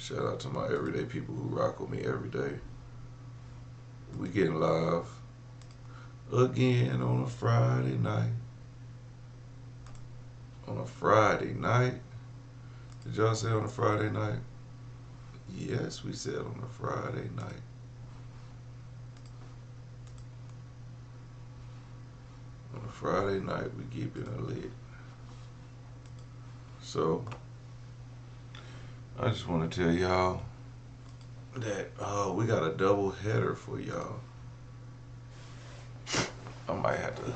Shout out to my everyday people who rock with me every day. We getting live again on a Friday night. On a Friday night. Did y'all say on a Friday night? Yes, we said on a Friday night. On a Friday night, we keeping it lit. So, I just want to tell y'all that we got a double header for y'all. I might have to.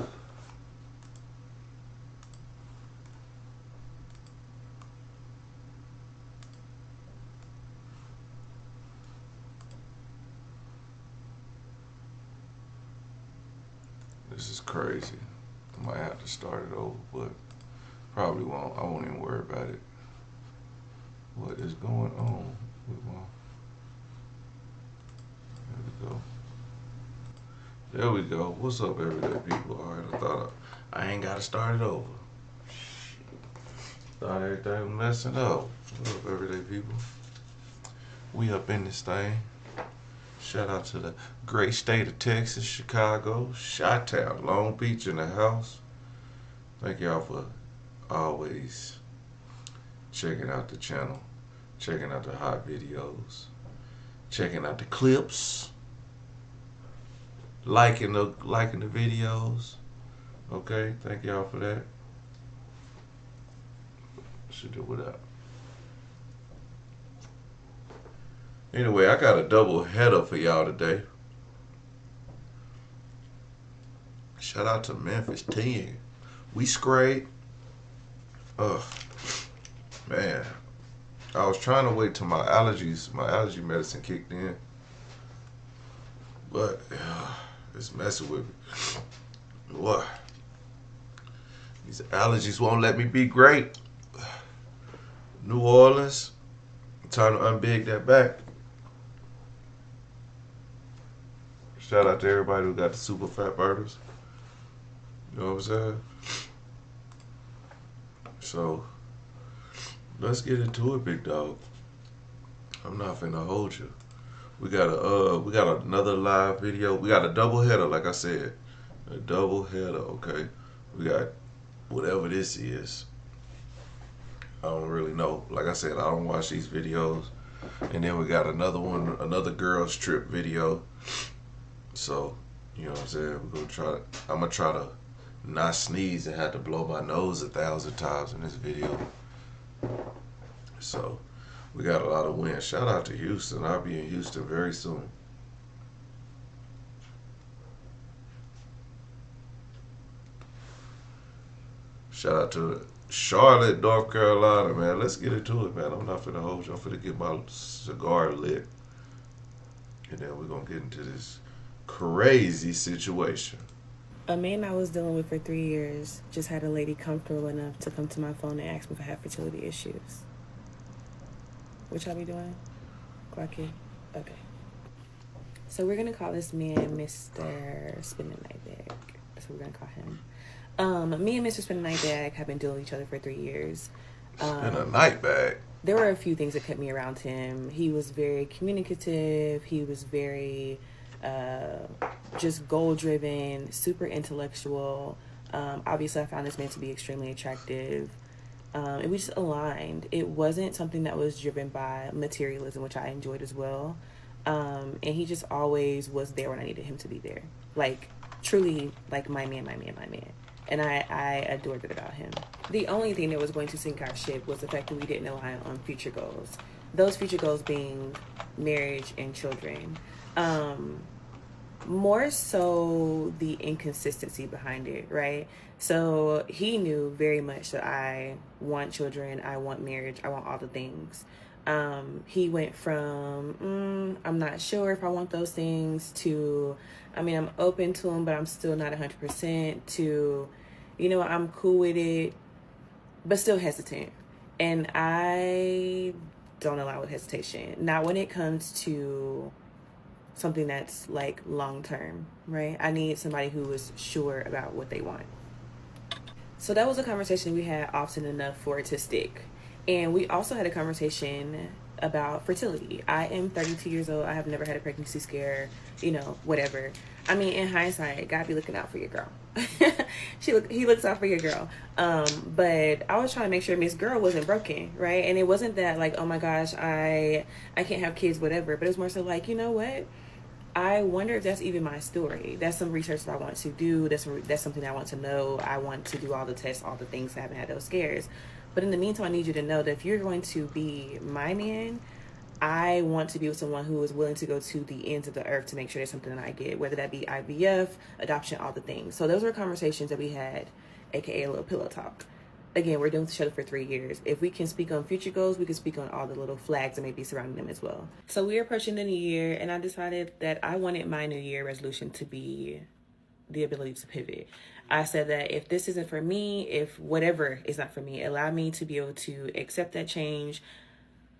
This is crazy. I might have to start it over, but probably won't. I won't even worry about it. What is going on with my... There we go. There we go. What's up, everyday people? All right, I thought I ain't got to start it over. Thought everything was messing up. What's up, everyday people? We up in this thing. Shout out to the great state of Texas, Chicago, Chi-Town, Long Beach in the house. Thank y'all for always checking out the channel, checking out the hot videos, checking out the clips, liking the videos. Okay, thank y'all for that. Should do without. Anyway, I got a double header for y'all today. Shout out to Memphis 10. We sprayed. Man. I was trying to wait till my allergy medicine kicked in. But it's messing with me. What? These allergies won't let me be great. New Orleans. Time to unbig that back. Shout out to everybody who got the super fat burgers. You know what I'm saying? So, let's get into it, big dog. I'm not finna hold you. We got another live video. We got a double header, like I said. A double header, okay? We got whatever this is. I don't really know. Like I said, I don't watch these videos. And then we got another one, another girls trip video. So, you know what I'm saying? I'm gonna try to not sneeze and have to blow my nose 1,000 times in this video. So, we got a lot of wins. Shout out to Houston. I'll be in Houston very soon. Shout out to Charlotte, North Carolina, man. Let's get into it, man. I'm not finna hold you. I'm finna get my cigar lit. And then we're gonna get into this crazy situation. A man I was dealing with for 3 years just had a lady comfortable enough to come to my phone and ask me if I had fertility issues. What y'all be doing? Clocky? Okay. So we're going to call this man Mr. Spin the Night Bag. That's what we're going to call him. Me and Mr. Spin the Night Bag have been dealing with each other for 3 years. Spin a night bag? There were a few things that kept me around him. He was very communicative. He was very... just goal-driven, super intellectual. Obviously, I found this man to be extremely attractive. And we just aligned. It wasn't something that was driven by materialism, which I enjoyed as well. And he just always was there when I needed him to be there. Like, truly, like, my man. And I adored it about him. The only thing that was going to sink our ship was the fact that we didn't align on future goals. Those future goals being marriage and children. More so the inconsistency behind it, right? So he knew very much that I want children, I want marriage, I want all the things. He went from, I'm not sure if I want those things, to, I mean, I'm open to them, but I'm still not 100%, to, you know, I'm cool with it, but still hesitant. And I don't allow with hesitation. Not when it comes to something that's like long term, right? I need somebody who is sure about what they want. So that was a conversation we had often enough for it to stick. And we also had a conversation about fertility. I am 32 years old. I have never had a pregnancy scare, whatever. I mean, in hindsight, God be looking out for your girl. He looks out for your girl. But I was trying to make sure Miss Girl wasn't broken, right? And it wasn't that like, oh my gosh, I can't have kids, whatever. But it was more so like, you know what? I wonder if that's even my story. That's some research that I want to do. That's something I want to know. I want to do all the tests, all the things. I haven't had those scares. But in the meantime, I need you to know that if you're going to be my man, I want to be with someone who is willing to go to the ends of the earth to make sure there's something that I get, whether that be IVF, adoption, all the things. So those were conversations that we had, aka a little pillow talk. Again, we're doing the show for 3 years. If we can speak on future goals, we can speak on all the little flags that may be surrounding them as well. So we're approaching the new year, and I decided that I wanted my new year resolution to be the ability to pivot. I said that if this isn't for me, if whatever is not for me, allow me to be able to accept that change,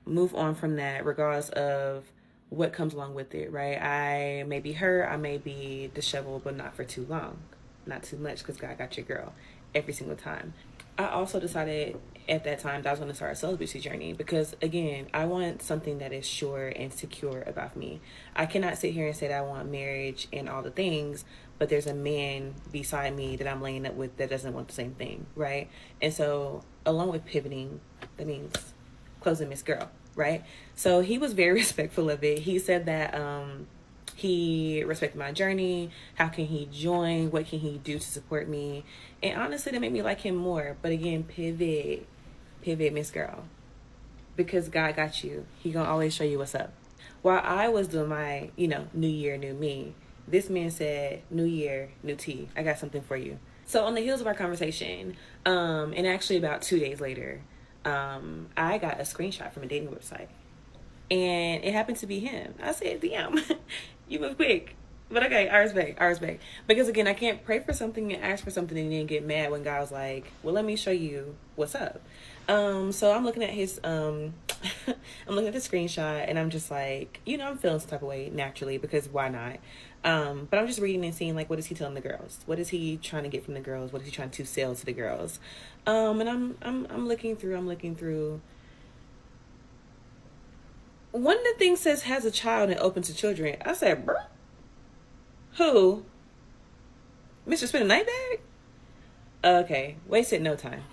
move on from that, regardless of what comes along with it, right? I may be hurt, I may be disheveled, but not for too long, not too much, because God got your girl every single time. I also decided at that time that I was going to start a celibacy journey because, again, I want something that is sure and secure about me. I cannot sit here and say that I want marriage and all the things, but there's a man beside me that I'm laying up with that doesn't want the same thing, right? And so, along with pivoting, that means closing Miss Girl, right? So he was very respectful of it. He said that he respected my journey. How can he join? What can he do to support me? And honestly, that made me like him more. But again, pivot, Miss Girl. Because God got you. He gonna always show you what's up. While I was doing my, new year, new me, this man said, new year, new tea. I got something for you. So on the heels of our conversation, and actually about 2 days later, I got a screenshot from a dating website. And it happened to be him. I said, damn, you move quick. But okay, I respect. Because again, I can't pray for something and ask for something and then get mad when God was like, well, let me show you what's up. So I'm looking at his, I'm looking at the screenshot and I'm just like, I'm feeling some type of way naturally because why not? But I'm just reading and seeing like, what is he telling the girls? What is he trying to get from the girls? What is he trying to sell to the girls? And I'm looking through. One of the things says has a child and open to children. I said, bro, who? Mr. Spin a Night Bag? Okay, wasted no time.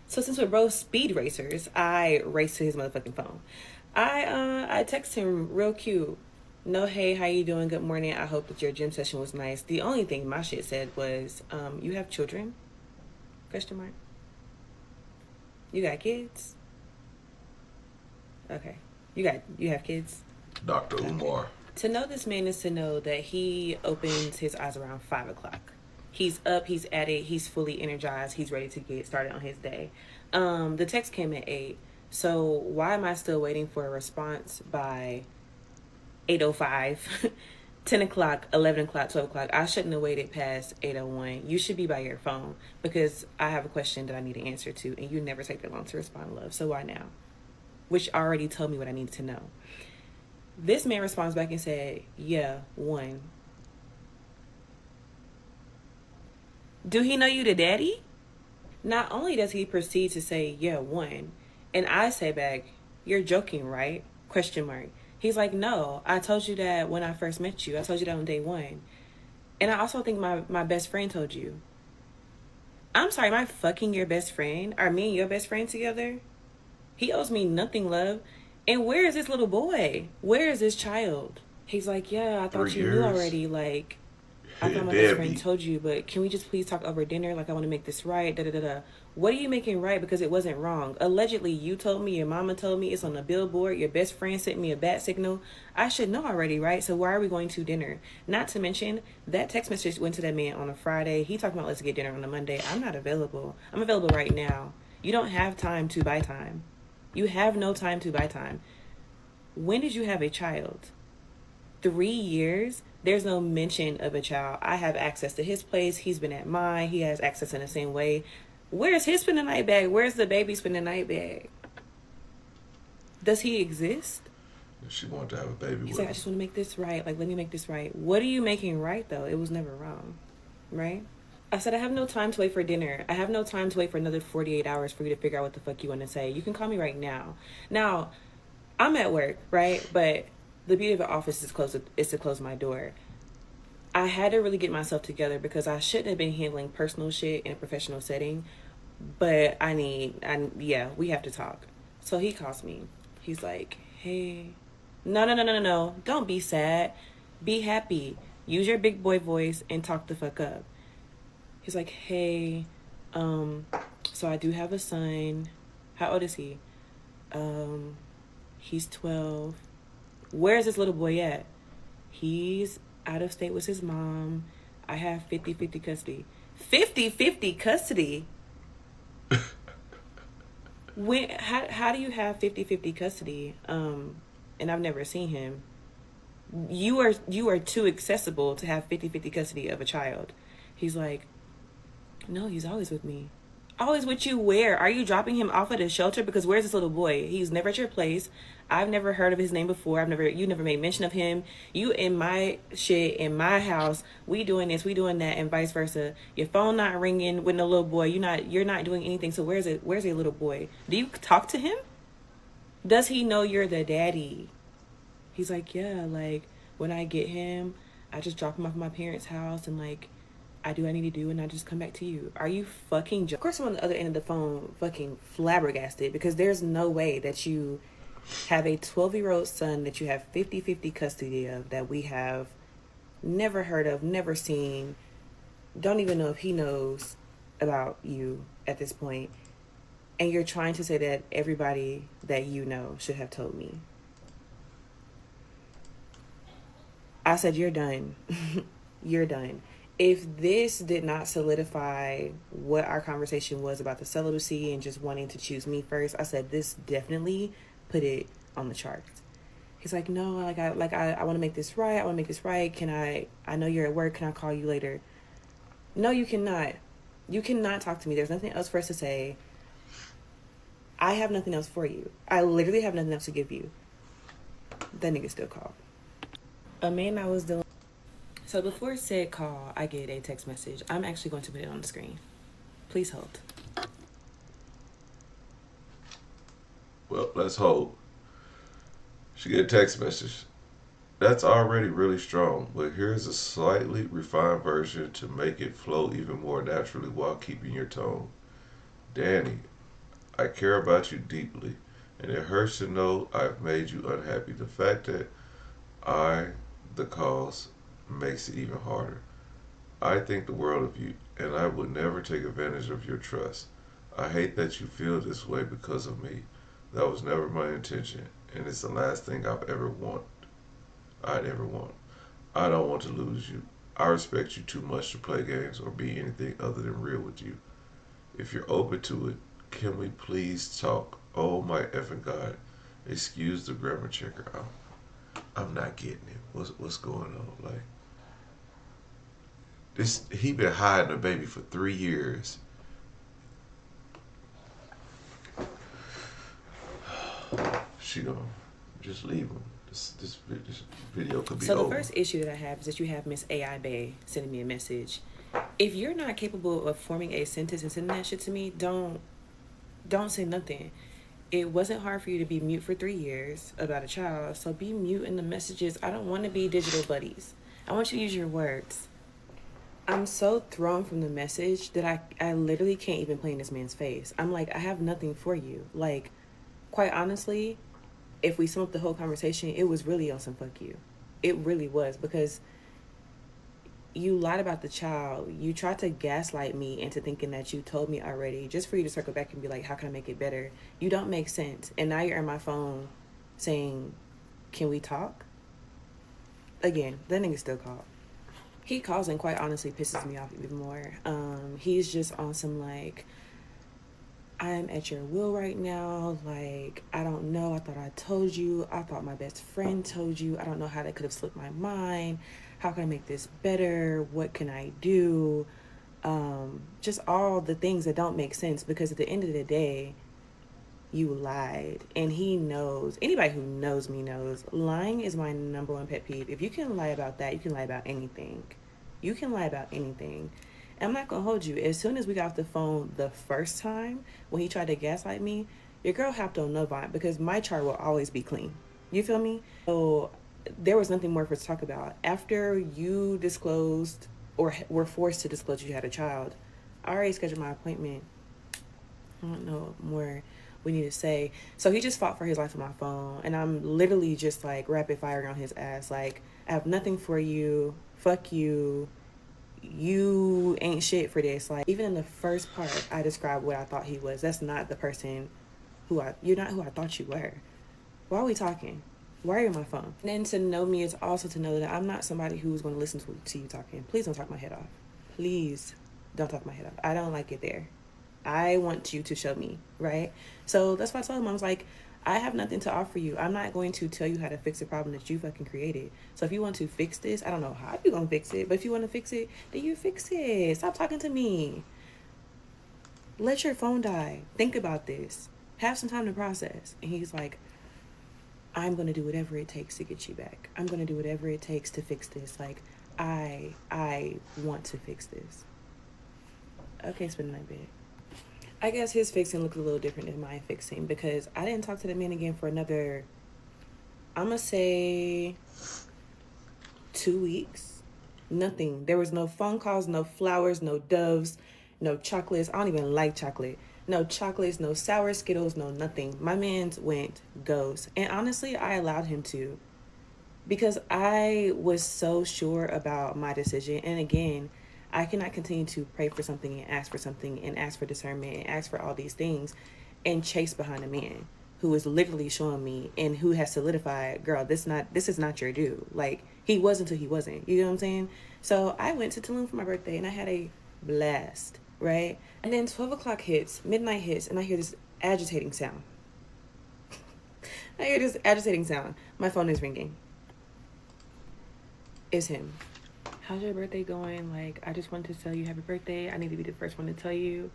So since we're both speed racers, I raced to his motherfucking phone. I text him real cute. No, hey, how you doing? Good morning. I hope that your gym session was nice. The only thing my shit said was, you have children? Question mark. You got kids? Okay. You have kids? Dr. Umar. To know this man is to know that he opens his eyes around 5 o'clock. He's up, he's at it, he's fully energized, he's ready to get started on his day. The text came at 8. So why am I still waiting for a response by 8:05, 10 o'clock, 11 o'clock, 12 o'clock? I shouldn't have waited past 8:01. You should be by your phone because I have a question that I need to answer to, and you never take that long to respond, love. So why now? Which already told me what I needed to know. This man responds back and said, yeah, 1. Do he know you the daddy? Not only does he proceed to say, yeah, 1, and I say back, you're joking, right? Question mark. He's like, no, I told you that when I first met you. I told you that on day 1. And I also think my best friend told you. I'm sorry, am I fucking your best friend? Are me and your best friend together? He owes me nothing, love. And where is this little boy? Where is this child? He's like, yeah, I thought you knew already. Like, I thought my best friend told you, but can we just please talk over dinner? Like, I want to make this right. What are you making right? Because it wasn't wrong. Allegedly, you told me, your mama told me, it's on the billboard. Your best friend sent me a bat signal. I should know already, right? So why are we going to dinner? Not to mention, that text message went to that man on a Friday. He talking about let's get dinner on a Monday. I'm not available. I'm available right now. You don't have time to buy time. You have no time to buy time. When did you have a child? 3 years? There's no mention of a child. I have access to his place. He's been at mine. He has access in the same way. Where's his spend the night bag? Where's the baby spend the night bag? Does he exist? She wanted to have a baby. He's like, I just want to make this right. Like, let me make this right. What are you making right, though? It was never wrong, right? I said, I have no time to wait for dinner. I have no time to wait for another 48 hours for you to figure out what the fuck you want to say. You can call me right now. Now, I'm at work, right? But the beauty of the office is to close my door. I had to really get myself together because I shouldn't have been handling personal shit in a professional setting. But yeah, we have to talk. So he calls me. He's like, hey, no, no, no, no, no, no. Don't be sad. Be happy. Use your big boy voice and talk the fuck up. He's like, hey, um, so I do have a son. How old is he? Um, he's 12. Where's this little boy at? He's out of state with his mom. I have 50-50 custody. 50-50 custody? How do you have 50-50 custody? And I've never seen him. You are too accessible to have 50-50 custody of a child. He's like, no, he's always with me. Always with you where? Are you dropping him off at a shelter? Because where's this little boy? He's never at your place. I've never heard of his name before. You never made mention of him. You in my shit, in my house. We doing this, we doing that, and vice versa. Your phone not ringing with no little boy. You're not doing anything. So where's a little boy? Do you talk to him? Does he know you're the daddy? He's like, yeah, like when I get him, I just drop him off at my parents' house and like I do what I need to do and I just come back to you. Are you fucking Of course I'm on the other end of the phone fucking flabbergasted because there's no way that you have a 12-year-old son that you have 50-50 custody of that we have never heard of, never seen, don't even know if he knows about you at this point, and you're trying to say that everybody that you know should have told me. I said, you're done. You're done. If this did not solidify what our conversation was about the celibacy and just wanting to choose me first, I said, this definitely put it on the charts. He's like, no, I want to make this right. I want to make this right. I know you're at work. Can I call you later? No, you cannot. You cannot talk to me. There's nothing else for us to say. I have nothing else for you. I literally have nothing else to give you. That nigga still called. A man I was dealing. So before said call, I get a text message. I'm actually going to put it on the screen. Please hold. Well, let's hold. She get a text message. That's already really strong, but here's a slightly refined version to make it flow even more naturally while keeping your tone. Danny, I care about you deeply, and it hurts to know I've made you unhappy. The fact that I, the cause, makes it even harder. I think the world of you, and I would never take advantage of your trust. I hate that you feel this way because of me. That was never my intention, and it's the last thing I'd ever want. I don't want to lose you. I respect you too much to play games or be anything other than real with you. If you're open to it, can we please talk? Oh my effing God. Excuse the grammar checker. I'm not getting it. What's going on? Like this, he been hiding a baby for 3 years. She gonna just leave him. This video could be So the over. first issue that I have is that you have Miss AI Bay sending me a message. If you're not capable of forming a sentence and sending that shit to me, don't say nothing. It wasn't hard for you to be mute for 3 years about a child, so be mute in the messages. I don't want to be digital buddies. I want you to use your words. I'm so thrown from the message that I literally can't even play in this man's face. I'm like, I have nothing for you. Like, quite honestly, if we sum up the whole conversation, it was really on some fuck you. It really was, because you lied about the child. You tried to gaslight me into thinking that you told me already, just for you to circle back and be like, how can I make it better? You don't make sense. And now you're on my phone saying, can we talk? Again, that nigga still called. He calls and quite honestly pisses me off even more. He's just on some like, I'm at your will right now. Like, I don't know. I thought I told you. I thought my best friend told you. I don't know how that could have slipped my mind. How can I make this better? What can I do? Just all the things that don't make sense, because at the end of the day, you lied. And he knows. Anybody who knows me knows lying is my number one pet peeve. If you can lie about that, you can lie about anything. You can lie about anything. And I'm not going to hold you. As soon as we got off the phone the first time, when he tried to gaslight me, Your girl hopped on Novant because my chart will always be clean. You feel me? So there was nothing more for us to talk about. After you disclosed or were forced to disclose you had a child, I already scheduled my appointment. I don't know what more we need to say. So he just fought for his life on my phone, and I'm literally just like rapid firing on his ass. Like, I have nothing for you. Fuck you. You ain't shit for this. Like, even in the first part, I described what I thought he was. That's not the person you're not who I thought you were. Why are we talking? Why are you on my phone? And then to know me is also to know that I'm not somebody who's going to listen to you talking. Please don't talk my head off. Please don't talk my head off. I don't like it there. I want you to show me, right? So that's why I told him, I was like, I have nothing to offer you. I'm not going to tell you how to fix a problem that you fucking created. So if you want to fix this, I don't know how you're going to fix it, but if you want to fix it, then you fix it. Stop talking to me. Let your phone die. Think about this. Have some time to process. And he's like, I'm going to do whatever it takes to get you back. I'm going to do whatever it takes to fix this. Like, I want to fix this. Okay, spend the night bed. I guess his fixing looked a little different than my fixing because I didn't talk to the man again for another, I'm going to say 2 weeks. Nothing. There was no phone calls, no flowers, no doves, no chocolates. I don't even like chocolate. No chocolates, no sour Skittles, no nothing. My man's went ghost. And honestly, I allowed him to because I was so sure about my decision. And again, I cannot continue to pray for something and ask for discernment and ask for all these things and chase behind a man who is literally showing me and who has solidified, girl, this is not your due. Like, he was until he wasn't. You know what I'm saying? So I went to Tulum for my birthday and I had a blast, right? And then 12 o'clock hits, midnight hits, and I hear this agitating sound. My phone is ringing. It's him. How's your birthday going? Like, I just wanted to tell you happy birthday. I need to be the first one to tell you.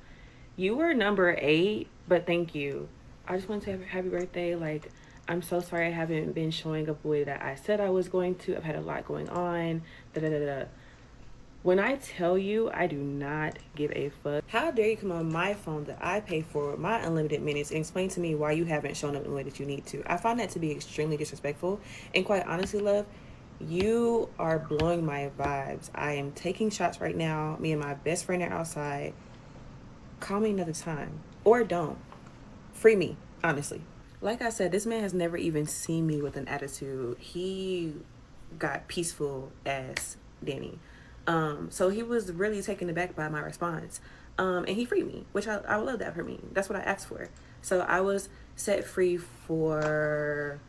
You were number 8, but thank you. I just want to say happy birthday. Like, I'm so sorry I haven't been showing up the way that I said I was going to. I've had a lot going on. When I tell you I do not give a fuck, how dare you come on my phone that I pay for my unlimited minutes and explain to me why you haven't shown up in the way that you need to? I find that to be extremely disrespectful. And quite honestly, love, you are blowing my vibes. I am taking shots right now. Me and my best friend are outside. Call me another time. Or don't. Free me, honestly. Like I said, this man has never even seen me with an attitude. He got peaceful as Danny. So he was really taken aback by my response. And he freed me, which I would love that for me. That's what I asked for. So I was set free for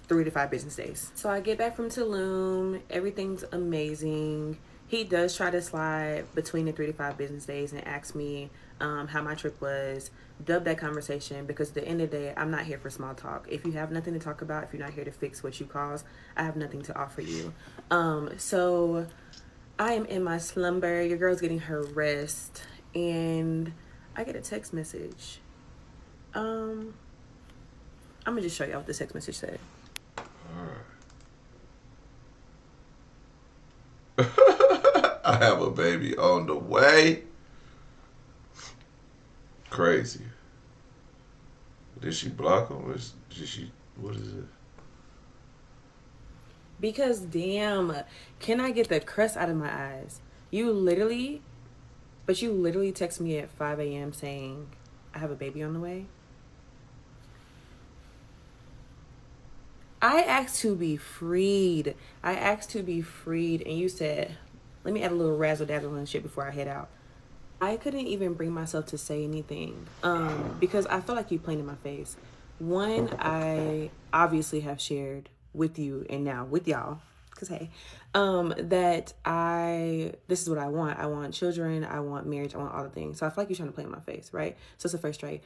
3 to 5 business days. So I get back from Tulum. Everything's amazing. He does try to slide between the 3 to 5 business days and ask me how my trip was. Dub that conversation because at the end of the day, I'm not here for small talk. If you have nothing to talk about, if you're not here to fix what you caused, I have nothing to offer you. So I am in my slumber. Your girl's getting her rest. And I get a text message. I'm going to just show y'all what the text message said. I have a baby on the way. Crazy. Did she block him? What is it? Because damn, can I get the crust out of my eyes? You literally text me at 5 a.m. saying I have a baby on the way. I asked to be freed. And you said, let me add a little razzle dazzle and shit before I head out. I couldn't even bring myself to say anything because I felt like you playing in my face. One, I obviously have shared with you and now with y'all, because hey, that this is what I want. I want children, I want marriage, I want all the things. So I feel like you're trying to play in my face, right? So it's the first trait.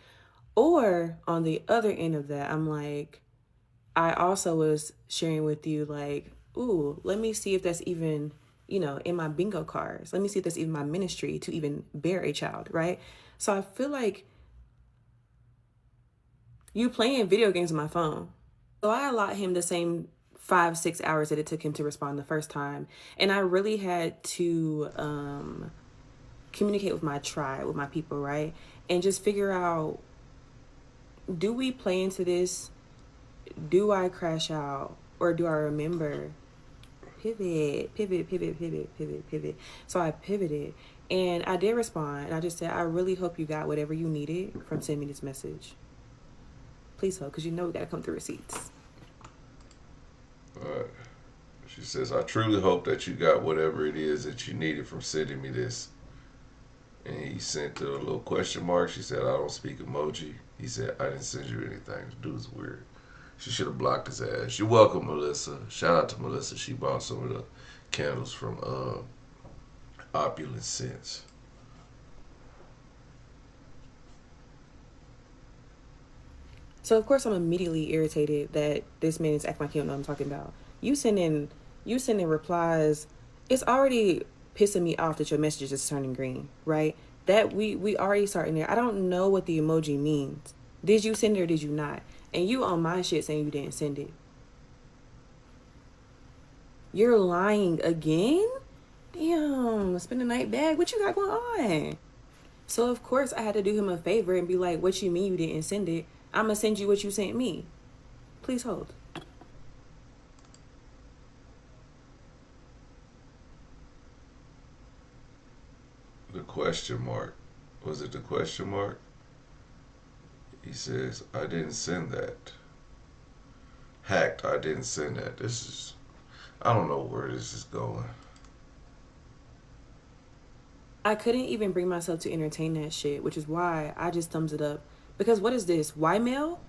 Or on the other end of that, I'm like, I also was sharing with you like, ooh, let me see if that's even, in my bingo cards. Let me see if that's even my ministry to even bear a child, right? So I feel like you playing video games on my phone. So I allowed him the same 5-6 hours that it took him to respond the first time. And I really had to communicate with my tribe, with my people, right? And just figure out do we play into this? Do I crash out or do I remember? Pivot, pivot, pivot, pivot, pivot, pivot. So I pivoted and I did respond. And I just said, I really hope you got whatever you needed from sending me this message. Please hold, because you know we got to come through receipts. All right. She says, I truly hope that you got whatever it is that you needed from sending me this. And he sent a little question mark. She said, I don't speak emoji. He said, I didn't send you anything. This dude's weird. She should have blocked his ass. You're welcome, Melissa. Shout out to Melissa. She bought some of the candles from Opulence Scents. So of course I'm immediately irritated that this man is acting like he don't know what I'm talking about. You sending replies. It's already pissing me off that your message is turning green, right? That we already starting there. I don't know what the emoji means. Did you send it or did you not? And you on my shit saying you didn't send it. You're lying again? Damn, spend the night bag. What you got going on? So of course I had to do him a favor and be like, what you mean you didn't send it? I'm gonna send you what you sent me. Please hold. The question mark. Was it the question mark? He says, I didn't send that. Hacked, I didn't send that. This is, I don't know where this is going. I couldn't even bring myself to entertain that shit, which is why I just thumbs it up. Because what is this? Y-mail?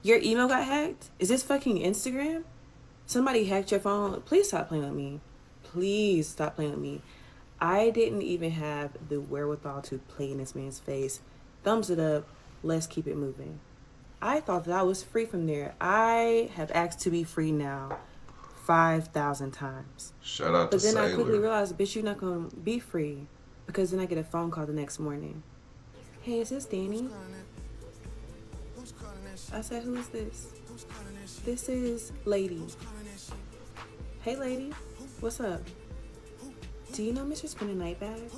Your email got hacked? Is this fucking Instagram? Somebody hacked your phone? Please stop playing with me. Please stop playing with me. I didn't even have the wherewithal to play in this man's face. Thumbs it up. Let's keep it moving. I thought that I was free from there. I have asked to be free now 5,000 times. Shout out to But then Sailor. I quickly realized, bitch, you're not going to be free. Because then I get a phone call the next morning. Hey, is this Danny? I said, who is this? This is Lady. Hey, Lady. What's up? Do you know Mr. Spin a Night Bag?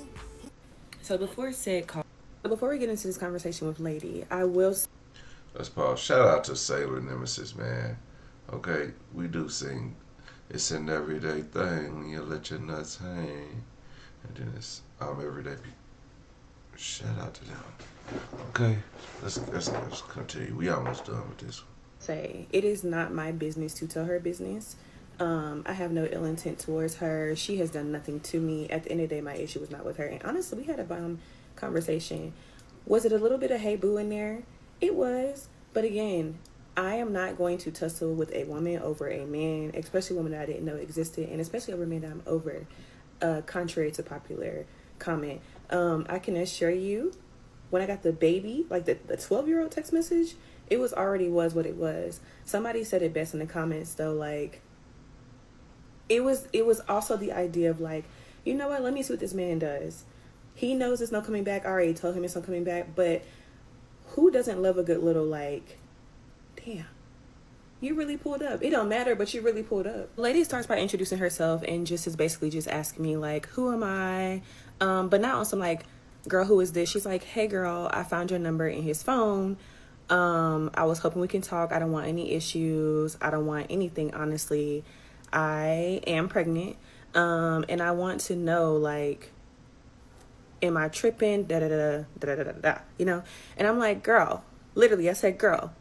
So before we get into this conversation with Lady, I will... Let's pause. Shout out to Sailor Nemesis, man. Okay, we do sing. It's an everyday thing when you let your nuts hang. And then it's everyday. Shout out to them. Okay, let's continue. We almost done with this one. Say, it is not my business to tell her business. I have no ill intent towards her. She has done nothing to me. At the end of the day, my issue was not with her. And honestly, we had a bomb conversation. Was it a little bit of hey boo in there? It was. But again, I am not going to tussle with a woman over a man, especially a woman that I didn't know existed, and especially over a man that I'm over, contrary to popular comment. I can assure you, when I got the baby, like the 12-year-old text message, it was what it was. Somebody said it best in the comments though, like, it was also the idea of like, you know what, let me see what this man does. He knows there's no coming back. I already told him it's no coming back, but who doesn't love a good little like, damn, you really pulled up. It don't matter, but you really pulled up. The lady starts by introducing herself and just is basically just asking me like, who am I? But not on some like, girl, who is this? She's like, hey girl, I found your number in his phone. I was hoping we can talk. I don't want any issues. I don't want anything, honestly. I am pregnant. And I want to know, like, am I tripping? Da da da da da da da. You know? And I'm like, girl, literally, I said, girl,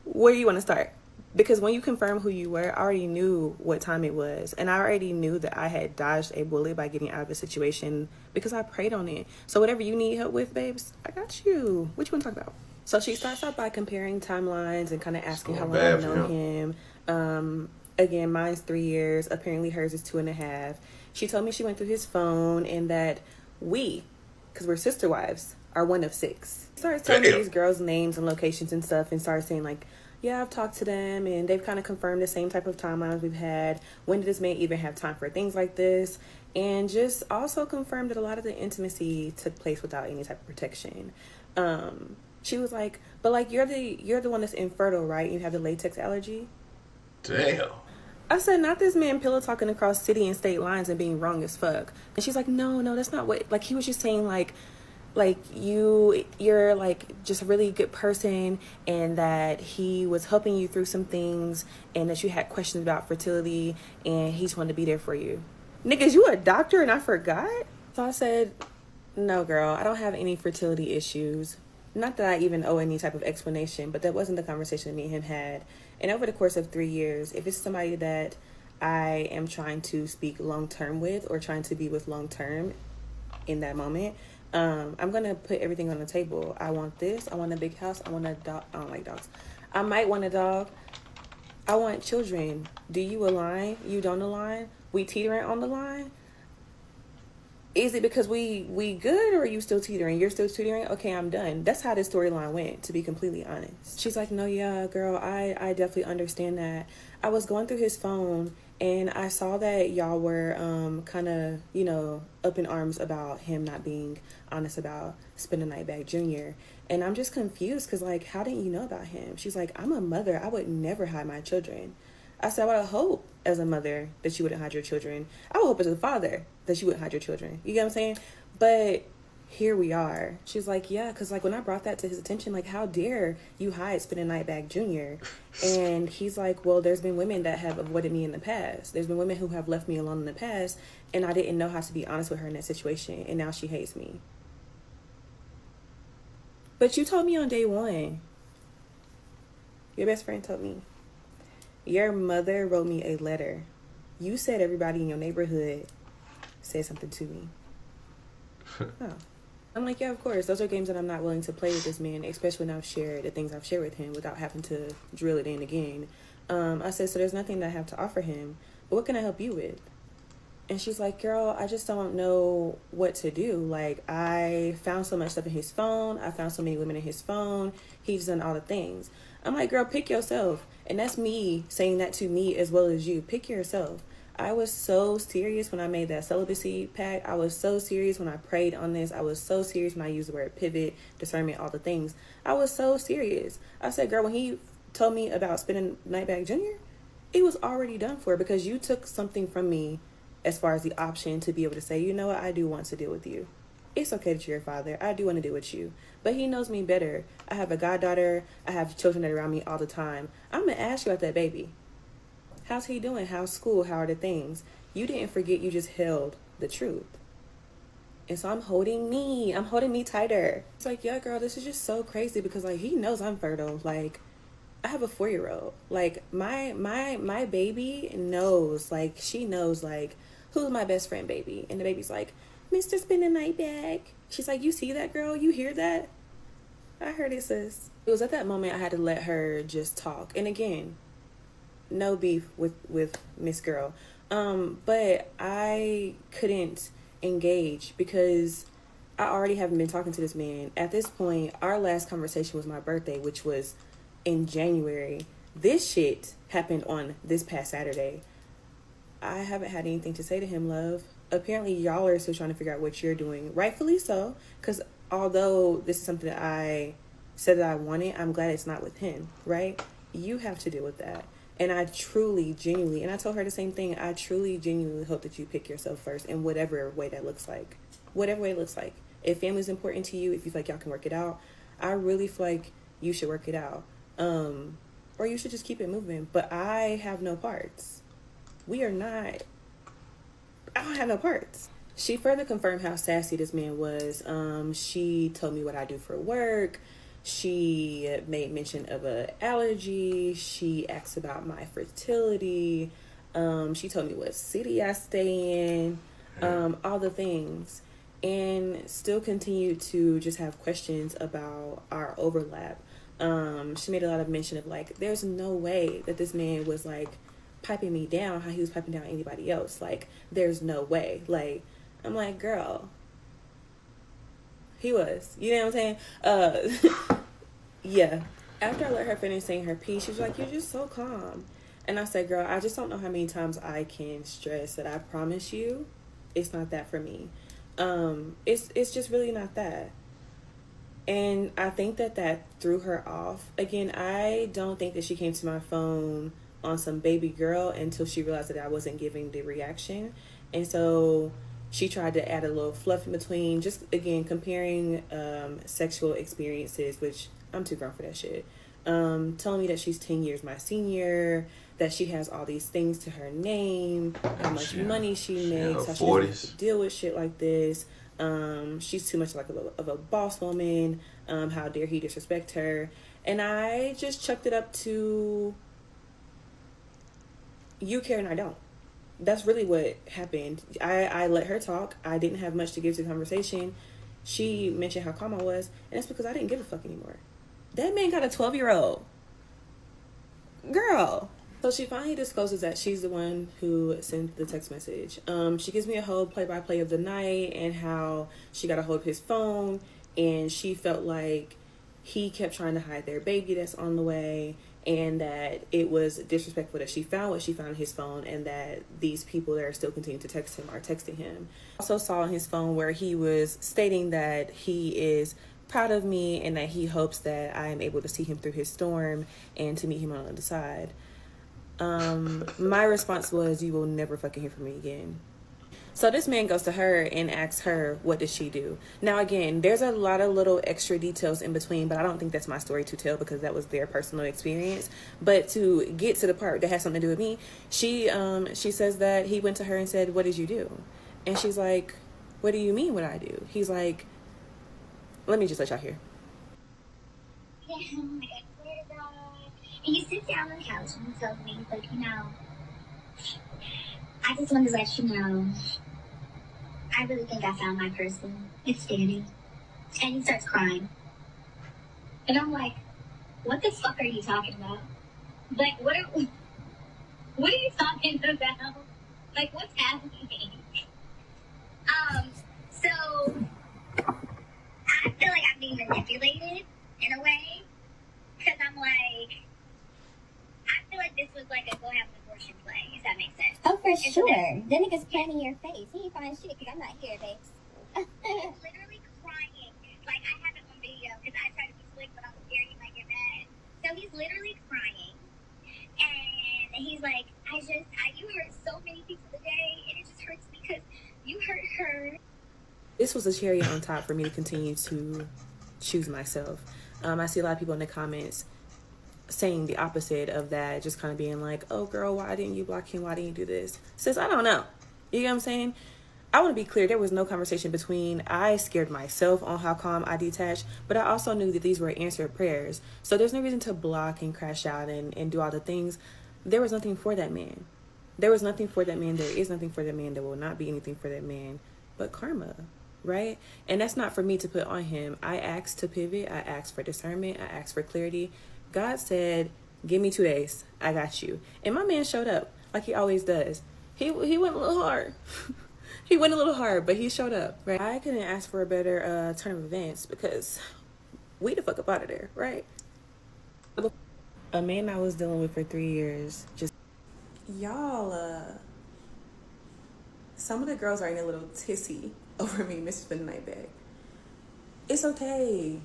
where do you want to start? Because when you confirm who you were, I already knew what time it was. And I already knew that I had dodged a bullet by getting out of the situation because I prayed on it. So whatever you need help with, babes, I got you. What you want to talk about? So she starts out by comparing timelines and kind of asking how long I've known him. Again, mine's 3 years. Apparently hers is 2.5. She told me she went through his phone and that we, because we're sister wives, are one of 6. She starts telling me these girls' names and locations and stuff and starts saying like, yeah, I've talked to them and they've kind of confirmed the same type of timelines we've had. When did this man even have time for things like this? And just also confirmed that a lot of the intimacy took place without any type of protection. She was like, but like you're the one that's infertile, right? You have the latex allergy. Damn. I said, not this man pillow talking across city and state lines and being wrong as fuck. And she's like, no, that's not what, like he was just saying like, like you're like just a really good person, and that he was helping you through some things, and that you had questions about fertility, and he just wanted to be there for you. Niggas, you a doctor and I forgot? So I said, no, girl, I don't have any fertility issues. Not that I even owe any type of explanation, but that wasn't the conversation me and him had. And over the course of 3 years, if it's somebody that I am trying to speak long term with, or trying to be with long term in that moment, I'm gonna put everything on the table. I want this. I want a big house. I want a dog. I don't like dogs. I might want a dog. I want children. Do you align? You don't align? We teetering on the line? Is it because we good, or are you still teetering? You're still teetering? Okay, I'm done. That's how this storyline went, to be completely honest. She's like, no, yeah, girl, I definitely understand that. I was going through his phone, and I saw that y'all were kind of, up in arms about him not being honest about spending the night back junior. And I'm just confused because, like, how didn't you know about him? She's like, I'm a mother. I would never hide my children. I said, I would hope as a mother that you wouldn't hide your children. I would hope as a father that you wouldn't hide your children. You get what I'm saying? But here we are. She's like, yeah, because like when I brought that to his attention, like, how dare you hide spending night back junior? And he's like, well, there's been women that have avoided me in the past. There's been women who have left me alone in the past, and I didn't know how to be honest with her in that situation, and now she hates me. But you told me on day one. Your best friend told me. Your mother wrote me a letter. You said everybody in your neighborhood said something to me. Oh. I'm like, yeah, of course. Those are games that I'm not willing to play with this man, especially when I've shared the things I've shared with him without having to drill it in again. I said, so there's nothing that I have to offer him, but what can I help you with? And she's like, girl, I just don't know what to do. Like, I found so much stuff in his phone. I found so many women in his phone. He's done all the things. I'm like, girl, pick yourself. And that's me saying that to me as well as you. Pick yourself. I was so serious when I made that celibacy pact. I was so serious when I prayed on this. I was so serious when I used the word pivot, discernment, all the things. I was so serious. I said, girl, when he told me about spending night back junior, it was already done for, because you took something from me as far as the option to be able to say, you know what, I do want to deal with you. It's okay that you're a father. I do want to deal with you. But he knows me better. I have a goddaughter. I have children that are around me all the time. I'm going to ask you about that baby. How's he doing? How's school? How are the things? You didn't forget, you just held the truth. And so I'm holding me tighter. It's like, yeah, girl, this is just so crazy, because like, he knows I'm fertile. Like, I have a 4-year-old. Like, my baby knows, like, she knows, like, who's my best friend baby. And the baby's like, Mr. Spend the Night Back. She's like, you see that, girl? You hear that? I heard it, sis. It was at that moment I had to let her just talk. And again, no beef with Miss Girl. But I couldn't engage because I already haven't been talking to this man. At this point, our last conversation was my birthday, which was in January. This shit happened on this past Saturday. I haven't had anything to say to him, love. Apparently, y'all are still trying to figure out what you're doing. Rightfully so, because although this is something that I said that I wanted, I'm glad it's not with him, right? You have to deal with that. And I truly, genuinely, and I told her the same thing, I truly, genuinely hope that you pick yourself first in whatever way that looks like. Whatever way it looks like. If family's important to you, if you feel like y'all can work it out, I really feel like you should work it out. Or you should just keep it moving. But I have no parts. We are not... I don't have no parts. She further confirmed how sassy this man was. She told me what I do for work. She made mention of an allergy. She asked about my fertility. She told me what city I stay in. All the things. And still continued to just have questions about our overlap. She made a lot of mention of, like, there's no way that this man was, like, piping me down how he was piping down anybody else. Like, there's no way. Like, I'm like, girl, he was. You know what I'm saying? Yeah. After I let her finish saying her piece, she was like, you're just so calm. And I said, girl, I just don't know how many times I can stress that I promise you it's not that for me. It's just really not that. And I think that threw her off. Again, I don't think that she came to my phone on some baby girl until she realized that I wasn't giving the reaction. And so She tried to add a little fluff in between, just again comparing sexual experiences, which I'm too grown for that shit. Telling me that she's 10 years my senior, that she has all these things to her name, how much money she makes, how she doesn't have to deal with shit like this. She's too much like of a boss woman. How dare he disrespect her? And I just chucked it up to, you care and I don't. That's really what happened. I let her talk. I didn't have much to give to the conversation. She mentioned how calm I was, and that's because I didn't give a fuck anymore. That man got a 12-year-old. Girl. So she finally discloses that she's the one who sent the text message. She gives me a whole play-by-play of the night and how she got a hold of his phone, and she felt like he kept trying to hide their baby that's on the way, and that it was disrespectful that she found what she found on his phone, and that these people that are still continuing to text him are texting him. I also saw on his phone where he was stating that he is proud of me and that he hopes that I am able to see him through his storm and to meet him on the other side. My response was, you will never fucking hear from me again. So this man goes to her and asks her, what does she do? Now, again, there's a lot of little extra details in between, but I don't think that's my story to tell because that was their personal experience. But to get to the part that has something to do with me, she says that he went to her and said, what did you do? And she's like, what do you mean what I do? He's like, let me just let y'all hear. Yeah, oh my God, swear to God. And he sits down on the couch and he tells me, he's like, you know, I just wanted to let you know, I really think I found my person. It's Danny. And he starts crying. And I'm like, what the fuck are you talking about? Like, what are you talking about? Like, what's happening? So I feel like I'm being manipulated in a way. Because I'm like, I feel like this was like a go have an abortion play, if that makes sense. Oh, for sure. That nigga's planning your face. He ain't finding shit because I'm not here, babes. He's literally crying. Like, I have it on video because I try to be slick, but I'm scared he might get mad. So he's literally crying. And he's like, you hurt so many people today, and it just hurts because you hurt her. This was a cherry on top for me to continue to choose myself. I see a lot of people in the comments saying the opposite of that, just kind of being like, oh girl, why didn't you block him? Why didn't you do this? Sis, I don't know. You know what I'm saying? I want to be clear, there was no conversation between, I scared myself on how calm I detached, but I also knew that these were answered prayers. So there's no reason to block and crash out and do all the things. There was nothing for that man. There was nothing for that man. There is nothing for that man. There will not be anything for that man but karma, right? And that's not for me to put on him. I asked to pivot. I asked for discernment. I asked for clarity. God said, give me 2 days. I got you. And my man showed up like he always does. He went a little hard. He went a little hard, but he showed up, right? I couldn't ask for a better turn of events because we the fuck up out of there, right? A man I was dealing with for 3 years just... Y'all, some of the girls are in a little tissy over me missing the night back. It's okay.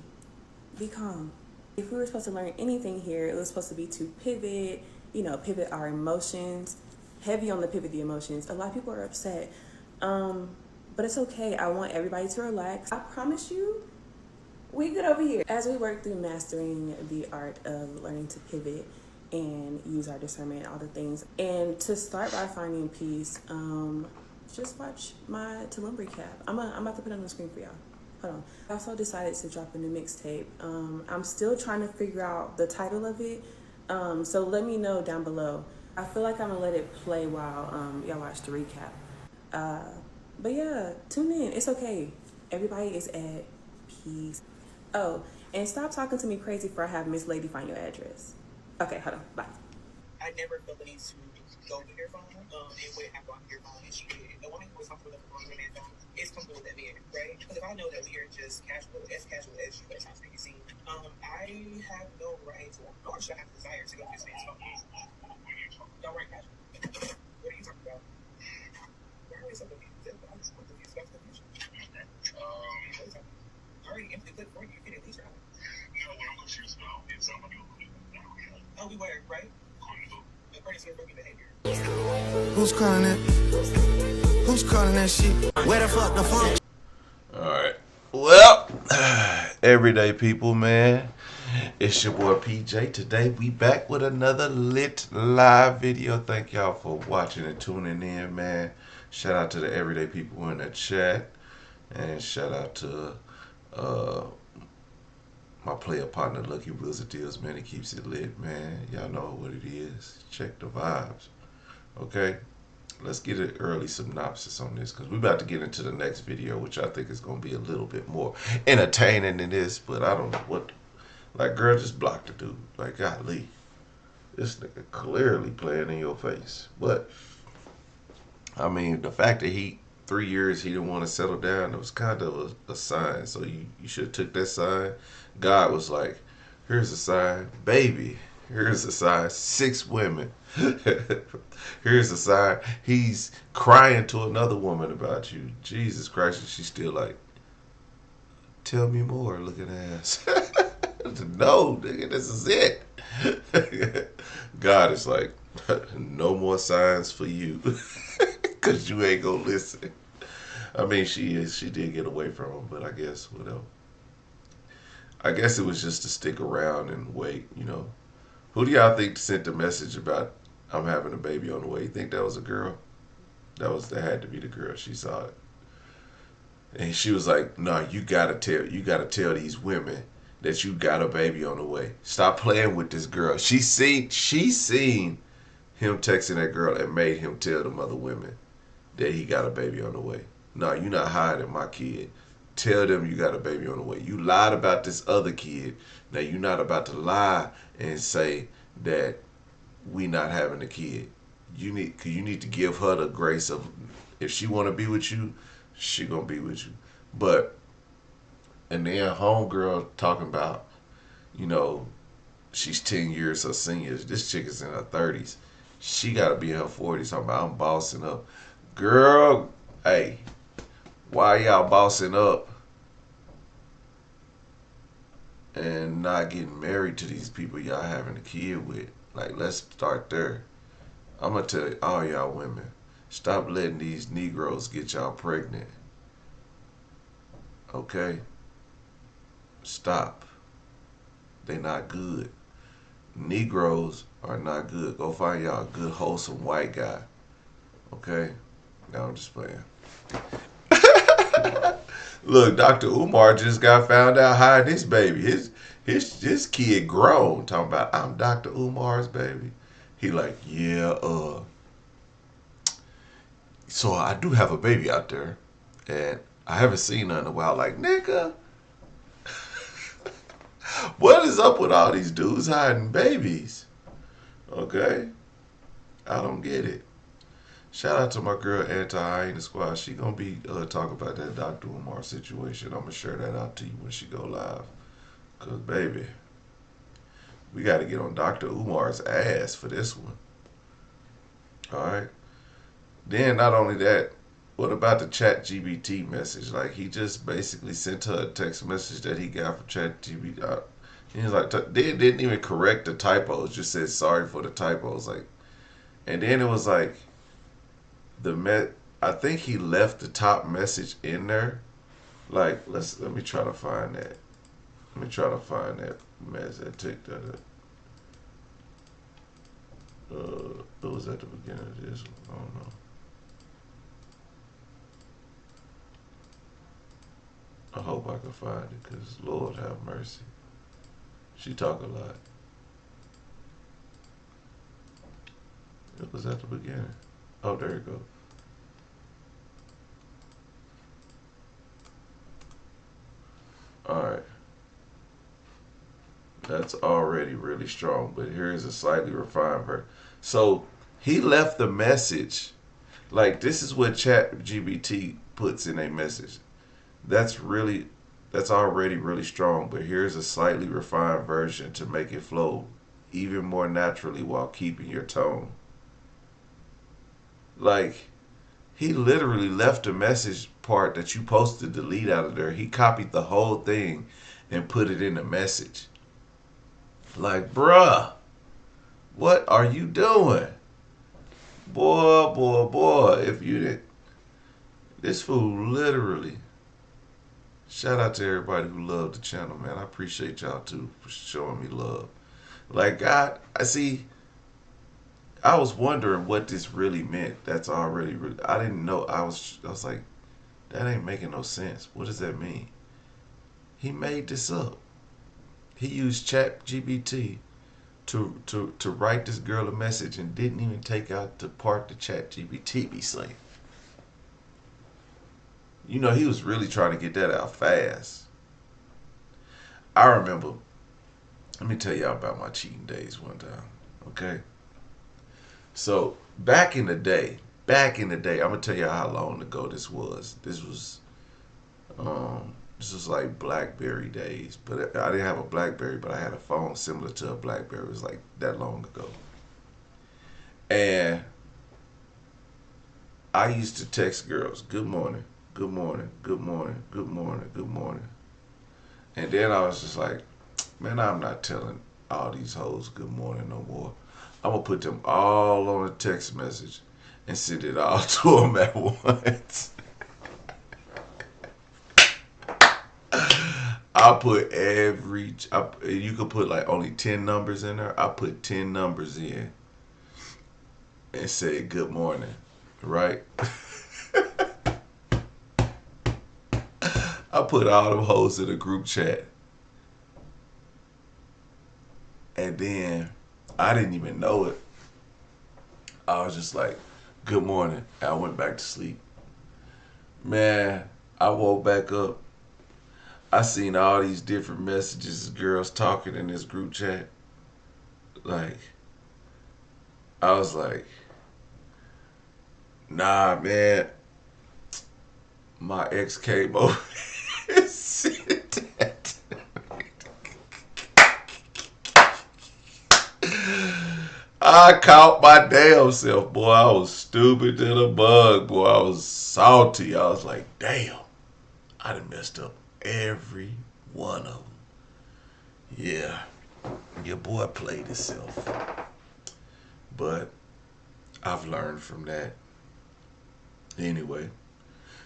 Be calm. If we were supposed to learn anything here, it was supposed to be to pivot, pivot our emotions. Heavy on the pivot the emotions. A lot of people are upset. But it's okay. I want everybody to relax. I promise you, we good over here. As we work through mastering the art of learning to pivot and use our discernment and all the things. And to start by finding peace, just watch my Tulum recap. I'm about to put it on the screen for y'all. Hold on. I also decided to drop a new mixtape. I'm still trying to figure out the title of it. So let me know down below. I feel like I'm gonna let it play while y'all watch the recap. But yeah, tune in. It's okay. Everybody is at peace. Oh, and stop talking to me crazy for I have Miss Lady find your address. Okay, hold on. Bye. I never felt the need to go to your phone and wait after I'm your phone, and she did. The woman who was comfortable with the phone is comfortable with that man, right? Because if I know that we are just casual as you guys have to see, I have no right to, nor should I have the desire to go to this man's phone. Don't write casual. What are you talking about? Why are we so confused? I'm just confused about the confusion. I already emptied the clip for you. You can at least try. You know what I'm confused about is somebody who oh, we were, right? According to your booking behavior. Who's calling that? Who's calling that shit? Where the fuck the funk? Alright. Well, everyday people, man. It's your boy PJ. Today we back with another lit live video. Thank y'all for watching and tuning in, man. Shout out to the everyday people in the chat. And shout out to my player partner, Lucky Wheels of Deals, man. He keeps it lit, man. Y'all know what it is. Check the vibes. Okay? Let's get an early synopsis on this because we're about to get into the next video, which I think is going to be a little bit more entertaining than this, but I don't know what. Like, girl, just block the dude. Like, golly. This nigga clearly playing in your face. But, I mean, the fact that 3 years he didn't want to settle down, it was kind of a sign. So you should have took that sign. God was like, here's a sign. Baby, here's a sign. 6 women. Here's a sign. He's crying to another woman about you. Jesus Christ. And she's still like, tell me more, looking ass. No, nigga, this is it. God is like, no more signs for you. Because you ain't going to listen. I mean, she did get away from him, but I guess, whatever. I guess it was just to stick around and wait, you know. Who do y'all think sent the message about I'm having a baby on the way? You think that was a girl? That had to be the girl. She saw it. And she was like, no, you gotta tell these women that you got a baby on the way. Stop playing with this girl. She seen him texting that girl and made him tell them other women that he got a baby on the way. No, you're not hiding my kid. Tell them you got a baby on the way. You lied about this other kid. Now you're not about to lie and say that we not having a kid. You need to give her the grace of, if she want to be with you, she gonna be with you. But, and then homegirl talking about, you know, she's 10 years her senior. This chick is in her 30s. She gotta be in her 40s. Talking about I'm bossing up. Girl, hey, why y'all bossing up and not getting married to these people y'all having a kid with? Like, let's start there. I'm gonna tell all y'all women, stop letting these Negroes get y'all pregnant. Okay? Stop. They not good. Negroes are not good. Go find y'all a good, wholesome white guy. Okay? Now I'm just playing. Look, Dr. Umar just got found out hiding his baby. His kid grown. Talking about, I'm Dr. Umar's baby. He like, yeah, so I do have a baby out there. And I haven't seen her in a while. Like, nigga, what is up with all these dudes hiding babies? Okay? I don't get it. Shout out to my girl Anti-Hyena Squad. She gonna be talking about that Dr. Umar situation. I'm gonna share that out to you when she go live. Cause baby, we gotta get on Dr. Umar's ass for this one. Alright? Then not only that, what about the ChatGPT message? Like, he just basically sent her a text message that he got from ChatGPT. He was like, they didn't even correct the typos. Just said sorry for the typos. Like, and then it was like, I think he left the top message in there. Like, let me try to find that. Let me try to find that message that took that. It was at the beginning of this one. I don't know. I hope I can find it, because Lord have mercy. She talk a lot. It was at the beginning. Oh, there you go. Alright. That's already really strong, but here's a slightly refined version. So, he left the message. Like, this is what ChatGPT puts in a message. That's already really strong, but here's a slightly refined version to make it flow even more naturally while keeping your tone. Like, he literally left the message part that you posted to delete out of there. He copied the whole thing and put it in the message. Like, bruh, what are you doing? Boy, if you didn't. This fool literally. Shout out to everybody who loved the channel, man. I appreciate y'all too for showing me love. Like God, I see. I was wondering what this really meant. That's already. I didn't know. I was like, that ain't making no sense. What does that mean? He made this up. He used Chat GBT to write this girl a message and didn't even take out the part the Chat GBT be saying. You know, he was really trying to get that out fast. I remember, let me tell y'all about my cheating days one time. Okay? So, back in the day, I'm gonna tell y'all how long ago this was. This was like BlackBerry days, but I didn't have a BlackBerry, but I had a phone similar to a BlackBerry. It was like that long ago. And I used to text girls, good morning, good morning, good morning, good morning, good morning. And then I was just like, man, I'm not telling all these hoes good morning no more. I'm going to put them all on a text message and send it all to them at once. You could put like only 10 numbers in there. I put 10 numbers in and said good morning, right? I put all them hoes in a group chat. And then I didn't even know it. I was just like, good morning. And I went back to sleep. Man, I woke back up. I seen all these different messages of girls talking in this group chat. Like, I was like, nah, man. My ex came over and said that. I caught my damn self, boy. I was stupid to the bug, boy. I was salty. I was like, damn. I done messed up every one of them. Yeah, your boy played himself. But I've learned from that. Anyway,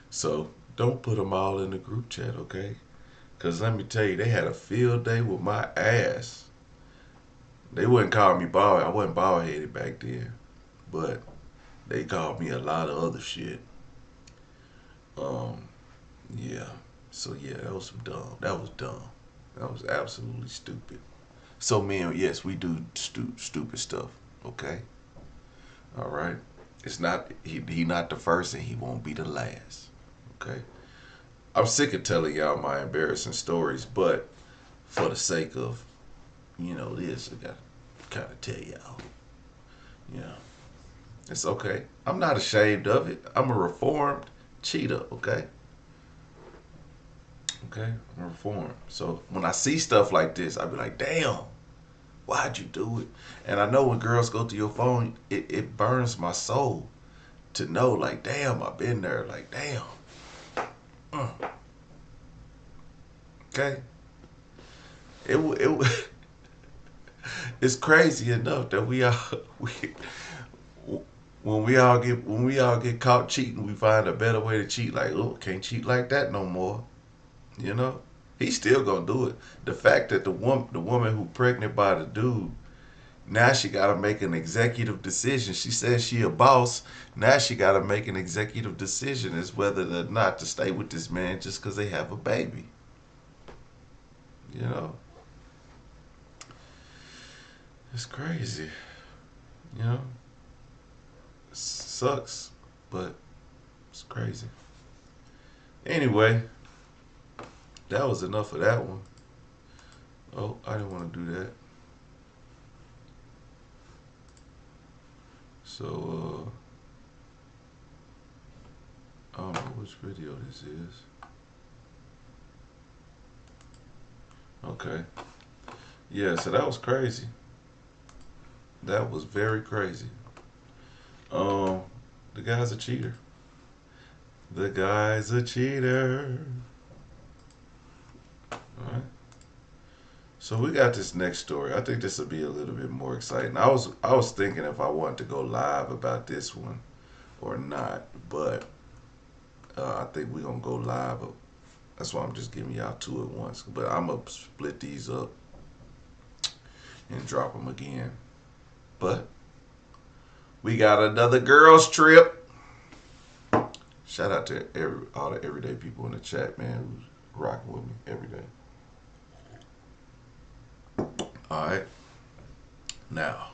so don't put them all in the group chat, okay? Because let me tell you, they had a field day with my ass. They wouldn't call me bald. I wasn't bald headed back then. But they called me a lot of other shit. Yeah. So yeah, that was some dumb. That was dumb. That was absolutely stupid. So men, yes, we do stupid stuff. Okay. All right. It's not he not the first and he won't be the last. Okay. I'm sick of telling y'all my embarrassing stories, but for the sake of this, I gotta kind of tell y'all. Yeah. It's okay. I'm not ashamed of it. I'm a reformed cheater. Okay. Okay. I'm reformed. So when I see stuff like this, I be like, damn. Why'd you do it? And I know when girls go to your phone, it burns my soul to know, like, damn, I've been there. Like, damn. Okay? It it's crazy enough that when we all get caught cheating, we find a better way to cheat. Like, oh, can't cheat like that no more. You know? He's still gonna do it. The fact that the woman who pregnant by the dude, now she got to make an executive decision. She says she a boss. Now she got to make an executive decision as whether or not to stay with this man just because they have a baby. You know? It's crazy. You know? It sucks, but it's crazy. Anyway, that was enough of that one. Oh, I didn't want to do that. So, I don't know which video this is. Okay. Yeah, so that was crazy. That was very crazy. The guy's a cheater. The guy's a cheater. Alright. So we got this next story. I think this will be a little bit more exciting. I was thinking if I wanted to go live about this one or not, but I think we're gonna go live. That's why I'm just giving y'all two at once. But I'm gonna split these up and drop them again. But we got another girls trip. Shout out to all the everyday people in the chat, man, who's rocking with me every day. All right. Now,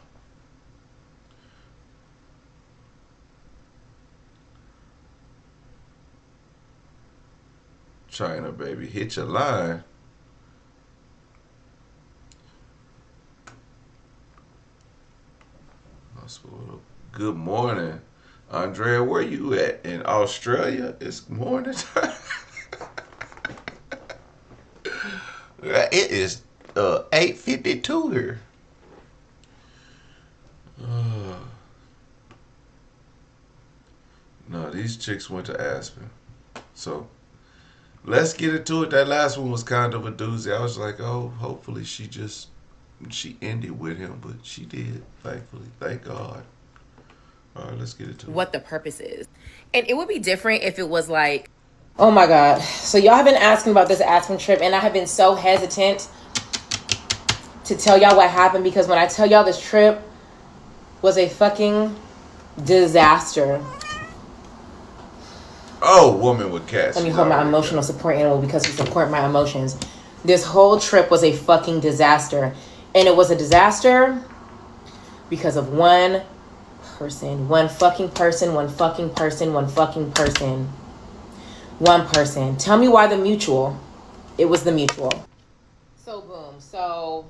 China, baby, hit your line. Good morning. Andrea, where you at? In Australia? It's morning time. It is 8:52 here. No, these chicks went to Aspen. So let's get into it. That last one was kind of a doozy. I was like, oh, hopefully she ended with him, but she did, thankfully. Thank God. All right, let's get into it. What the purpose is. And it would be different if it was like, oh my God. So y'all have been asking about this Aspen trip, and I have been so hesitant to tell y'all what happened, because when I tell y'all this trip was a fucking disaster. Oh, woman with cats. Let me hold my emotional support animal because he support my emotions. This whole trip was a fucking disaster. And it was a disaster because of one person. One fucking person. One fucking person. One fucking person. One person. Tell me why the mutual. It was the mutual. So boom. So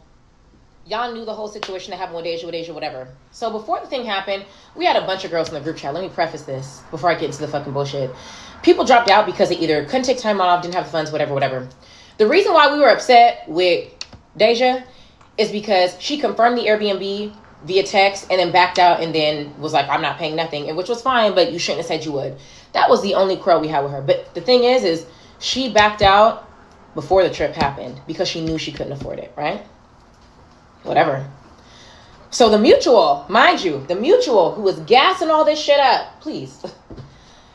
y'all knew the whole situation that happened with Deja, whatever. So before the thing happened, we had a bunch of girls in the group chat. Let me preface this before I get into the fucking bullshit. People dropped out because they either couldn't take time off, didn't have the funds, whatever. The reason why we were upset with Deja is because she confirmed the Airbnb via text and then backed out and then was like, I'm not paying nothing, and which was fine, but you shouldn't have said you would. That was the only quarrel we had with her. But the thing is she backed out before the trip happened because she knew she couldn't afford it, right? Whatever. So the mutual, mind you, the mutual who was gassing all this shit up, please.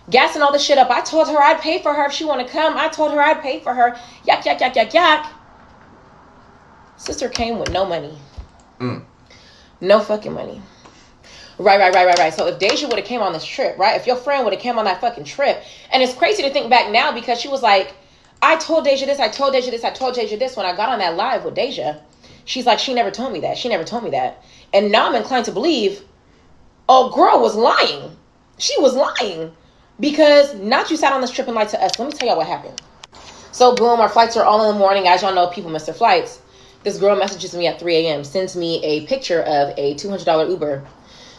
Gassing all this shit up. I told her I'd pay for her if she want to come. I told her I'd pay for her. Yak. Sister came with no money. No fucking money. Right. So if Deja would have came on this trip, right? If your friend would have came on that fucking trip, and it's crazy to think back now because she was like, I told Deja this, I told Deja this when I got on that live with Deja. She's like, she never told me that. And now I'm inclined to believe, oh, girl was lying. She was lying. Because not you sat on this trip and lied to us. Let me tell y'all what happened. So boom, our flights are all in the morning. As y'all know, people miss their flights. This girl messages me at 3 a.m. Sends me a picture of a $200 Uber.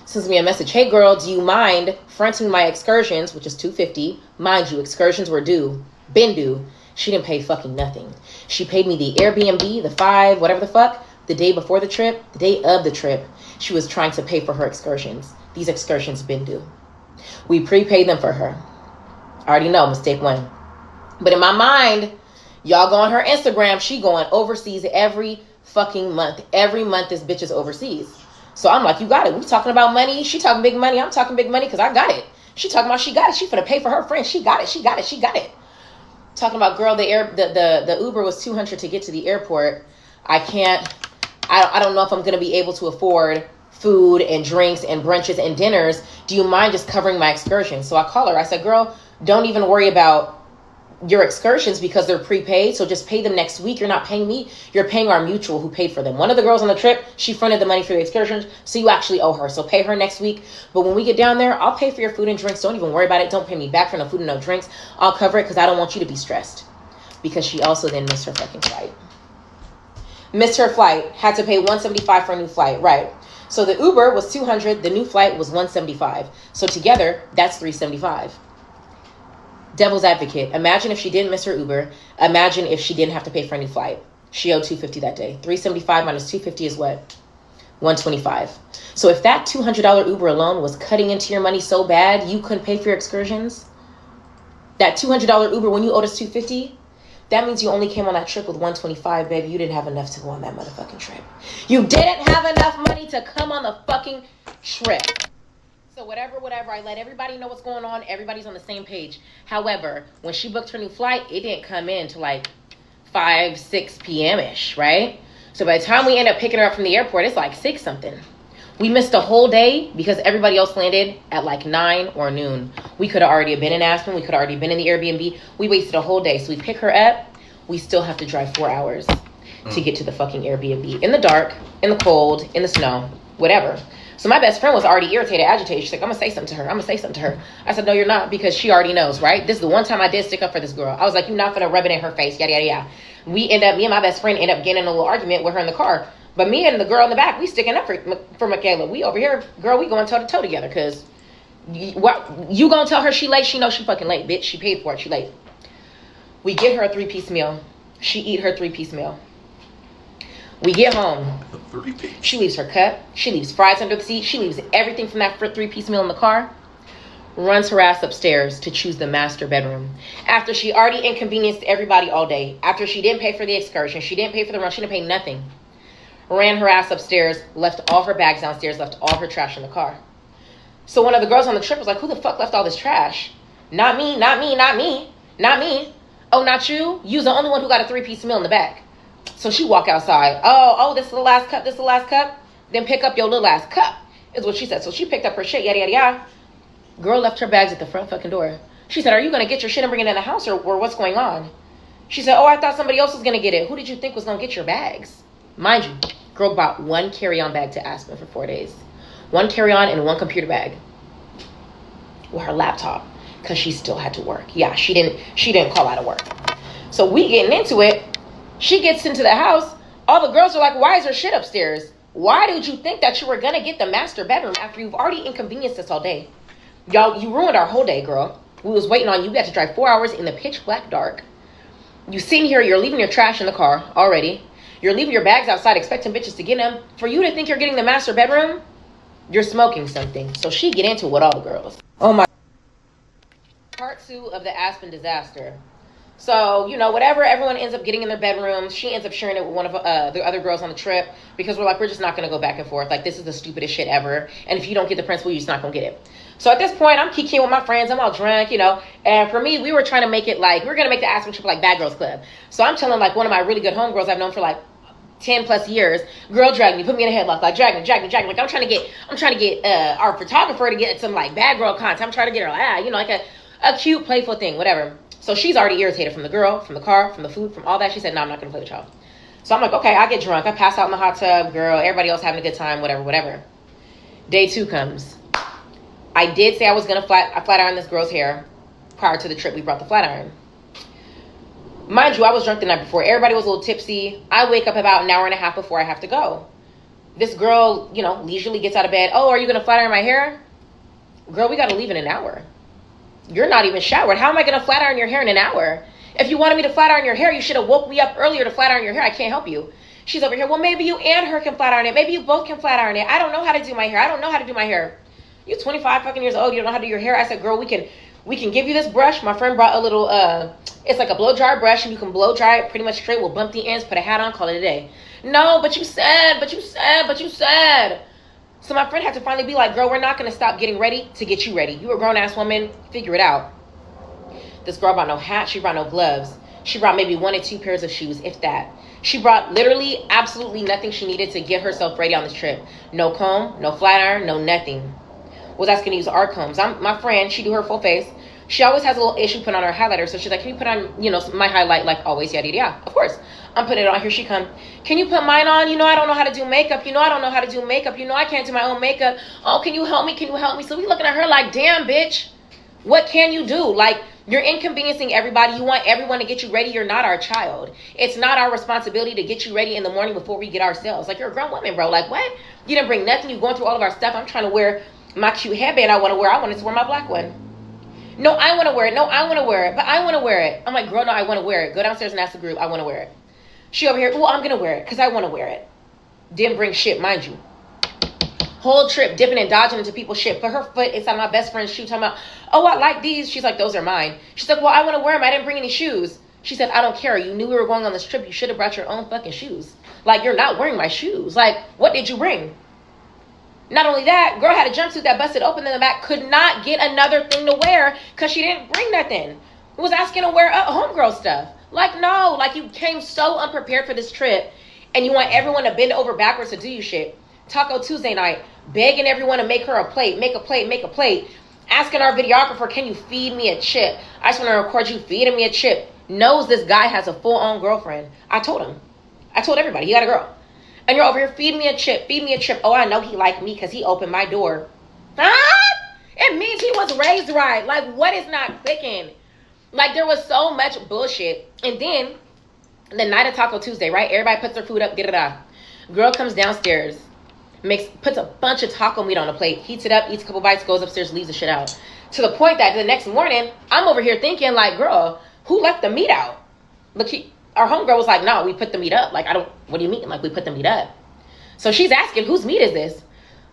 Sends me a message. Hey girl, do you mind fronting my excursions, which is $250. Mind you, excursions were been due. She didn't pay fucking nothing. She paid me the Airbnb, the 5, whatever the fuck, the day before the trip, the day of the trip. She was trying to pay for her excursions. These excursions been due. We prepaid them for her. I already know, mistake 1. But in my mind, y'all go on her Instagram, she going overseas every fucking month. Every month this bitch is overseas. So I'm like, you got it. We talking about money. She talking big money. I'm talking big money because I got it. She talking about she got it. She finna pay for her friend. She got it. Talking about, girl, the Uber was $200 to get to the airport. I don't know if I'm going to be able to afford food and drinks and brunches and dinners. Do you mind just covering my excursions? So I call her. I said, girl, don't even worry about your excursions because they're prepaid. So just pay them next week. You're not paying me. You're paying our mutual who paid for them. One of the girls on the trip, she fronted the money for the excursions. So you actually owe her. So pay her next week. But when we get down there, I'll pay for your food and drinks. Don't even worry about it. Don't pay me back for no food and no drinks. I'll cover it because I don't want you to be stressed. Because she also then missed her fucking flight. Missed her flight. Had to pay $175 for a new flight. Right. So the Uber was $200. The new flight was $175. So together, that's $375. Devil's advocate. Imagine if she didn't miss her Uber. Imagine if she didn't have to pay for a new flight. She owed $250 that day. $375 minus $250 is what? $125. So if that $200 Uber alone was cutting into your money so bad you couldn't pay for your excursions, that $200 Uber when you owed us $250, that means you only came on that trip with $125, baby. You didn't have enough to go on that motherfucking trip. You didn't have enough money to come on the fucking trip. So whatever. I let everybody know what's going on. Everybody's on the same page. However, when she booked her new flight, it didn't come in till like 5, 6 p.m.-ish, right? So by the time we end up picking her up from the airport, it's like 6 something. We missed a whole day because everybody else landed at like 9 or noon. We could have already been in Aspen. We could have already been in the Airbnb. We wasted a whole day. So we pick her up. We still have to drive 4 hours to get to the fucking Airbnb. In the dark, in the cold, in the snow, whatever. So my best friend was already irritated, agitated. She's like, I'm going to say something to her. I said, no, you're not, because she already knows, right? This is the one time I did stick up for this girl. I was like, you're not going to rub it in her face, yada, yada, yada. Me and my best friend end up getting in a little argument with her in the car. But me and the girl in the back, we sticking up for Michaela. We over here, girl, we going toe-to-toe together, because you going to tell her she late? She knows she fucking late, bitch. She paid for it. She late. We get her a 3-piece meal. She eat her 3-piece meal. We get home. She leaves her cup. She leaves fries under the seat. She leaves everything from that 3-piece meal in the car. Runs her ass upstairs to choose the master bedroom. After she already inconvenienced everybody all day. After she didn't pay for the excursion. She didn't pay for the run. She didn't pay nothing. Ran her ass upstairs. Left all her bags downstairs. Left all her trash in the car. So one of the girls on the trip was like, who the fuck left all this trash? Not me, not me, not me, not me. Oh, not you? You's the only one who got a 3-piece meal in the back. So she walk outside. Oh, this is the last cup. This is the last cup. Then pick up your little ass cup, is what she said. So she picked up her shit, yada, yada, yada. Girl left her bags at the front fucking door. She said, are you going to get your shit and bring it in the house, or what's going on? She said, oh, I thought somebody else was going to get it. Who did you think was going to get your bags? Mind you, girl bought 1 carry-on bag to Aspen for 4 days. 1 carry-on and 1 computer bag with her laptop, because she still had to work. Yeah, she didn't call out of work. So we getting into it. She gets into the house. All the girls are like, why is her shit upstairs? Why did you think that you were going to get the master bedroom after you've already inconvenienced us all day? Y'all, you ruined our whole day, girl. We was waiting on you. We had to drive 4 hours in the pitch black dark. You sitting here, you're leaving your trash in the car already. You're leaving your bags outside expecting bitches to get them. For you to think you're getting the master bedroom, you're smoking something. So she get into it with all the girls. Oh my. Part 2 of the Aspen disaster. So, whatever everyone ends up getting in their bedrooms, she ends up sharing it with one of the other girls on the trip, because we're just not going to go back and forth. Like, this is the stupidest shit ever. And if you don't get the principal, you're just not going to get it. So at this point, I'm kikiing with my friends. I'm all drunk, And for me, we were trying to make it like, we're going to make the Aspen trip like Bad Girls Club. So I'm telling like one of my really good homegirls I've known for like 10 plus years, girl, drag me, put me in a headlock, like drag me. Like I'm trying to get our photographer to get some like bad girl content. I'm trying to get her like a cute, playful thing, whatever. So she's already irritated from the girl, from the car, from the food, from all that. She said, no, I'm not going to play with y'all. So I'm like, okay, I get drunk. I pass out in the hot tub, girl. Everybody else having a good time, whatever. Day 2 comes. I did say I was going to flat iron this girl's hair. Prior to the trip, we brought the flat iron. Mind you, I was drunk the night before. Everybody was a little tipsy. I wake up about an hour and a half before I have to go. This girl, leisurely gets out of bed. Oh, are you going to flat iron my hair? Girl, we got to leave in an hour. You're not even showered. How am I going to flat iron your hair in an hour? If you wanted me to flat iron your hair, you should have woke me up earlier to flat iron your hair. I can't help you. She's over here. Well, maybe you and her can flat iron it. Maybe you both can flat iron it. I don't know how to do my hair. You're 25 fucking years old. You don't know how to do your hair. I said, girl, we can give you this brush. My friend brought a little, it's like a blow dryer brush, and you can blow dry it pretty much straight. We'll bump the ends, put a hat on, call it a day. No, but you said. So my friend had to finally be like, girl, we're not going to stop getting ready to get you ready. You a grown-ass woman. Figure it out. This girl brought no hat. She brought no gloves. She brought maybe 1 or 2 pairs of shoes, if that. She brought literally absolutely nothing she needed to get herself ready on this trip. No comb, no flat iron, no nothing. Was asking to use our combs. My friend, she do her full face. She always has a little issue putting on her highlighter. So she's like, can you put on, my highlight like always? Yada, yada, yada. Of course. I'm putting it on. Here she come. Can you put mine on? I don't know how to do makeup. I don't know how to do makeup. I can't do my own makeup. Oh, can you help me? So we looking at her like, damn, bitch. What can you do? Like, you're inconveniencing everybody. You want everyone to get you ready. You're not our child. It's not our responsibility to get you ready in the morning before we get ourselves. Like, you're a grown woman, bro. Like, what? You didn't bring nothing. You're going through all of our stuff. I'm trying to wear my cute headband I want to wear. I wanted to wear my black one. No, I want to wear it. No, I want to wear it. But I want to wear it. I'm like, girl, no, I want to wear it. Go downstairs and ask the group. I want to wear it. She over here, well, I'm going to wear it because I want to wear it. Didn't bring shit, mind you. Whole trip dipping and dodging into people's shit. Put her foot inside my best friend's shoe, talking about, oh, I like these. She's like, those are mine. She's like, well, I want to wear them. I didn't bring any shoes. She said, I don't care. You knew we were going on this trip. You should have brought your own fucking shoes. Like, you're not wearing my shoes. Like, what did you bring? Not only that, girl had a jumpsuit that busted open in the back, could not get another thing to wear because she didn't bring nothing. Was asking to wear homegirl stuff. Like, no, like you came so unprepared for this trip and you want everyone to bend over backwards to do you shit. Taco Tuesday night, begging everyone to make her a plate, make a plate. Asking our videographer, can you feed me a chip? I just want to record you feeding me a chip. Knows this guy has a full-on girlfriend. I told him. I told everybody, he got a girl. And you're over here, feed me a chip. Oh, I know he liked me because he opened my door. It means he was raised right. Like, what is not clicking? Like, there was so much bullshit. And then, the night of Taco Tuesday, right? Everybody puts their food up, get it out. Girl comes downstairs, puts a bunch of taco meat on a plate, heats it up, eats a couple bites, goes upstairs, leaves the shit out. To the point that the next morning, I'm over here thinking, like, girl, who left the meat out? Look, our homegirl was like, no, we put the meat up. Like, what do you mean? Like, we put the meat up. So she's asking, whose meat is this?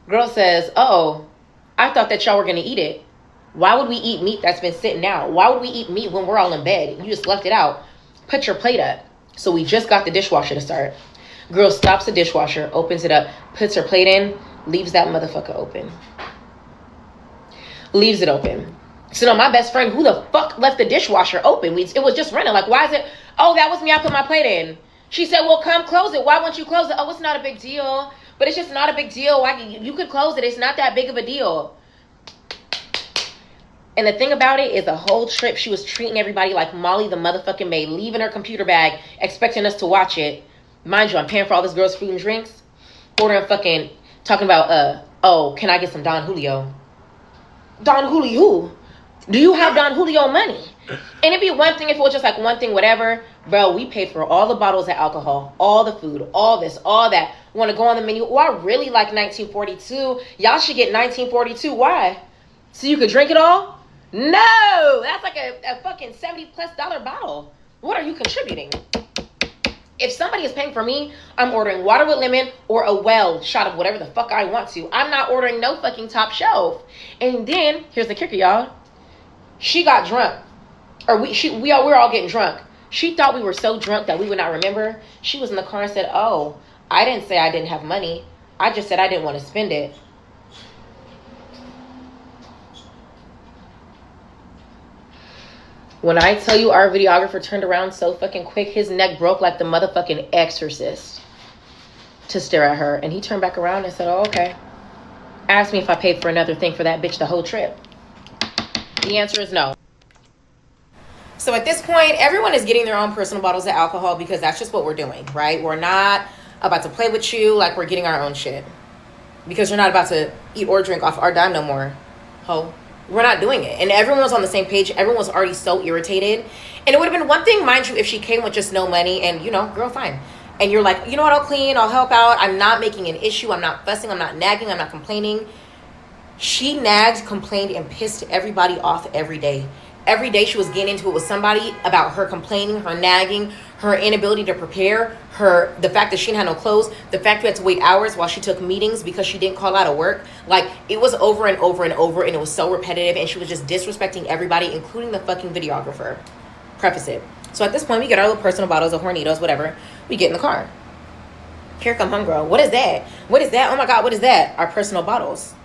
Girl says, oh, I thought that y'all were going to eat it. Why would we eat meat that's been sitting out? Why would we eat meat when we're all in bed? You just left it out. Put your plate up. So we just got the dishwasher to start. Girl stops the dishwasher, opens it up, puts her plate in, leaves that motherfucker open. Leaves it open. So now my best friend, who the fuck left the dishwasher open? It was just running. Like, why is it? Oh, that was me. I put my plate in. She said, well, come close it. Why won't you close it? Oh, it's not a big deal. But it's just not a big deal. Why you could close it. It's not that big of a deal. And the thing about it is the whole trip, she was treating everybody like Molly the motherfucking maid, leaving her computer bag, expecting us to watch it. Mind you, I'm paying for all this girl's food and drinks. Ordering fucking, talking about, oh, can I get some Don Julio? Don Julio? Do you have Don Julio money? And it'd be one thing if it was just like one thing, whatever. Bro, we paid for all the bottles of alcohol, all the food, all this, all that. Want to go on the menu? Oh, I really like 1942. Y'all should get 1942. Why? So you could drink it all? No, that's like a fucking $70+ bottle. What are you contributing? If somebody is paying for me, I'm ordering water with lemon or a well shot of whatever the fuck I want to. I'm not ordering no fucking top shelf. And then, here's the kicker, y'all. She got drunk. Or we're all getting drunk. She thought we were so drunk that we would not remember. She was in the car and said, oh, I didn't say I didn't have money. I just said I didn't want to spend it. When I tell you our videographer turned around so fucking quick, his neck broke like the motherfucking exorcist to stare at her. And he turned back around and said, oh, okay. Asked me if I paid for another thing for that bitch the whole trip. The answer is no. So at this point, everyone is getting their own personal bottles of alcohol because that's just what we're doing, right? We're not about to play with you like we're getting our own shit. Because you're not about to eat or drink off our dime no more, ho. We're not doing it. And everyone was on the same page. Everyone was already so irritated. And it would have been one thing, mind you, if she came with just no money and, you know, girl, fine. And you're like, you know what, I'll clean, I'll help out. I'm not making an issue. I'm not fussing. I'm not nagging. I'm not complaining. She nagged, complained, and pissed everybody off every day. Every day she was getting into it with somebody about her complaining, her nagging, her inability to prepare, the fact that she didn't have no clothes, the fact we had to wait hours while she took meetings because she didn't call out of work. Like, it was over and over and over, and it was so repetitive, and she was just disrespecting everybody, including the fucking videographer. Preface it. So at this point, we get our little personal bottles of Hornitos, whatever. We get in the car. Here come homegirl. What is that? What is that? Oh my God, what is that? Our personal bottles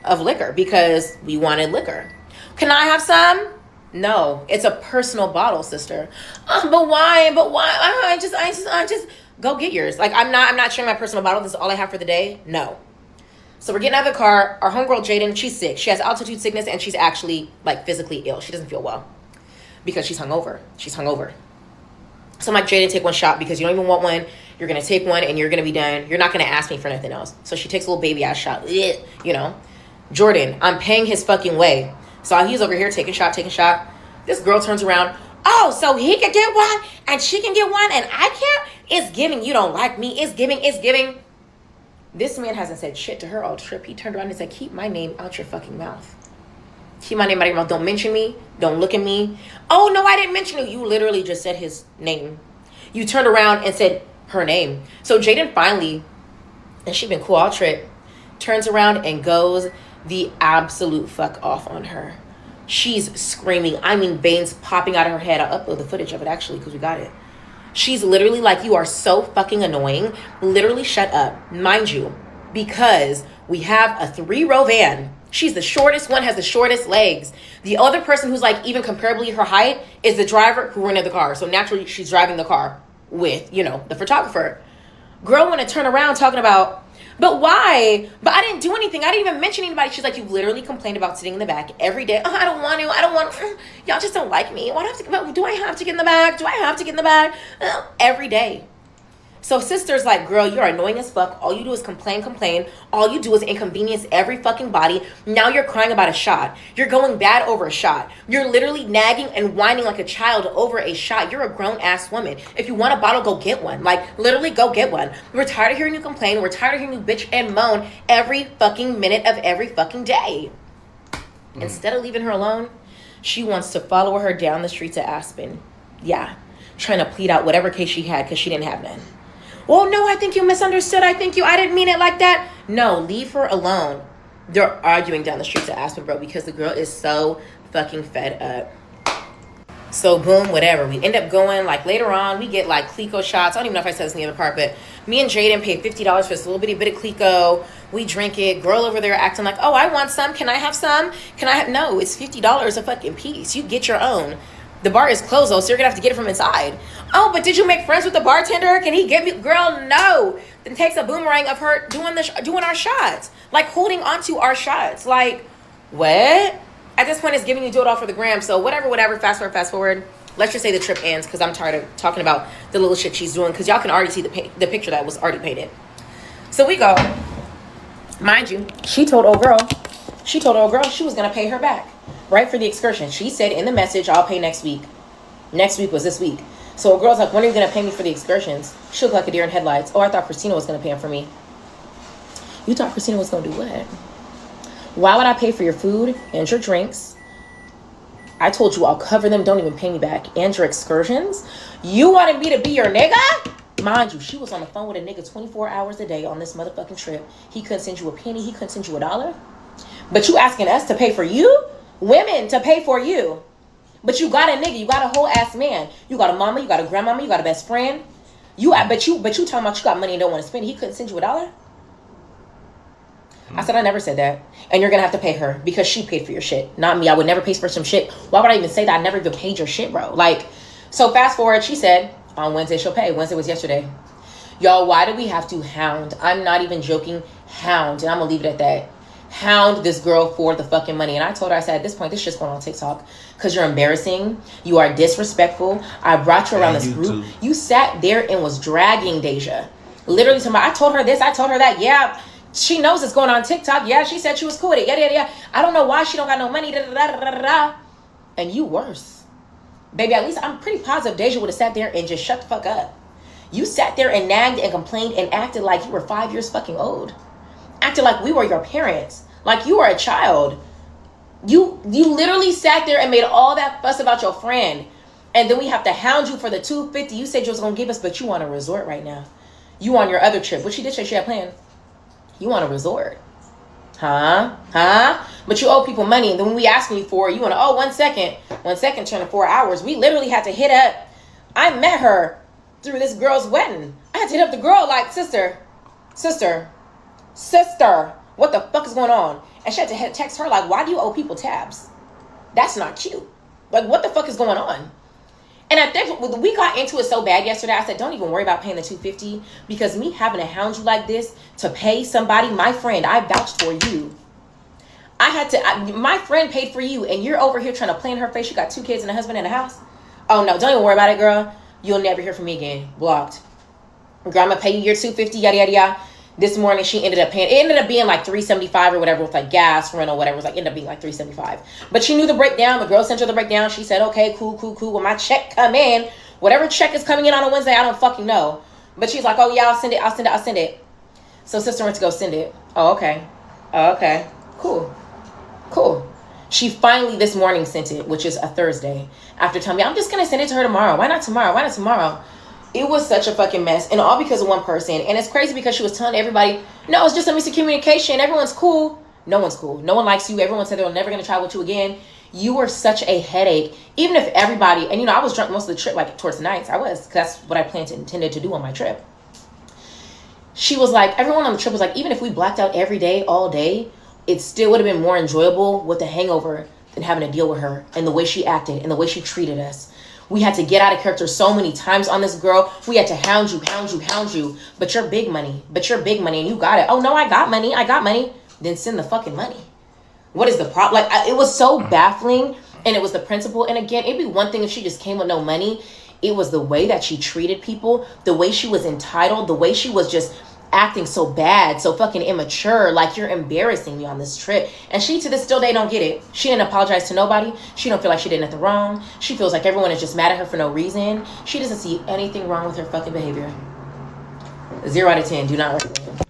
of liquor because we wanted liquor. Can I have some? No, it's a personal bottle, sister. But why? I just go get yours. Like, I'm not sharing my personal bottle. This is all I have for the day. No. So we're getting out of the car. Our homegirl Jaden, she's sick. She has altitude sickness and she's actually like physically ill. She doesn't feel well because she's hungover. So I'm like, Jaden, take one shot because you don't even want one. You're gonna take one and you're gonna be done. You're not gonna ask me for nothing else. So she takes a little baby ass shot. You know, Jordan, I'm paying his fucking way. So he's over here taking shot. This girl turns around. Oh, so he can get one and she can get one and I can't? It's giving you don't like me. It's giving. This man hasn't said shit to her all trip. He turned around and said, keep my name out your fucking mouth. Keep my name out of your mouth. Don't mention me. Don't look at me. Oh, no, I didn't mention you. You literally just said his name. You turned around and said her name. So Jaden finally, and she's been cool all trip, turns around and goes the absolute fuck off on her. She's screaming. I mean, veins popping out of her head. I'll upload the footage of it, actually, because we got it. She's literally like, you are so fucking annoying. Literally, shut up. Mind you, because We have a 3-row van. She's the shortest one, has the shortest legs. The other person who's like even comparably her height is the driver who rented the car. So naturally she's driving the car with, you know, the photographer. Girl want to turn around talking about, but why? But I didn't do anything. I didn't even mention anybody. She's like, you literally complained about sitting in the back every day. Oh, I don't want to. Y'all just don't like me. Why do I have to? Do I have to get in the back? Do I have to get in the back? Every day. So sister's like, girl, you're annoying as fuck. All you do is complain. All you do is inconvenience every fucking body. Now you're crying about a shot. You're going bad over a shot. You're literally nagging and whining like a child over a shot. You're a grown-ass woman. If you want a bottle, go get one. Like, literally go get one. We're tired of hearing you complain. We're tired of hearing you bitch and moan every fucking minute of every fucking day. Instead of leaving her alone, she wants to follow her down the streets of Aspen. Yeah, trying to plead out whatever case she had because she didn't have none. Well, no, I think you misunderstood. I didn't mean it like that. No, leave her alone. They're arguing down the streets of Aspen, bro, because the girl is so fucking fed up. So boom, whatever. We end up going, like later on, we get like Clico shots. I don't even know if I said this in the other part, but me and Jaden paid $50 for this little bit of Clico. We drink it. Girl over there acting like, oh, I want some. Can I have some? No, it's $50 a fucking piece. You get your own. The bar is closed though, so you're gonna have to get it from inside. Oh, but did you make friends with the bartender? Can he get me? Girl, no. Then takes a boomerang of her doing our shots, like holding onto our shots. Like, what? At this point, it's giving you do it all for the gram. So whatever. Fast forward. Let's just say the trip ends because I'm tired of talking about the little shit she's doing because y'all can already see the picture that was already painted. So we go. Mind you, she told old girl she was gonna pay her back. Right, for the excursion. She said in the message, I'll pay next week. Next week was this week. So a girl's like, when are you going to pay me for the excursions? She looked like a deer in headlights. Oh, I thought Christina was going to pay them for me. You thought Christina was going to do what? Why would I pay for your food and your drinks? I told you I'll cover them. Don't even pay me back. And your excursions? You wanted me to be your nigga? Mind you, she was on the phone with a nigga 24 hours a day on this motherfucking trip. He couldn't send you a penny. He couldn't send you $1. But you asking us to pay for you? Women to pay for you. But you got a nigga, you got a whole ass man. You got a mama, you got a grandmama, you got a best friend. But you talking about you got money and don't want to spend it. He couldn't send you $1. I said I never said that. And you're gonna have to pay her because she paid for your shit. Not me. I would never pay for some shit. Why would I even say that? I never even paid your shit, bro. Like, so fast forward, she said on Wednesday she'll pay. Wednesday was yesterday. Y'all, why do we have to hound? I'm not even joking. Hound. And I'm gonna leave it at that. Hound this girl for the fucking money. And I told her, I said, at this point, this shit's going on TikTok because you're embarrassing. You are disrespectful. I brought you around this group. You sat there and was dragging Deja. Literally, I told her this, I told her that. Yeah, she knows it's going on TikTok. Yeah, she said she was cool with it. Yeah. I don't know why she don't got no money. And you worse. Baby, at least I'm pretty positive Deja would have sat there and just shut the fuck up. You sat there and nagged and complained and acted like you were 5 years fucking old. Acted like we were your parents. Like you are a child. You literally sat there and made all that fuss about your friend. And then we have to hound you for the $250 you said you was going to give us, but you want a resort right now. You on your other trip, which she did say she had planned. You want a resort. Huh? But you owe people money. And then when we asking you for it, you want to, 1 second. 1 second turn to 4 hours. We literally had to hit up. I met her through this girl's wedding. I had to hit up the girl like, sister, what the fuck is going on? And she had to text her like, why do you owe people tabs? That's not cute. Like, what the fuck is going on? And I think we got into it so bad yesterday. I said, don't even worry about paying the $250 because me having to hound you like this to pay somebody, my friend, I vouched for you. My friend paid for you and you're over here trying to play in her face. You got 2 kids and a husband and a house. Oh no, don't even worry about it, girl. You'll never hear from me again. Blocked. Girl, I'm gonna pay you your $250, yada. This morning, she ended up paying, it ended up being like $375 or whatever with like gas, rent or whatever. It was like, ended up being like $375. But she knew the breakdown. The girl sent her the breakdown. She said, okay, cool. When my check come in, whatever check is coming in on a Wednesday, I don't fucking know. But she's like, oh yeah, I'll send it. So sister went to go send it. Oh, okay. Cool. She finally this morning sent it, which is a Thursday. After telling me, I'm just going to send it to her tomorrow. Why not tomorrow? It was such a fucking mess, and all because of one person. And it's crazy because she was telling everybody, no, it's just a miscommunication. Everyone's cool. No one's cool. No one likes you. Everyone said they were never going to travel with you again. You were such a headache. Even if everybody, and I was drunk most of the trip, like towards the nights. I was, because that's what I intended to do on my trip. she was like, everyone on the trip was like, even if we blacked out every day, all day, it still would have been more enjoyable with the hangover than having to deal with her and the way she acted and the way she treated us. We had to get out of character so many times on this girl. We had to hound you. But you're big money. And you got it. Oh, no, I got money. Then send the fucking money. What is the problem? Like, it was so baffling. And it was the principle. And again, it'd be one thing if she just came with no money. It was the way that she treated people, the way she was entitled, the way she was just acting so bad, so fucking immature. Like, you're embarrassing me on this trip. And she to this still day don't get it. She didn't apologize to nobody. She don't feel like she did nothing wrong. She feels like everyone is just mad at her for no reason. She doesn't see anything wrong with her fucking behavior. 0 out of 10. Do not recommend.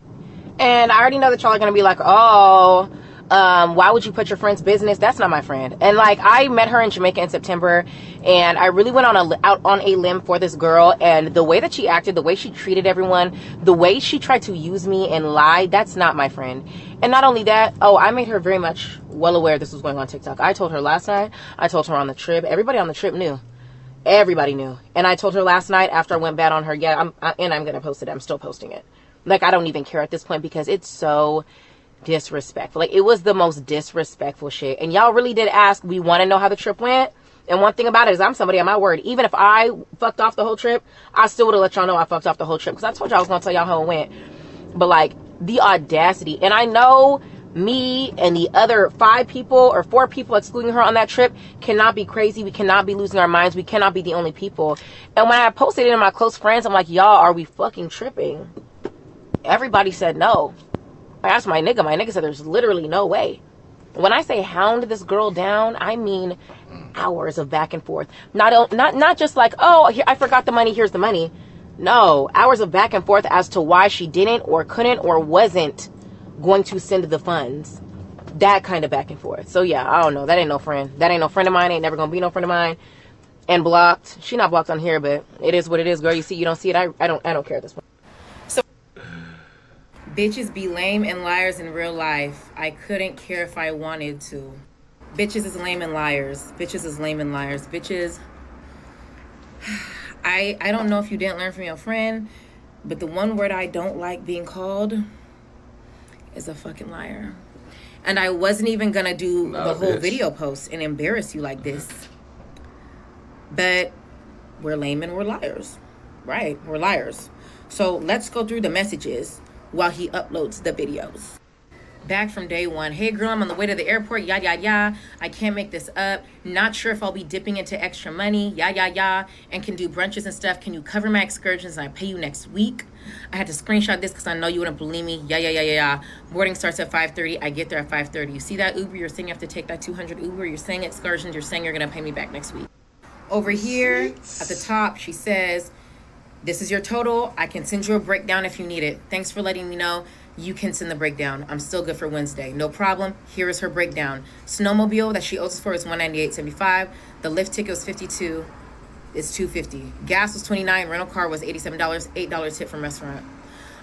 And I already know that y'all are gonna be like, oh, why would you put your friend's business? That's not my friend. And like, I met her in Jamaica in September, and I really went out on a limb for this girl. And the way that she acted, the way she treated everyone, the way she tried to use me and lie, that's not my friend. And not only that, I made her very much well aware this was going on TikTok. I told her last night. I told her on the trip. Everybody on the trip knew. Everybody knew. And I told her last night after I went bad on her. Yeah, I'm gonna post it. I'm still posting it. Like, I don't even care at this point because it's so disrespectful. Like, it was the most disrespectful shit. And y'all really did ask. We want to know how the trip went. And one thing about it is I'm somebody at my word. Even if I fucked off the whole trip, I still would have let y'all know I fucked off the whole trip because I told y'all I was going to tell y'all how it went. But like, the audacity. And I know me and the other 5 people or 4 people excluding her on that trip cannot be crazy. We cannot be losing our minds. We cannot be the only people. And when I posted it in my close friends, I'm like, y'all, are we fucking tripping? Everybody said no. I asked my nigga. My nigga said there's literally no way. When I say hound this girl down, I mean hours of back and forth. Not just like, oh, here, I forgot the money, here's the money. No, hours of back and forth as to why she didn't or couldn't or wasn't going to send the funds. That kind of back and forth. So yeah, I don't know. That ain't no friend. That ain't no friend of mine. Ain't never gonna be no friend of mine. And blocked. She not blocked on here, but it is what it is, girl. You see, you don't see it. I don't care at this point. So bitches be lame and liars in real life. I couldn't care if I wanted to. Bitches is lame and liars. Bitches is lame and liars. Bitches. I don't know if you didn't learn from your friend, but the one word I don't like being called is a fucking liar. And I wasn't even gonna do the whole video post and embarrass you like this. But we're lame and we're liars. Right, we're liars. So let's go through the messages while he uploads the videos. Back from day one. Hey girl, I'm on the way to the airport. Yeah, yeah, yeah. I can't make this up. Not sure if I'll be dipping into extra money. Yeah, yeah, yeah. And can do brunches and stuff. Can you cover my excursions and I pay you next week? I had to screenshot this because I know you wouldn't believe me. Yeah, yeah, yeah, yeah, yeah. Boarding starts at 5:30. I get there at 5:30. You see that Uber? You're saying you have to take that 200 Uber. You're saying excursions. You're saying you're going to pay me back next week. Over here at the top, she says, this is your total. I can send you a breakdown if you need it. Thanks for letting me know. You can send the breakdown. I'm still good for Wednesday. No problem. Here is her breakdown. Snowmobile that she owes us for is $198.75. The lift ticket was $52. It's $250. Gas was $29. Rental car was $87. $8 tip from restaurant.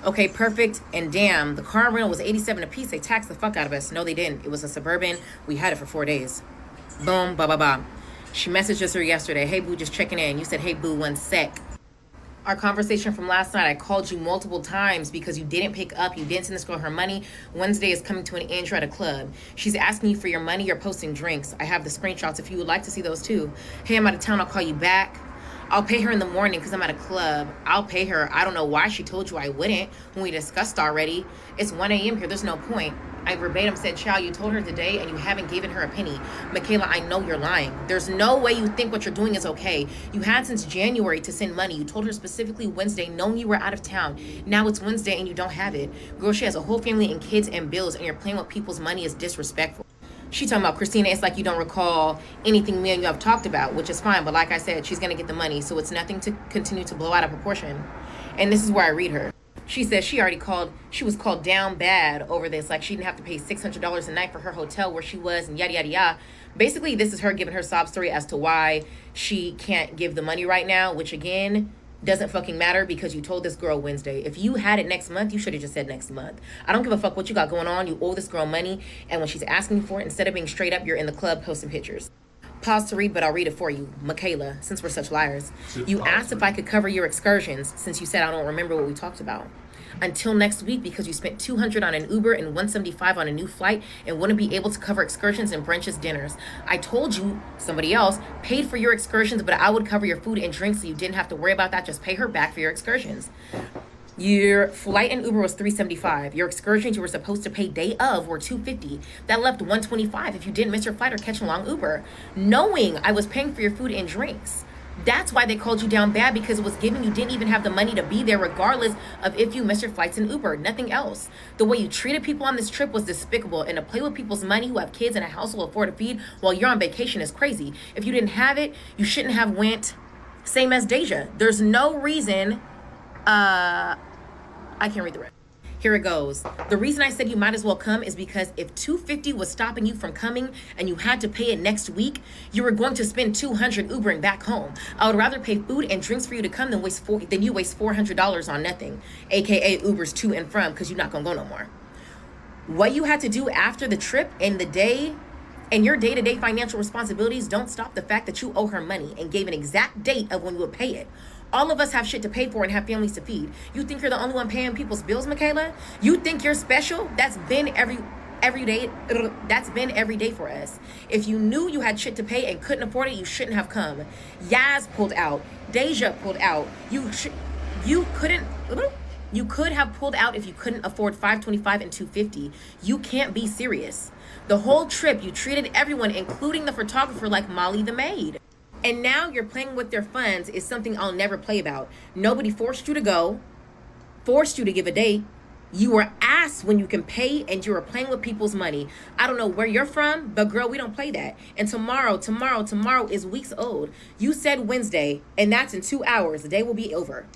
Okay, perfect. And damn, the car rental was $87 a piece. They taxed the fuck out of us. No, they didn't. It was a Suburban. We had it for 4 days. Boom, ba ba ba. She messaged us yesterday. Hey boo, just checking in. You said, hey boo, 1 sec. Our conversation from last night, I called you multiple times because you didn't pick up. You didn't send this girl her money. Wednesday is coming to an end. You're at a club. She's asking you for your money. You're posting drinks. I have the screenshots if you would like to see those too. Hey, I'm out of town. I'll call you back. I'll pay her in the morning because I'm at a club. I'll pay her. I don't know why she told you I wouldn't when we discussed already. It's 1 a.m. here. There's no point. I verbatim said, child, you told her today and you haven't given her a penny. Michaela, I know you're lying. There's no way you think what you're doing is okay. You had since January to send money. You told her specifically Wednesday, knowing you were out of town. Now it's Wednesday and you don't have it. Girl, she has a whole family and kids and bills and you're playing with people's money is disrespectful. She talking about, Christina, it's like you don't recall anything me and you have talked about, which is fine. But like I said, she's going to get the money. So it's nothing to continue to blow out of proportion. And this is where I read her. She says she was called down bad over this. Like she didn't have to pay $600 a night for her hotel where she was and yada, yada, yada. Basically, this is her giving her sob story as to why she can't give the money right now, which again, doesn't fucking matter because you told this girl Wednesday. If you had it next month, you should have just said next month. I don't give a fuck what you got going on. You owe this girl money. And when she's asking for it, instead of being straight up, you're in the club posting pictures. Pause to read, but I'll read it for you. Michaela, since we're such liars. You asked if I could cover your excursions since you said I don't remember what we talked about. until next week because you spent $200 on an Uber and $175 on a new flight and wouldn't be able to cover excursions and brunches, dinners. I told you somebody else paid for your excursions, but I would cover your food and drinks so you didn't have to worry about that. Just pay her back for your excursions. Your flight and Uber was $375. Your excursions you were supposed to pay day of were $250. That left $125 if you didn't miss your flight or catch a long Uber. Knowing I was paying for your food and drinks. That's why they called you down bad, because it was given you didn't even have the money to be there regardless of if you missed your flights and Uber. Nothing else. The way you treated people on this trip was despicable, and to play with people's money who have kids and a household afford to feed while you're on vacation is crazy. If you didn't have it, you shouldn't have went. Same as Deja. There's no reason I can't read the rest. Here it goes. The reason I said you might as well come is because if $250 was stopping you from coming and you had to pay it next week, you were going to spend $200 Ubering back home. I would rather pay food and drinks for you to come than you waste $400 on nothing, aka Ubers to and from, because you're not gonna go no more. What you had to do after the trip and the day and your day-to-day financial responsibilities don't stop the fact that you owe her money and gave an exact date of when you would pay it. All of us have shit to pay for and have families to feed. You think you're the only one paying people's bills, Michaela? You think you're special? That's been every day. That's been every day for us. If you knew you had shit to pay and couldn't afford it, you shouldn't have come. Yaz pulled out. Deja pulled out. You could have pulled out if you couldn't afford $525 and $250. You can't be serious. The whole trip, you treated everyone, including the photographer, like Molly the maid. And now you're playing with their funds is something I'll never play about. Nobody forced you to go, forced you to give a date. You were asked when you can pay, and you were playing with people's money. I don't know where you're from, but girl, we don't play that. And tomorrow is weeks old. You said Wednesday, and that's in 2 hours. The day will be over.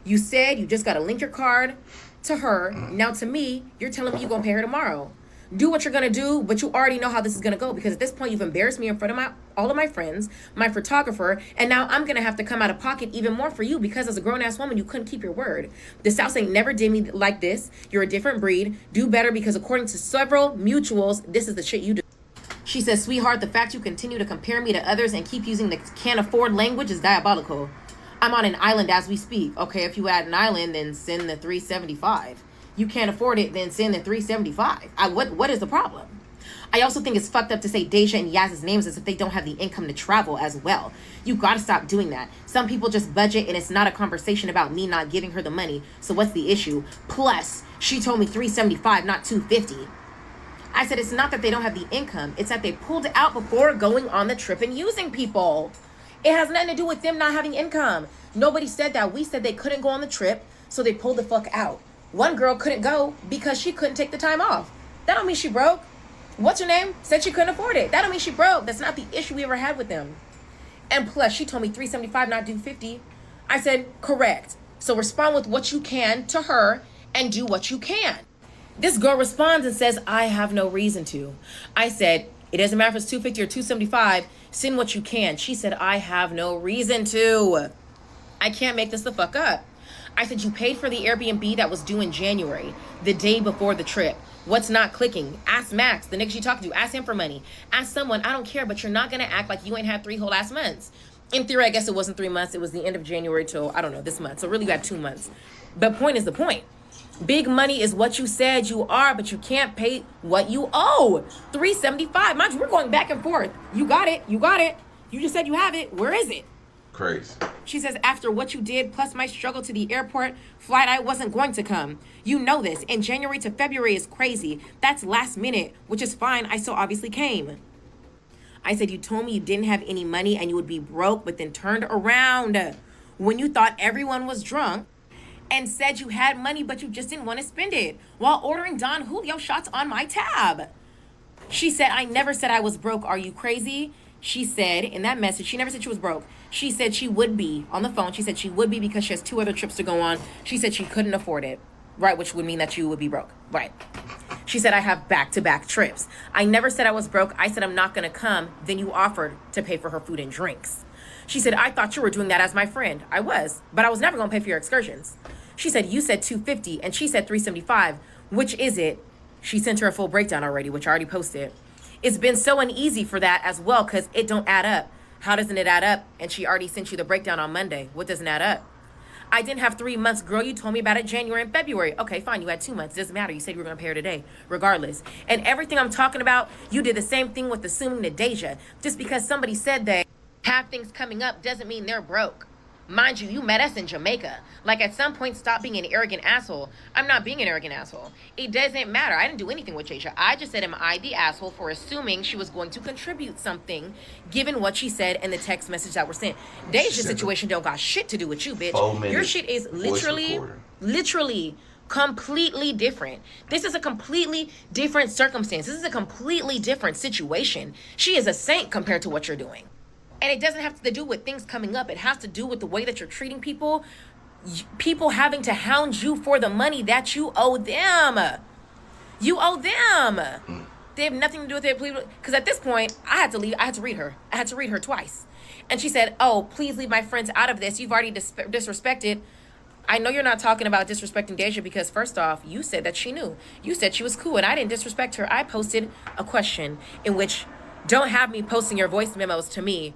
You said you just got to link your card to her. Now to me, you're telling me you're going to pay her tomorrow. Do what you're going to do, but you already know how this is going to go, because at this point you've embarrassed me in front of all of my friends, my photographer, and now I'm going to have to come out of pocket even more for you because as a grown-ass woman, you couldn't keep your word. The South ain't never did me like this. You're a different breed. Do better, because according to several mutuals, this is the shit you do. She says, sweetheart, the fact you continue to compare me to others and keep using the can't afford language is diabolical. I'm on an island as we speak. Okay, if you add an island, then send the $375. You can't afford it, then send the $375. What is the problem? I also think it's fucked up to say Deja and Yaz's names as if they don't have the income to travel as well. You gotta stop doing that. Some people just budget, and it's not a conversation about me not giving her the money. So what's the issue? Plus, she told me $375, not $250. I said it's not that they don't have the income. It's that they pulled out before going on the trip and using people. It has nothing to do with them not having income. Nobody said that. We said they couldn't go on the trip, so they pulled the fuck out. One girl couldn't go because she couldn't take the time off. That don't mean she broke. What's her name? Said she couldn't afford it. That don't mean she broke. That's not the issue we ever had with them. And plus, she told me $375, not $250. I said, correct. So respond with what you can to her and do what you can. This girl responds and says, I have no reason to. I said, it doesn't matter if it's $250 or $275. Send what you can. She said, I have no reason to. I can't make this the fuck up. I said, you paid for the Airbnb that was due in January, the day before the trip. What's not clicking? Ask Max, the nigga she talking to. Ask him for money. Ask someone. I don't care, but you're not going to act like you ain't had 3 whole ass months. In theory, I guess it wasn't 3 months. It was the end of January till, I don't know, this month. So really you had 2 months. But point is the point. Big money is what you said you are, but you can't pay what you owe. $375. Mind you, we're going back and forth. You got it. You got it. You just said you have it. Where is it? Crazy. She says, after what you did, plus my struggle to the airport flight, I wasn't going to come. You know this. And January to February is crazy. That's last minute, which is fine. I still obviously came. I said, you told me you didn't have any money and you would be broke, but then turned around when you thought everyone was drunk and said you had money, but you just didn't want to spend it while ordering Don Julio shots on my tab. She said, I never said I was broke. Are you crazy? She said in that message, she never said she was broke. She said she would be on the phone. She said she would be because she has 2 other trips to go on. She said she couldn't afford it, right? Which would mean that you would be broke, right? She said, I have back-to-back trips. I never said I was broke. I said, I'm not going to come. Then you offered to pay for her food and drinks. She said, I thought you were doing that as my friend. I was, but I was never going to pay for your excursions. She said, you said $250 and she said $375. Which is it? She sent her a full breakdown already, which I already posted. It's been so uneasy for that as well because it don't add up. How doesn't it add up? And she already sent you the breakdown on Monday. What doesn't add up? I didn't have 3 months. Girl, you told me about it January and February. Okay, fine. You had 2 months. Doesn't matter. You said you were going to pay her today, regardless. And everything I'm talking about, you did the same thing with assuming the Deja. Just because somebody said they have things coming up doesn't mean they're broke. Mind you, you met us in Jamaica. Like, at some point, stop being an arrogant asshole. I'm not being an arrogant asshole. It doesn't matter. I didn't do anything with Deja. I just said, am I the asshole for assuming she was going to contribute something, given what she said and the text message that were sent? Deja's situation don't got shit to do with you, bitch. Your shit is literally completely different. This is a completely different circumstance. This is a completely different situation. She is a saint compared to what you're doing. And it doesn't have to do with things coming up. It has to do with the way that you're treating people. People having to hound you for the money that you owe them. You owe them. They have nothing to do with it. Because at this point, I had to leave. I had to read her. I had to read her twice. And she said, oh, please leave my friends out of this. You've already disrespected. I know you're not talking about disrespecting Deja because, first off, you said that she knew. You said she was cool, and I didn't disrespect her. I posted a question in which, don't have me posting your voice memos to me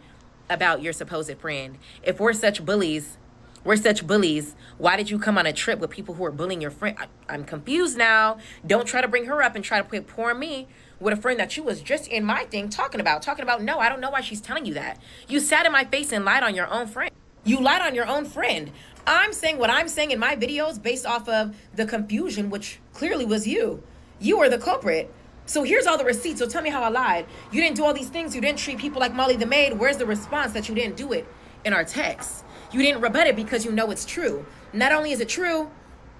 about your supposed friend. If we're such bullies, why did you come on a trip with people who are bullying your friend? I'm confused now. Don't try to bring her up and try to put poor me with a friend that you was just in my thing talking about. No, I don't know why she's telling you that. You sat in my face and lied on your own friend. You lied on your own friend. I'm saying what I'm saying in my videos based off of the confusion, which clearly was you. You were the culprit. So here's all the receipts. So tell me how I lied. You didn't do all these things. You didn't treat people like Molly the maid. Where's the response that you didn't do it in our text? You didn't rebut it because you know it's true. Not only is it true,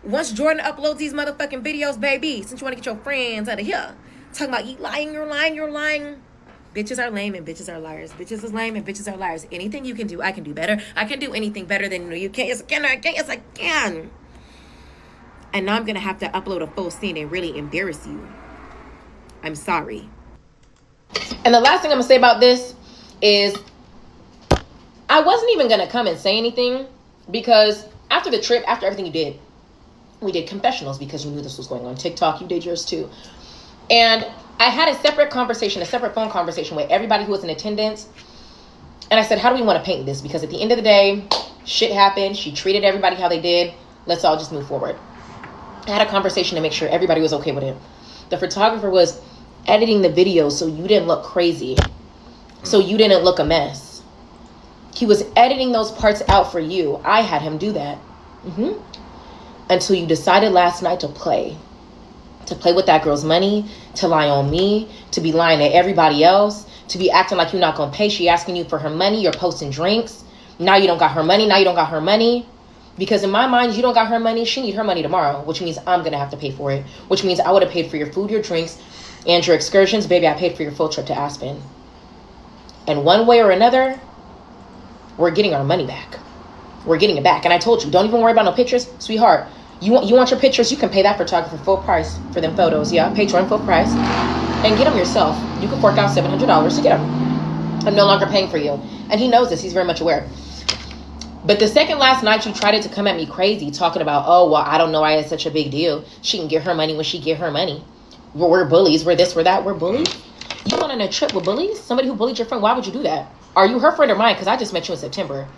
once Jordan uploads these motherfucking videos, baby, since you want to get your friends out of here, talking about you lying, you're lying, you're lying. Bitches are lame and bitches are liars. Bitches is lame and bitches are liars. Anything you can do, I can do better. I can do anything better than you can't. Yes, I can. I can. Yes, I can. And now I'm going to have to upload a full scene and really embarrass you. I'm sorry. And the last thing I'm going to say about this is I wasn't even going to come and say anything because after the trip, after everything you did, we did confessionals because you knew this was going on TikTok. You did yours too. And I had a separate conversation, a separate phone conversation with everybody who was in attendance. And I said, how do we want to paint this? Because at the end of the day, shit happened. She treated everybody how they did. Let's all just move forward. I had a conversation to make sure everybody was okay with it. The photographer was editing the video so you didn't look crazy, so you didn't look a mess. He was editing those parts out for you. I had him do that. Until you decided last night to play with that girl's money, to lie on me, to be lying to everybody else, to be acting like you're not gonna pay. She asking you for her money, you're posting drinks. Now you don't got her money. Because in my mind, you don't got her money. She need her money tomorrow, which means I'm gonna have to pay for it, which means I would have paid for your food, your drinks, and your excursions. Baby, I paid for your full trip to Aspen. And one way or another, we're getting our money back. We're getting it back. And I told you, don't even worry about no pictures, sweetheart. You want your pictures, you can pay that photographer full price for them photos. Yeah, pay Jordan full price. And get them yourself. You can fork out $700 to get them. I'm no longer paying for you. And he knows this. He's very much aware. But the second last night you tried to come at me crazy, talking about, oh, well, I don't know why it's such a big deal. She can get her money when she get her money. We're bullies. We're this, we're that. We're bullies. You went on a trip with bullies? Somebody who bullied your friend? Why would you do that? Are you her friend or mine? Because I just met you in September.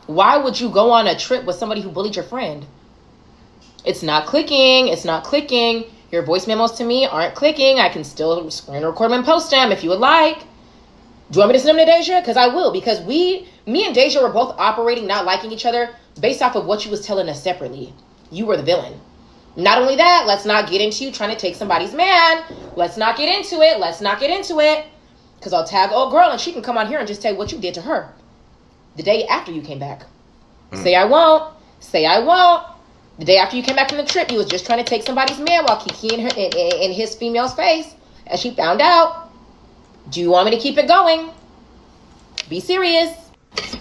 Why would you go on a trip with somebody who bullied your friend? It's not clicking. It's not clicking. Your voice memos to me aren't clicking. I can still screen record them and post them if you would like. Do you want me to send them to Deja? Because I will. Because me and Deja were both operating, not liking each other based off of what you was telling us separately. You were the villain. Not only that, let's not get into you trying to take somebody's man. Let's not get into it. Because I'll tag old girl and she can come on here and just tell you what you did to her the day after you came back. Say I won't. The day after you came back from the trip, you was just trying to take somebody's man while kikiing her in his female's face. And she found out. Do you want me to keep it going? Be serious.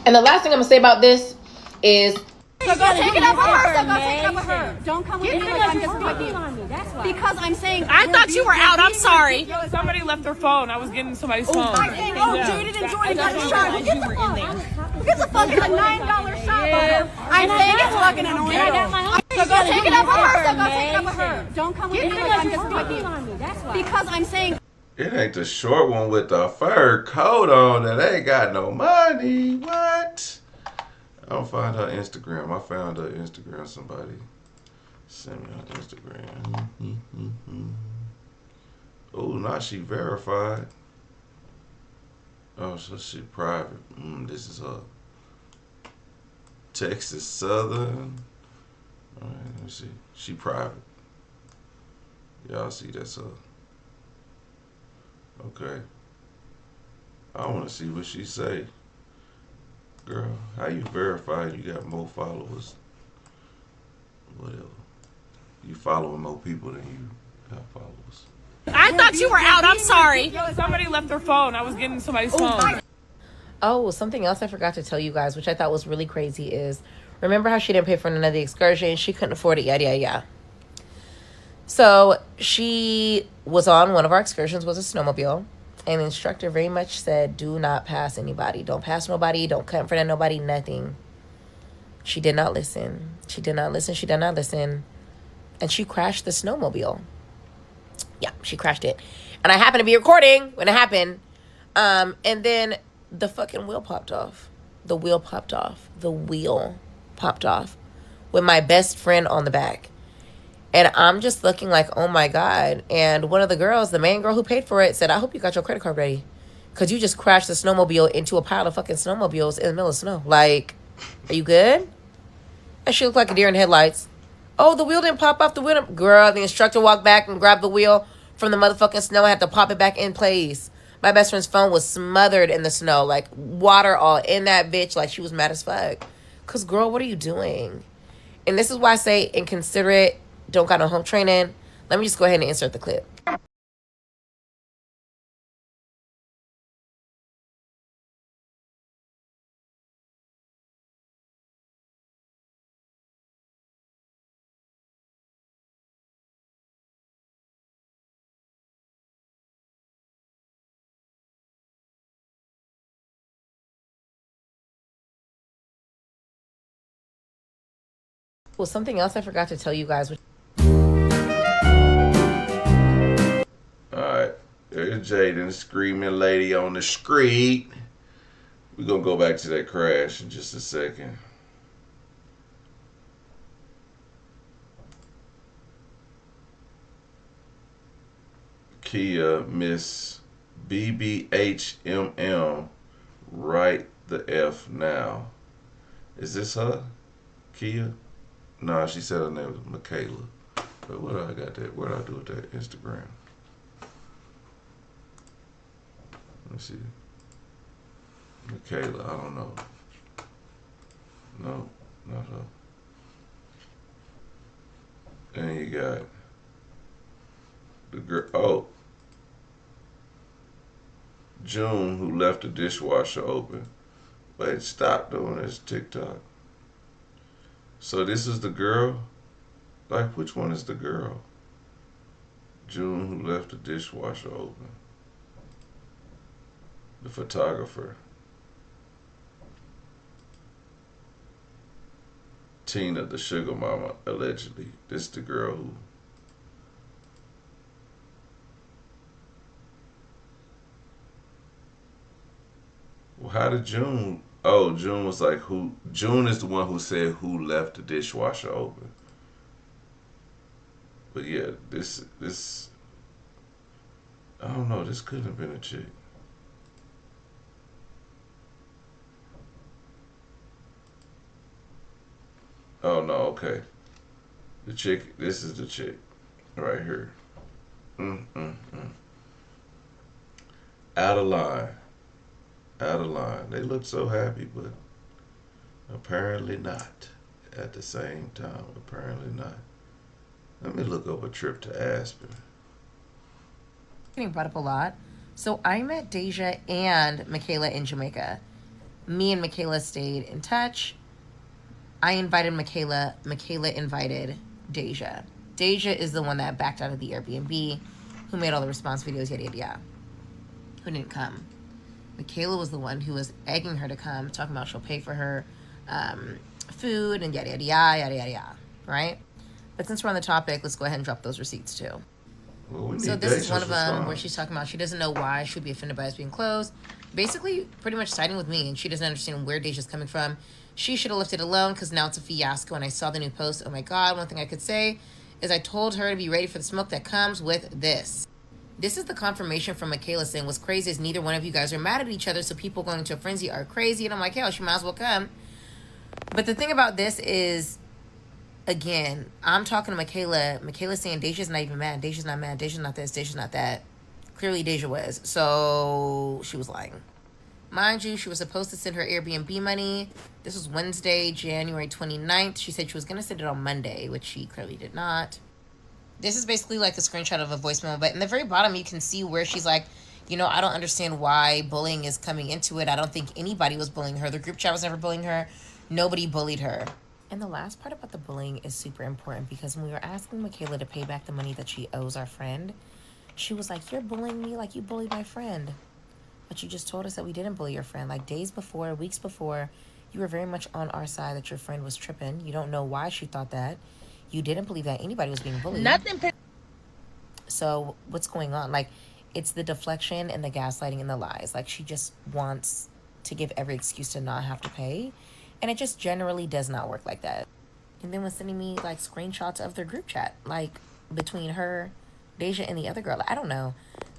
And the last thing I'm going to say about this is... So go take it up with her. Don't come with me like I'm just picking on me. That's why. Because I'm saying... I thought you were out. I'm sorry. Somebody left their phone. I was getting somebody's phone. I'm saying, Jaded and Jordan got the shot. Who gets the phone? Who gets the phone? It's a $9 shot. I'm saying it's fucking annoying. So go take it up with her. Don't come with me like I'm just picking on me. That's why. Because I'm saying... It ain't the short one with the fur coat on that ain't got no money. What? I don't find her Instagram. I found her Instagram. Somebody send me her Instagram. Oh, now she verified. Oh, so she private. This is her. Texas Southern. All right, let me see. She private. Y'all see that's her. Okay. I want to see what she say. Girl, how you verify you got more followers? Whatever. You following more people than you got followers. I thought you were out. I'm sorry. Somebody left their phone. I was getting somebody's phone. Oh, something else I forgot to tell you guys, which I thought was really crazy, is remember how she didn't pay for another excursion? She couldn't afford it, yada, yada, yada. So she was on one of our excursions, was a snowmobile. And the instructor very much said, do not pass anybody. Don't pass nobody. Don't cut in front of nobody. Nothing. She did not listen. She did not listen. She did not listen. And she crashed the snowmobile. Yeah, she crashed it. And I happened to be recording when it happened. And then the fucking wheel popped off. The wheel popped off. The wheel popped off with my best friend on the back. And I'm just looking like, oh my God. And one of the girls, the main girl who paid for it, said, I hope you got your credit card ready. Because you just crashed the snowmobile into a pile of fucking snowmobiles in the middle of snow. Like, are you good? And she looked like a deer in headlights. Oh, the wheel didn't pop off. The wheel didn't. Girl, the instructor walked back and grabbed the wheel from the motherfucking snow. I had to pop it back in place. My best friend's phone was smothered in the snow. Like, water all in that bitch. Like, she was mad as fuck. Because, girl, what are you doing? And this is why I say inconsiderate. Don't got no home training. Let me just go ahead and insert the clip. Well, something else I forgot to tell you guys. Alright, there's Jaden, screaming lady on the street. We're going to go back to that crash in just a second. Kia, Miss BBHMM, write the F now. Is this her? Kia? Nah, she said her name was Michaela. But what I got that? What do I do with that Instagram? Let's see. Michaela, I don't know. No, not her. Then you got the girl. Oh, June, who left the dishwasher open. Wait, stop doing this TikTok. So this is the girl? Like, which one is the girl? June, who left the dishwasher open. The photographer. Tina, the sugar mama, allegedly. This is the girl who... Well, how did June... Oh, June was like, who... June is the one who said who left the dishwasher open. But yeah, this... I don't know, this couldn't have been a chick. Oh, no, okay. The chick, this is the chick. Right here. Out of line. Out of line. They look so happy, but apparently not. At the same time, apparently not. Let me look up a trip to Aspen. Getting brought up a lot. So I met Deja and Michaela in Jamaica. Me and Michaela stayed in touch. I invited Michaela. Michaela invited Deja. Deja is the one that backed out of the Airbnb, who made all the response videos, yada, yada, yada. Who didn't come. Michaela was the one who was egging her to come, talking about she'll pay for her food and yada, yada, yada, yada, yada, yada, right? But since we're on the topic, let's go ahead and drop those receipts too. Well, So this is one of them where she's talking about she doesn't know why she'd be offended by us being closed. Basically, pretty much siding with me, and she doesn't understand where Deja's coming from. She should have left it alone because now it's a fiasco. And I saw the new post. Oh my God. One thing I could say is I told her to be ready for the smoke that comes with this. This is the confirmation from Michaela saying what's crazy is neither one of you guys are mad at each other. So people going into a frenzy are crazy. And I'm like, hell, she might as well come. But the thing about this is, again, I'm talking to Michaela. Michaela's saying Deja's not even mad. Deja's not mad. Deja's not this. Deja's not that. Clearly Deja was. So she was lying. Mind you, she was supposed to send her Airbnb money. This was Wednesday, January 29th. She said she was going to send it on Monday, which she clearly did not. This is basically like a screenshot of a voicemail. But in the very bottom, you can see where she's like, you know, I don't understand why bullying is coming into it. I don't think anybody was bullying her. The group chat was never bullying her. Nobody bullied her. And the last part about the bullying is super important because when we were asking Michaela to pay back the money that she owes our friend, she was like, you're bullying me like you bullied my friend. But you just told us that we didn't bully your friend. Like days before, weeks before, you were very much on our side that your friend was tripping. You don't know why she thought that. You didn't believe that anybody was being bullied. So what's going on? Like, it's the deflection and the gaslighting and the lies. Like, she just wants to give every excuse to not have to pay. And it just generally does not work like that. And then was sending me, like, screenshots of their group chat. Like, between her, Deja, and the other girl. I don't know.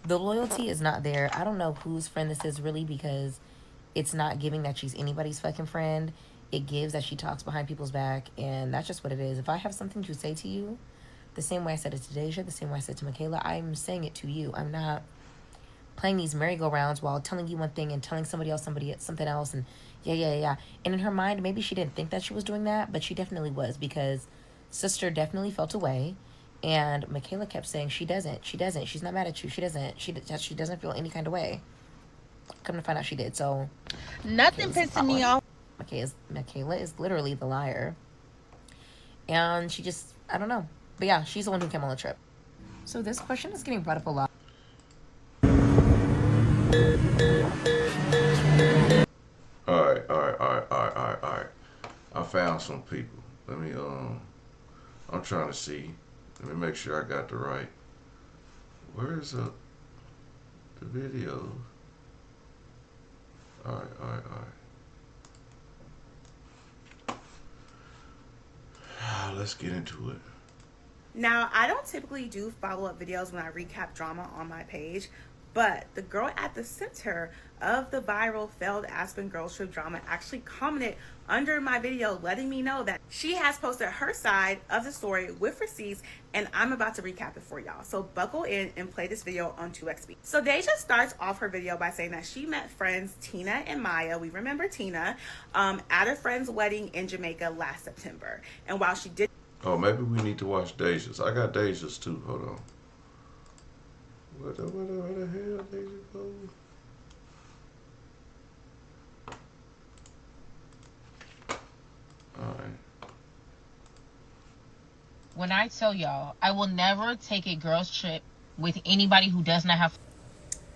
The loyalty is not there. I don't know whose friend this is really because it's not giving that she's anybody's fucking friend. It gives that she talks behind people's back. And that's just what it is. If I have something to say to you, the same way I said it to Deja, the same way I said to Michaela, I'm saying it to you. I'm not playing these merry-go-rounds while telling you one thing and telling somebody else something else. And yeah. And in her mind, maybe she didn't think that she was doing that, but she definitely was because sister definitely felt away. And Michaela kept saying she doesn't. She's not mad at you. She doesn't feel any kind of way. Come to find out she did. So nothing pissing me off. Michaela is literally the liar. And she just, I don't know. But yeah, she's the one who came on the trip. So this question is getting brought up a lot. All right. I found some people. Let me, I'm trying to see. Let me make sure I got the right. Where is the video? All right. Let's get into it. Now, I don't typically do follow-up videos when I recap drama on my page, but the girl at the center of the viral failed Aspen girls trip drama actually commented under my video letting me know that she has posted her side of the story with receipts, and I'm about to recap it for y'all. So buckle in and play this video on 2x speed. So Deja starts off her video by saying that she met friends Tina and Maya, we remember Tina, at her friend's wedding in Jamaica last September. And while she did... Oh, maybe we need to watch Deja's. I got Deja's too. Hold on. Where the hell Deja go? Alright. When I tell y'all, I will never take a girls trip with anybody who does not have...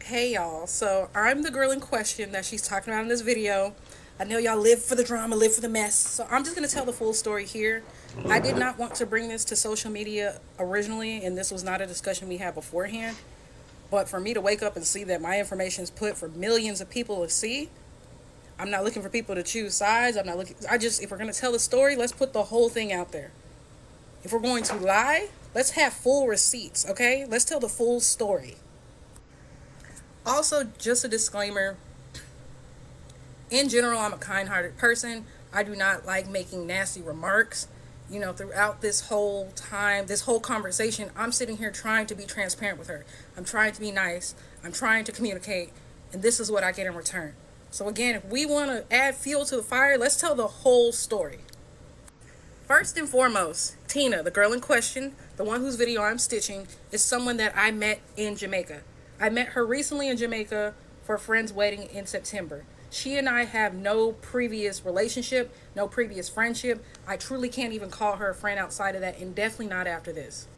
Hey y'all, so I'm the girl in question that she's talking about in this video. I know y'all live for the drama, live for the mess, so I'm just going to tell the full story here. I did not want to bring this to social media originally, and this was not a discussion we had beforehand. But for me to wake up and see that my information is put for millions of people to see, I'm not looking for people to choose sides. If we're going to tell the story, let's put the whole thing out there. If we're going to lie, let's have full receipts, okay? Let's tell the full story. Also, just a disclaimer. In general, I'm a kind-hearted person. I do not like making nasty remarks. You know, throughout this whole time, this whole conversation, I'm sitting here trying to be transparent with her. I'm trying to be nice. I'm trying to communicate. And this is what I get in return. So again, if we want to add fuel to the fire, let's tell the whole story. First and foremost, Tina, the girl in question, the one whose video I'm stitching, is someone that I met in Jamaica. I met her recently in Jamaica for a friend's wedding in September. She and I have no previous relationship, no previous friendship. I truly can't even call her a friend outside of that, and definitely not after this.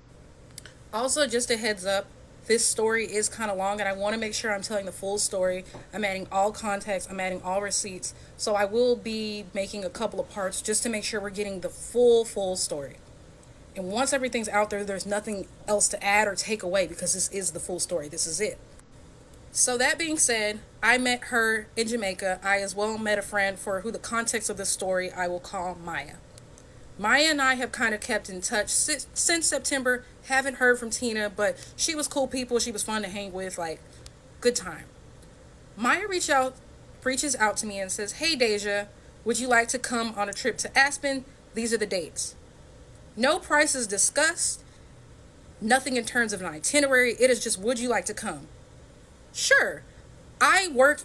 Also, just a heads up, this story is kind of long, and I want to make sure I'm telling the full story. I'm adding all context, I'm adding all receipts, so I will be making a couple of parts just to make sure we're getting the full story. And once everything's out there, there's nothing else to add or take away because this is the full story. This is it. So that being said, I met her in Jamaica. I as well met a friend for who the context of the story I will call Maya. Maya and I have kind of kept in touch since September. Haven't heard from Tina, but she was cool people. She was fun to hang with, like, good time. Maya reaches out to me and says, "Hey Deja, would you like to come on a trip to Aspen? These are the dates." No prices discussed, nothing in terms of an itinerary. It is just, would you like to come? Sure. I work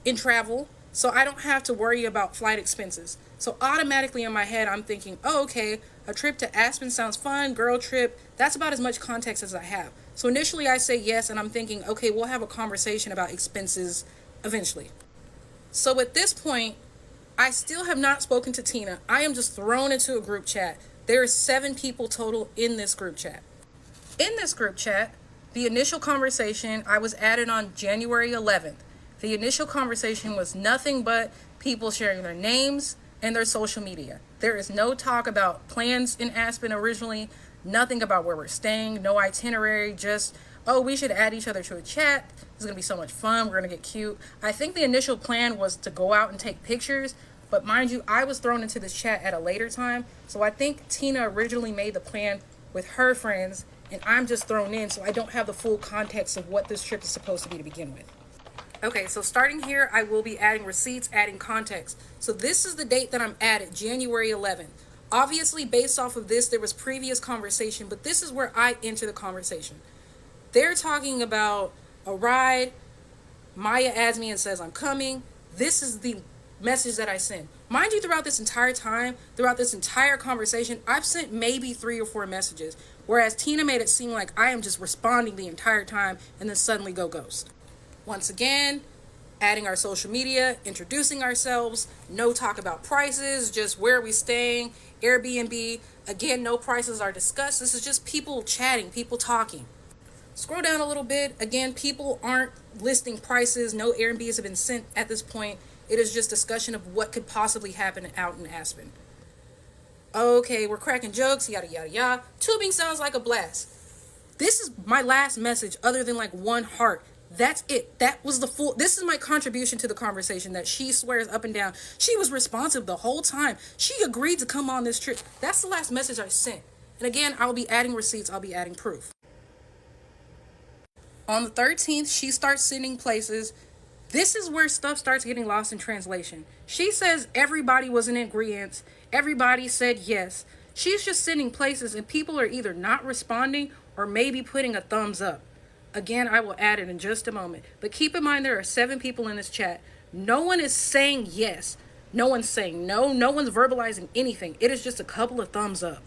in travel, so I don't have to worry about flight expenses. So automatically in my head, I'm thinking, oh, okay, a trip to Aspen sounds fun, girl trip. That's about as much context as I have. So initially I say yes, and I'm thinking, okay, we'll have a conversation about expenses eventually. So at this point, I still have not spoken to Tina. I am just thrown into a group chat. There are 7 people total in this group chat. In this group chat, the initial conversation, I was added on January 11th. The initial conversation was nothing but people sharing their names and their social media. There is no talk about plans in Aspen originally, nothing about where we're staying, no itinerary, just, oh, we should add each other to a chat. It's going to be so much fun. We're going to get cute. I think the initial plan was to go out and take pictures, but mind you, I was thrown into this chat at a later time. So I think Tina originally made the plan with her friends, and I'm just thrown in, so I don't have the full context of what this trip is supposed to be to begin with. Okay, so starting here, I will be adding receipts, adding context. So this is the date that I'm added, January 11th. Obviously, based off of this, there was previous conversation, but this is where I enter the conversation. They're talking about a ride. Maya adds me and says, I'm coming. This is the message that I send. Mind you, throughout this entire time, throughout this entire conversation, I've sent maybe 3 or 4 messages, whereas Tina made it seem like I am just responding the entire time and then suddenly go ghost. Once again, adding our social media, introducing ourselves, no talk about prices, just where are we staying, Airbnb. Again, no prices are discussed. This is just people chatting, people talking. Scroll down a little bit. Again, people aren't listing prices. No Airbnbs have been sent at this point. It is just discussion of what could possibly happen out in Aspen. Okay, we're cracking jokes, yada, yada, yada. Tubing sounds like a blast. This is my last message other than like 1 heart. That's it. That was the full. This is my contribution to the conversation that she swears up and down. She was responsive the whole time. She agreed to come on this trip. That's the last message I sent. And again, I'll be adding receipts. I'll be adding proof. On the 13th, she starts sending places. This is where stuff starts getting lost in translation. She says everybody was in agreement. Everybody said yes. She's just sending places and people are either not responding or maybe putting a thumbs up. Again, I will add it in just a moment. But keep in mind there are 7 people in this chat. No one is saying yes. No one's saying no. No one's verbalizing anything. It is just a couple of thumbs up.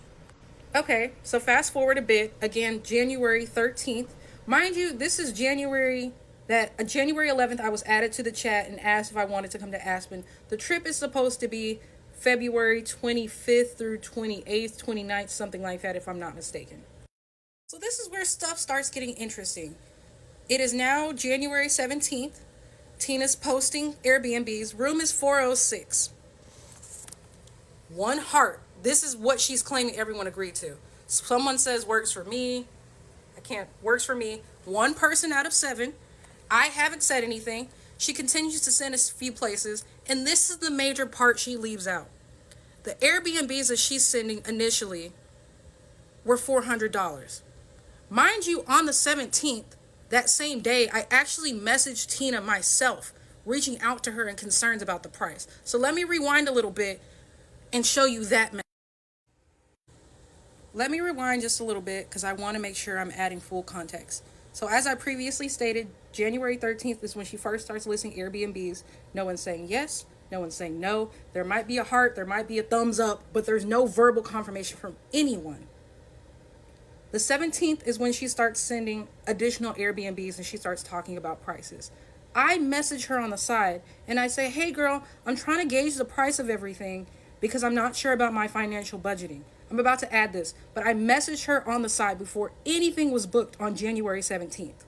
Okay, so fast forward a bit. Again, January 13th. Mind you, this is January 11th, I was added to the chat and asked if I wanted to come to Aspen. The trip is supposed to be February 25th through 28th, 29th, something like that, if I'm not mistaken. So this is where stuff starts getting interesting. It is now January 17th. Tina's posting Airbnbs. Room is 406. 1 heart. This is what she's claiming everyone agreed to. Someone says works for me. Works for me. 1 person out of 7. I haven't said anything. She continues to send us a few places, and this is the major part she leaves out. The Airbnbs that she's sending initially were $400. Mind you, on the 17th, that same day, I actually messaged Tina myself, reaching out to her and concerns about the price. So let me rewind a little bit and show you that message. Let me rewind just a little bit because I want to make sure I'm adding full context. So as I previously stated, January 13th is when she first starts listing Airbnbs. No one's saying yes. No one's saying no. There might be a heart. There might be a thumbs up, but there's no verbal confirmation from anyone. The 17th is when she starts sending additional Airbnbs and she starts talking about prices. I message her on the side and I say, hey girl, I'm trying to gauge the price of everything because I'm not sure about my financial budgeting. I'm about to add this, but I messaged her on the side before anything was booked on January 17th.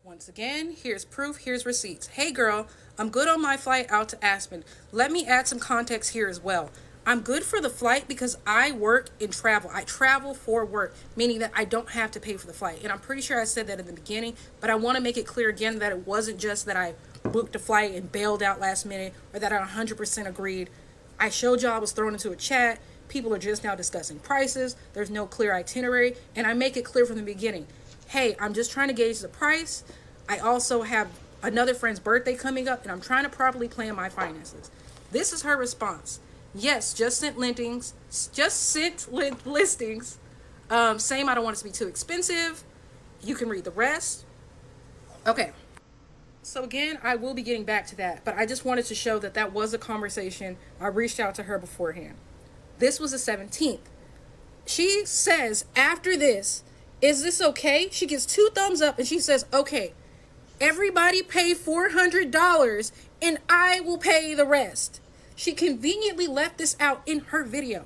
Once again, here's proof, here's receipts. Hey girl, I'm good on my flight out to Aspen. Let me add some context here as well. I'm good for the flight because I work and travel. I travel for work, meaning that I don't have to pay for the flight. And I'm pretty sure I said that in the beginning, but I want to make it clear again that it wasn't just that I booked a flight and bailed out last minute, or that I 100% agreed. I showed y'all I was thrown into a chat. People are just now discussing prices. There's no clear itinerary. And I make it clear from the beginning, hey, I'm just trying to gauge the price. I also have another friend's birthday coming up, and I'm trying to properly plan my finances. This is her response. Yes, just sent listings. Same, I don't want it to be too expensive. You can read the rest. Okay. So again, I will be getting back to that, but I just wanted to show that that was a conversation. I reached out to her beforehand. This was the 17th. She says, after this, is this okay? She gets 2 thumbs up and she says, okay, everybody pay $400 and I will pay the rest. She conveniently left this out in her video.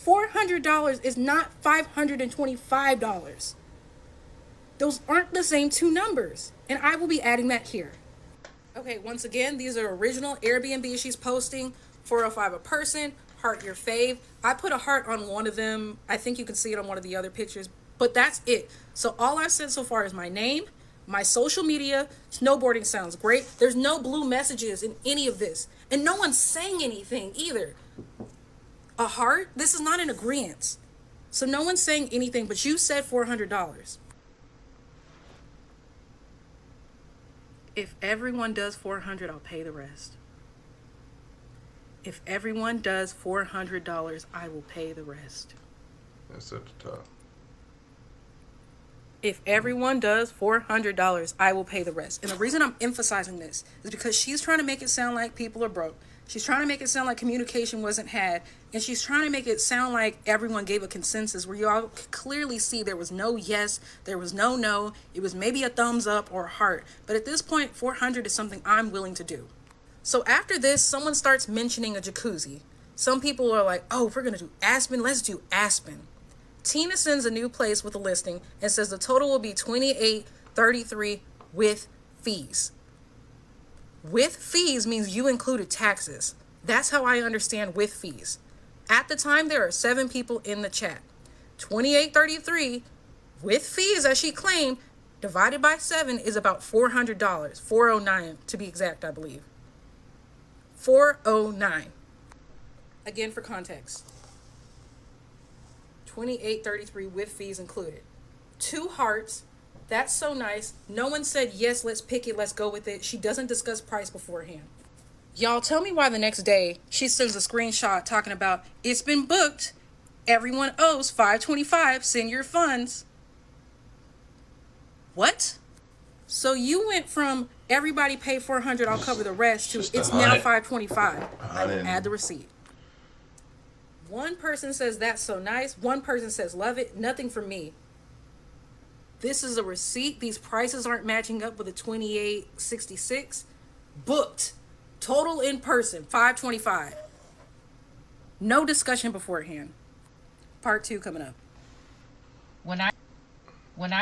$400 is not $525. Those aren't the same 2 numbers. And I will be adding that here. Okay, once again, these are original Airbnb she's posting. $405 a person, heart your fave. I put a heart on one of them. I think you can see it on one of the other pictures, but that's it. So all I've said so far is my name, my social media. Snowboarding sounds great. There's no blue messages in any of this. And no one's saying anything either. A heart? This is not an agreement. So no one's saying anything, but you said $400. If everyone does $400, I'll pay the rest. If everyone does $400, I will pay the rest. That's at the top. If everyone does $400, I will pay the rest. And the reason I'm emphasizing this is because she's trying to make it sound like people are broke. She's trying to make it sound like communication wasn't had. And she's trying to make it sound like everyone gave a consensus where you all could clearly see there was no yes, there was no no. It was maybe a thumbs up or a heart. But at this point, $400 is something I'm willing to do. So after this, someone starts mentioning a jacuzzi. Some people are like, oh, if we're going to do Aspen, let's do Aspen. Tina sends a new place with a listing and says the total will be $28.33 with fees. With fees means you included taxes. That's how I understand with fees. At the time, there are 7 people in the chat. $28.33 with fees, as she claimed, divided by 7 is about $400. $409 to be exact, I believe. $409. Again, for context. $28.33 with fees included. 2 hearts. That's so nice. No one said, yes, let's pick it, let's go with it. She doesn't discuss price beforehand. Y'all, tell me why the next day she sends a screenshot talking about, it's been booked. Everyone owes $525. Send your funds. What? So you went from everybody pay $400, I'll cover the rest, to it's now $525. I will add the receipt. One person says that's so nice. One person says love it. Nothing for me. This is a receipt. These prices aren't matching up with a $28.66. Booked. Total in person, $525. No discussion beforehand. Part 2 coming up. When I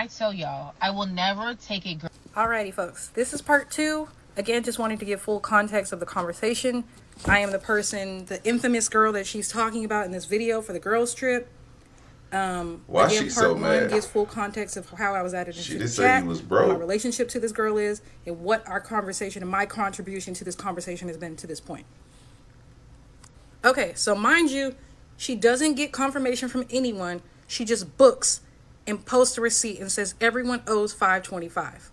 tell y'all, I will never take a girl. Alrighty, folks. This is part 2. Again, just wanting to give full context of the conversation. I am the person, the infamous girl that she's talking about in this video for the girls trip. Why again, she so mad? Part 1 gives full context of how I was added into She the didn't say chat, you was what broke. my relationship to this girl is, and what our conversation and my contribution to this conversation has been to this point. Okay, so mind you, she doesn't get confirmation from anyone. She just books and posts a receipt and says everyone owes $525.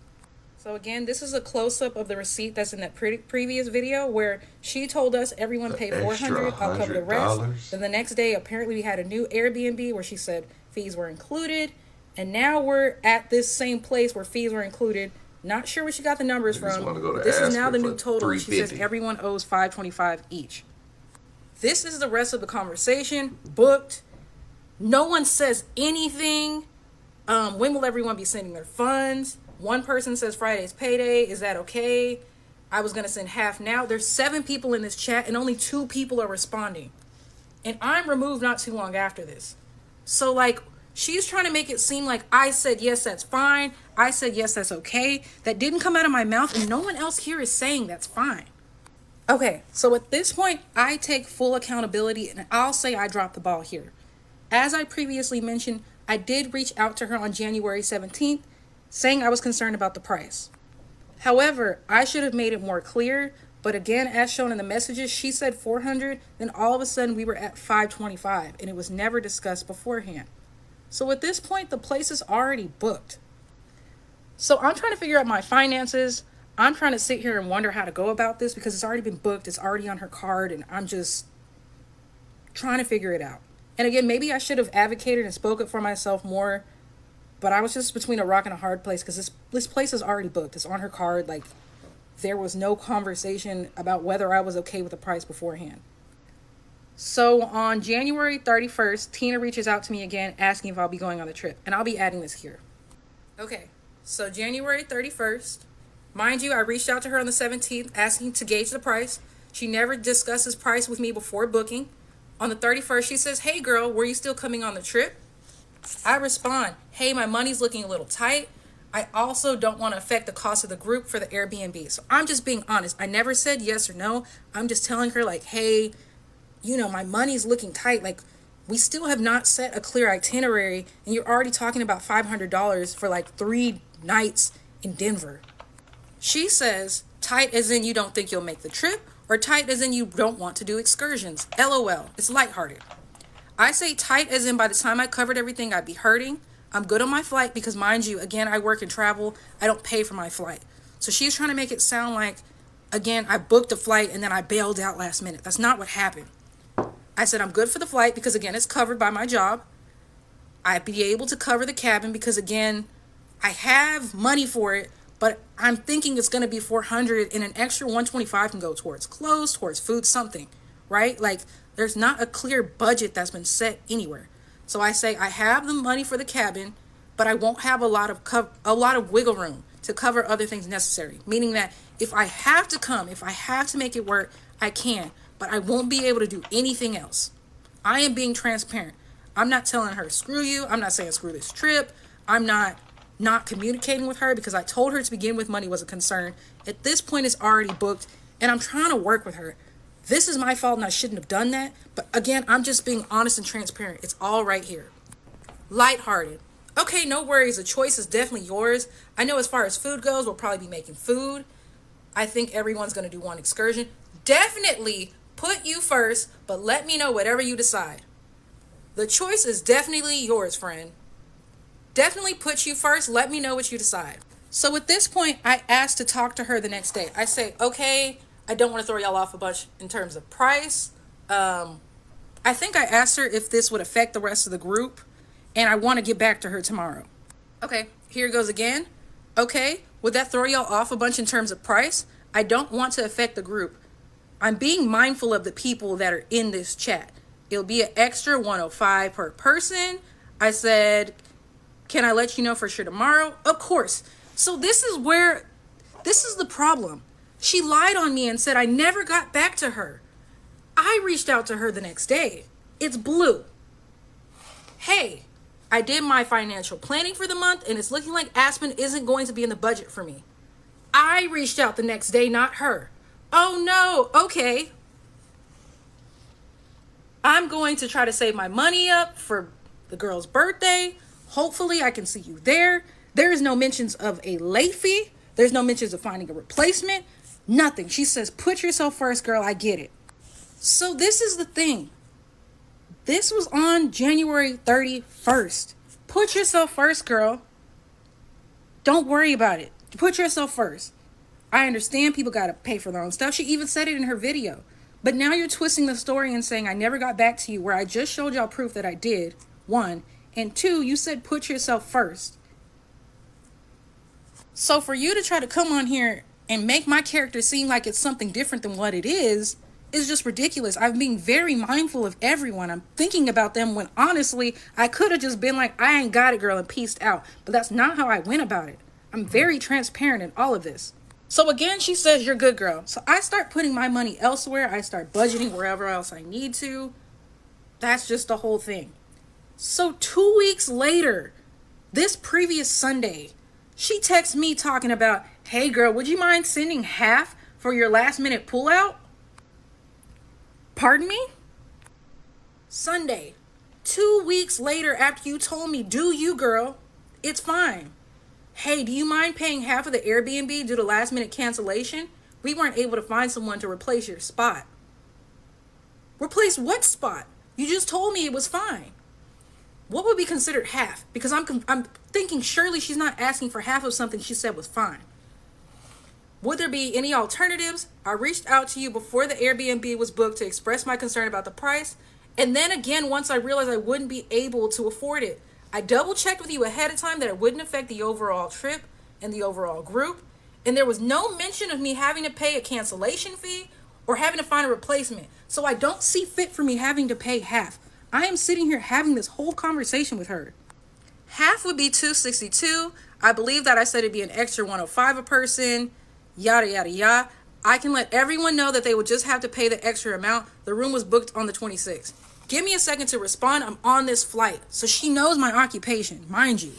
So again, this is a close-up of the receipt that's in that previous video where she told us everyone pay $400, I'll cover the rest. Then the next day, apparently we had a new Airbnb where she said fees were included. And now we're at this same place where fees were included. Not sure where she got the numbers from. But this is now the new total. She says everyone owes $525 each. This is the rest of the conversation. Booked. No one says anything. When will everyone be sending their funds? One person says Friday's payday. Is that okay? I was going to send half now. There's 7 people in this chat and only 2 people are responding. And I'm removed not too long after this. So like, she's trying to make it seem like I said, yes, that's fine. I said, yes, that's okay. That didn't come out of my mouth and no one else here is saying that's fine. Okay, so at this point, I take full accountability and I'll say I dropped the ball here. As I previously mentioned, I did reach out to her on January 17th, saying I was concerned about the price. However, I should have made it more clear, but again, as shown in the messages, she said 400, then all of a sudden we were at 525, and it was never discussed beforehand. So at this point, the place is already booked. So I'm trying to figure out my finances. I'm trying to sit here and wonder how to go about this because it's already been booked, it's already on her card, and I'm just trying to figure it out. And again, maybe I should have advocated and spoken for myself more, but I was just between a rock and a hard place because this place is already booked. It's on her card. Like, there was no conversation about whether I was okay with the price beforehand. So on January 31st, Tina reaches out to me again asking if I'll be going on the trip. And I'll be adding this here. Okay, so January 31st. Mind you, I reached out to her on the 17th asking to gauge the price. She never discusses price with me before booking. On the 31st, she says, "Hey girl, were you still coming on the trip?" I respond, "Hey, my money's looking a little tight. I also don't want to affect the cost of the group for the Airbnb." So I'm just being honest. I never said yes or no. I'm just telling her like, "Hey, my money's looking tight. Like, we still have not set a clear itinerary and you're already talking about $500 for like 3 nights in Denver." She says, "Tight as in you don't think you'll make the trip, or tight as in you don't want to do excursions? LOL, it's lighthearted." I say tight as in by the time I covered everything, I'd be hurting. I'm good on my flight because, mind you, again, I work and travel. I don't pay for my flight. So she's trying to make it sound like, again, I booked a flight and then I bailed out last minute. That's not what happened. I said I'm good for the flight because, again, it's covered by my job. I'd be able to cover the cabin because, again, I have money for it, but I'm thinking it's going to be $400 and an extra $125 can go towards clothes, towards food, something, right? Like, there's not a clear budget that's been set anywhere. So I say I have the money for the cabin, but I won't have a lot of wiggle room to cover other things necessary. Meaning that if I have to come, if I have to make it work, I can, but I won't be able to do anything else. I am being transparent. I'm not telling her, screw you. I'm not saying screw this trip. I'm not communicating with her because I told her to begin with money was a concern. At this point, it's already booked, and I'm trying to work with her. This is my fault and I shouldn't have done that. But again, I'm just being honest and transparent. It's all right here. Lighthearted. Okay, no worries. The choice is definitely yours. I know as far as food goes, we'll probably be making food. I think everyone's going to do one excursion. Definitely put you first, but let me know whatever you decide. The choice is definitely yours, friend. Definitely put you first. Let me know what you decide. So at this point, I asked to talk to her the next day. I say, okay, I don't want to throw y'all off a bunch in terms of price. I think I asked her if this would affect the rest of the group, and I want to get back to her tomorrow. Okay, here goes again. Okay, would that throw y'all off a bunch in terms of price? I don't want to affect the group. I'm being mindful of the people that are in this chat. It'll be an extra $105 per person. I said, can I let you know for sure tomorrow? Of course. So this is the problem. She lied on me and said I never got back to her. I reached out to her the next day. It's blue. Hey, I did my financial planning for the month and it's looking like Aspen isn't going to be in the budget for me. I reached out the next day, not her. Oh no, okay. I'm going to try to save my money up for the girl's birthday. Hopefully I can see you there. There is no mentions of a late fee. There's no mentions of finding a replacement. Nothing. She says, put yourself first, girl. I get it. So this is the thing. This was on January 31st. Put yourself first, girl. Don't worry about it. Put yourself first. I understand people got to pay for their own stuff. She even said it in her video. But now you're twisting the story and saying I never got back to you where I just showed y'all proof that I did, 1. And 2, you said put yourself first. So for you to try to come on here and make my character seem like it's something different than what it is just ridiculous. I'm being very mindful of everyone. I'm thinking about them when honestly, I could have just been like, I ain't got it, girl, and peaced out. But that's not how I went about it. I'm very transparent in all of this. So again, she says, you're good, girl. So I start putting my money elsewhere. I start budgeting wherever else I need to. That's just the whole thing. So 2 weeks later, this previous Sunday, she texts me talking about, hey girl, would you mind sending half for your last minute pullout? Pardon me? Sunday, 2 weeks later after you told me, do you, girl? It's fine. Hey, do you mind paying half of the Airbnb due to last minute cancellation? We weren't able to find someone to replace your spot. Replace what spot? You just told me it was fine. What would be considered half? Because I'm thinking surely she's not asking for half of something she said was fine. Would there be any alternatives? I reached out to you before the Airbnb was booked to express my concern about the price. And then again, once I realized I wouldn't be able to afford it, I double checked with you ahead of time that it wouldn't affect the overall trip and the overall group. And there was no mention of me having to pay a cancellation fee or having to find a replacement. So I don't see fit for me having to pay half. I am sitting here having this whole conversation with her. Half would be $262. I believe that I said it'd be an extra $105 a person. Yada, yada, yada. I can let everyone know that they would just have to pay the extra amount. The room was booked on the 26th. Give me a second to respond. I'm on this flight. So she knows my occupation, mind you.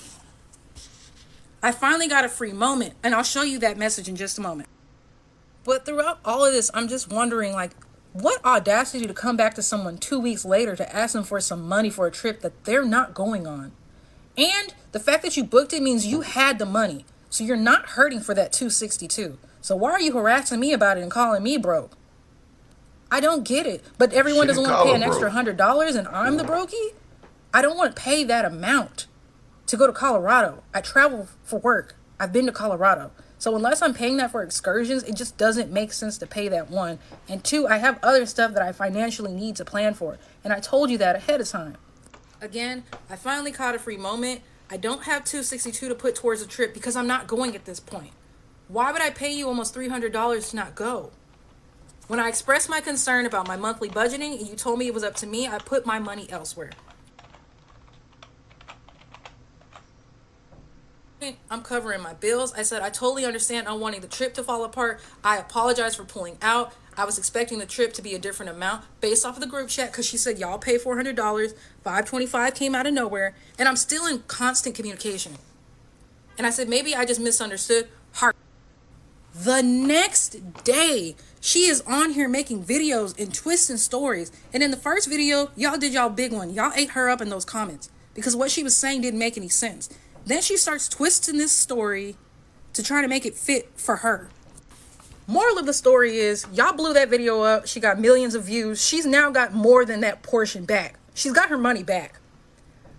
I finally got a free moment, and I'll show you that message in just a moment. But throughout all of this, I'm just wondering, like, what audacity to come back to someone 2 weeks later to ask them for some money for a trip that they're not going on. And the fact that you booked it means you had the money. So you're not hurting for that $262. So why are you harassing me about it and calling me broke? I don't get it. But everyone doesn't want to pay an extra $100 and I'm the brokey? I don't want to pay that amount to go to Colorado. I travel for work. I've been to Colorado. So unless I'm paying that for excursions, it just doesn't make sense to pay that, one. And two, I have other stuff that I financially need to plan for. And I told you that ahead of time. Again, I finally caught a free moment. I don't have $262 to put towards the trip because I'm not going at this point. Why would I pay you almost $300 to not go? When I expressed my concern about my monthly budgeting and you told me it was up to me, I put my money elsewhere. I'm covering my bills. I said I totally understand on wanting the trip to fall apart. I apologize for pulling out. I was expecting the trip to be a different amount based off of the group chat because she said y'all pay $400. $525 came out of nowhere, and I'm still in constant communication. And I said maybe I just misunderstood her. The next day, she is on here making videos and twisting stories. And in the first video, y'all did y'all big one. Y'all ate her up in those comments because what she was saying didn't make any sense. Then she starts twisting this story to try to make it fit for her. Moral of the story is, y'all blew that video up. She got millions of views. She's now got more than that portion back. She's got her money back.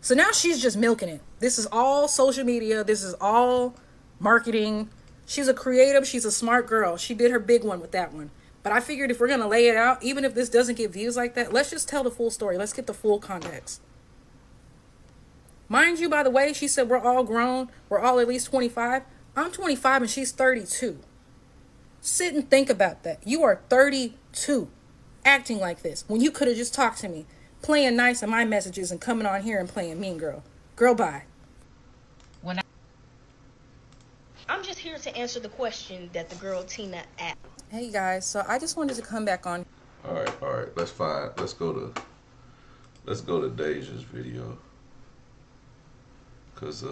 So now she's just milking it. This is all social media. This is all marketing. She's a creative. She's a smart girl. She did her big one with that one. But I figured if we're going to lay it out, even if this doesn't get views like that, let's just tell the full story. Let's get the full context. Mind you, by the way, she said we're all grown. We're all at least 25. I'm 25 and she's 32. Sit and think about that. You are 32 acting like this when you could have just talked to me, playing nice on my messages and coming on here and playing mean girl. Girl, bye. I'm just here to answer the question that the girl Tina asked. Hey guys, so I just wanted to come back on. All right. Let's go to Deja's video. Cause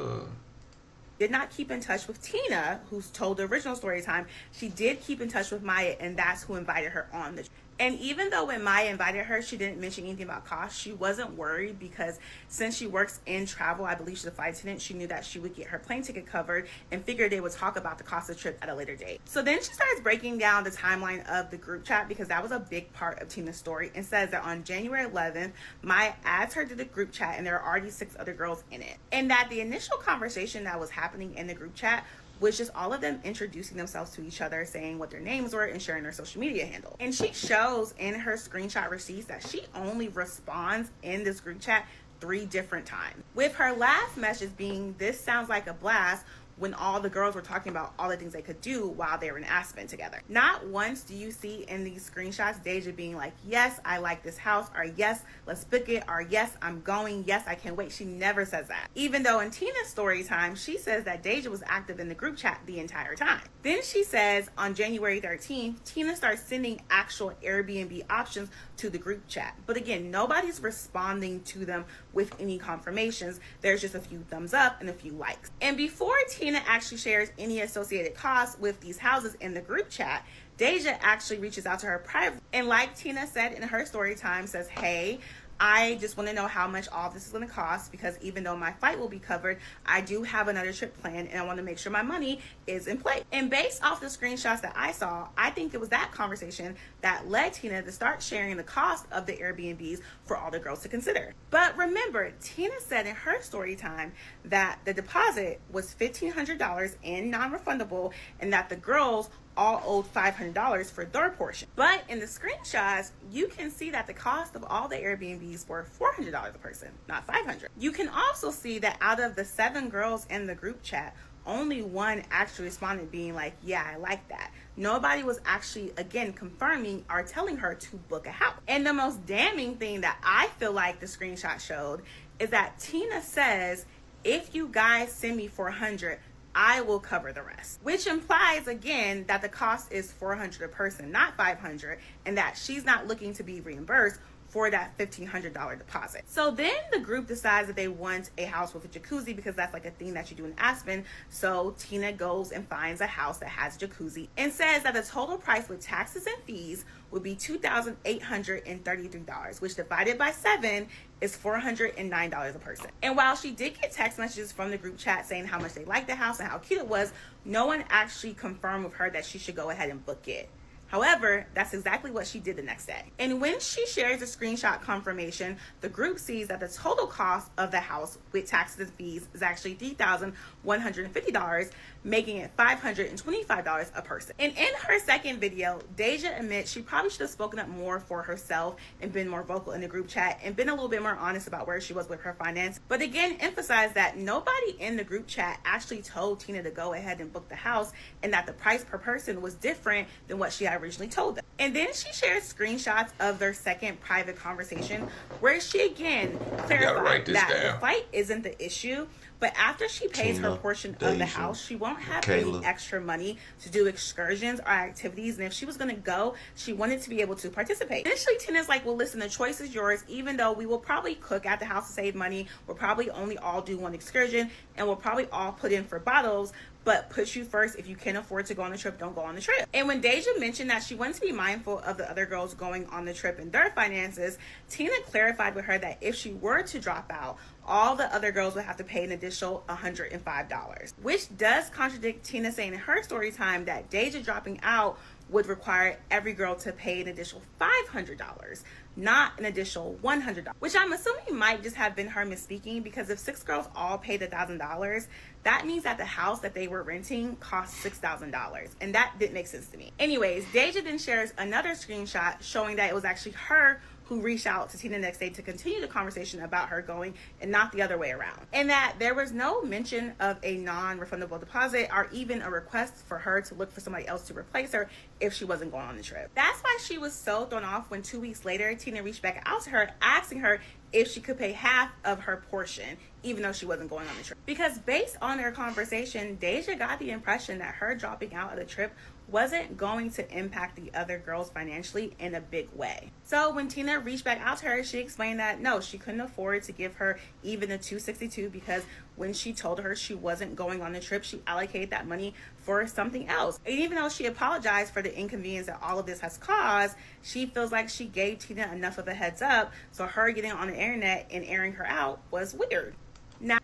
did not keep in touch with Tina, who's told the original story time. She did keep in touch with Maya, and that's who invited her on the trip. And even though when Maya invited her, she didn't mention anything about cost, she wasn't worried because since she works in travel, I believe she's a flight attendant, she knew that she would get her plane ticket covered and figured they would talk about the cost of the trip at a later date. So then she starts breaking down the timeline of the group chat because that was a big part of Tina's story, and says that on January 11th, Maya adds her to the group chat and there are already 6 other girls in it. And that the initial conversation that was happening in the group chat was just all of them introducing themselves to each other, saying what their names were and sharing their social media handle. And she shows in her screenshot receipts that she only responds in this group chat 3 different times, with her last message being, "This sounds like a blast," when all the girls were talking about all the things they could do while they were in Aspen together. Not once do you see in these screenshots Deja being like, "Yes, I like this house," or "Yes, let's book it," or "Yes, I'm going," "Yes, I can't wait." She never says that. Even though in Tina's story time, she says that Deja was active in the group chat the entire time. Then she says on January 13th, Tina starts sending actual Airbnb options to the group chat. But again, nobody's responding to them with any confirmations. There's just a few thumbs up and a few likes. And before Tina Tina actually shares any associated costs with these houses in the group chat, Deja actually reaches out to her privately, and like Tina said in her story time, says, hey, I just want to know how much all this is going to cost, because even though my flight will be covered, I do have another trip planned and I want to make sure my money is in place. And based off the screenshots that I saw, I think it was that conversation that led Tina to start sharing the cost of the Airbnbs for all the girls to consider. But remember, Tina said in her story time that the deposit was $1,500 in non-refundable, and that the girls all owed $500 for their portion. But in the screenshots, you can see that the cost of all the Airbnbs were $400 a person, not $500. You can also see that out of the 7 girls in the group chat, only 1 actually responded being like, yeah, I like that. Nobody was actually, again, confirming or telling her to book a house. And the most damning thing that I feel like the screenshot showed is that Tina says, if you guys send me $400, I will cover the rest, which implies again that the cost is $400 a person, not $500, and that she's not looking to be reimbursed for that $1,500 deposit. So then the group decides that they want a house with a jacuzzi, because that's like a thing that you do in Aspen. So Tina goes and finds a house that has a jacuzzi and says that the total price with taxes and fees would be $2,833, which divided by 7 is $409 a person. And while she did get text messages from the group chat saying how much they liked the house and how cute it was, no one actually confirmed with her that she should go ahead and book it. However, that's exactly what she did the next day. And when she shares a screenshot confirmation, the group sees that the total cost of the house with taxes and fees is actually $3,150, making it $525 a person. And in her second video, Deja admits she probably should have spoken up more for herself and been more vocal in the group chat and been a little bit more honest about where she was with her finance. But again, emphasize that nobody in the group chat actually told Tina to go ahead and book the house, and that the price per person was different than what she had originally told them. And then she shared screenshots of their second private conversation where she again clarified that the fight isn't the issue, but after she pays her portion of the house, she won't have any extra money to do excursions or activities. And if she was going to go, she wanted to be able to participate. Initially, Tina's like, well, listen, the choice is yours. Even though we will probably cook at the house to save money, we'll probably only all do one excursion, and we'll probably all put in for bottles, but put you first. If you can afford to go on the trip, don't go on the trip. And when Deja mentioned that she wanted to be mindful of the other girls going on the trip and their finances, Tina clarified with her that if she were to drop out, all the other girls would have to pay an additional $105, which does contradict Tina saying in her story time that Deja dropping out would require every girl to pay an additional $500, not an additional $100, which I'm assuming might just have been her misspeaking, because if 6 girls all paid $1,000, that means that the house that they were renting cost $6,000, and that didn't make sense to me. Anyways, Deja then shares another screenshot showing that it was actually her who reached out to Tina the next day to continue the conversation about her going, and not the other way around. And that there was no mention of a non-refundable deposit or even a request for her to look for somebody else to replace her if she wasn't going on the trip. That's why she was so thrown off when 2 weeks later, Tina reached back out to her asking her if she could pay half of her portion, even though she wasn't going on the trip. Because based on their conversation, Deja got the impression that her dropping out of the trip wasn't going to impact the other girls financially in a big way. So when Tina reached back out to her, she explained that no, she couldn't afford to give her even the $262, because when she told her she wasn't going on the trip, she allocated that money for something else. And even though she apologized for the inconvenience that all of this has caused, she feels like she gave Tina enough of a heads up, so her getting on the internet and airing her out was weird. Now,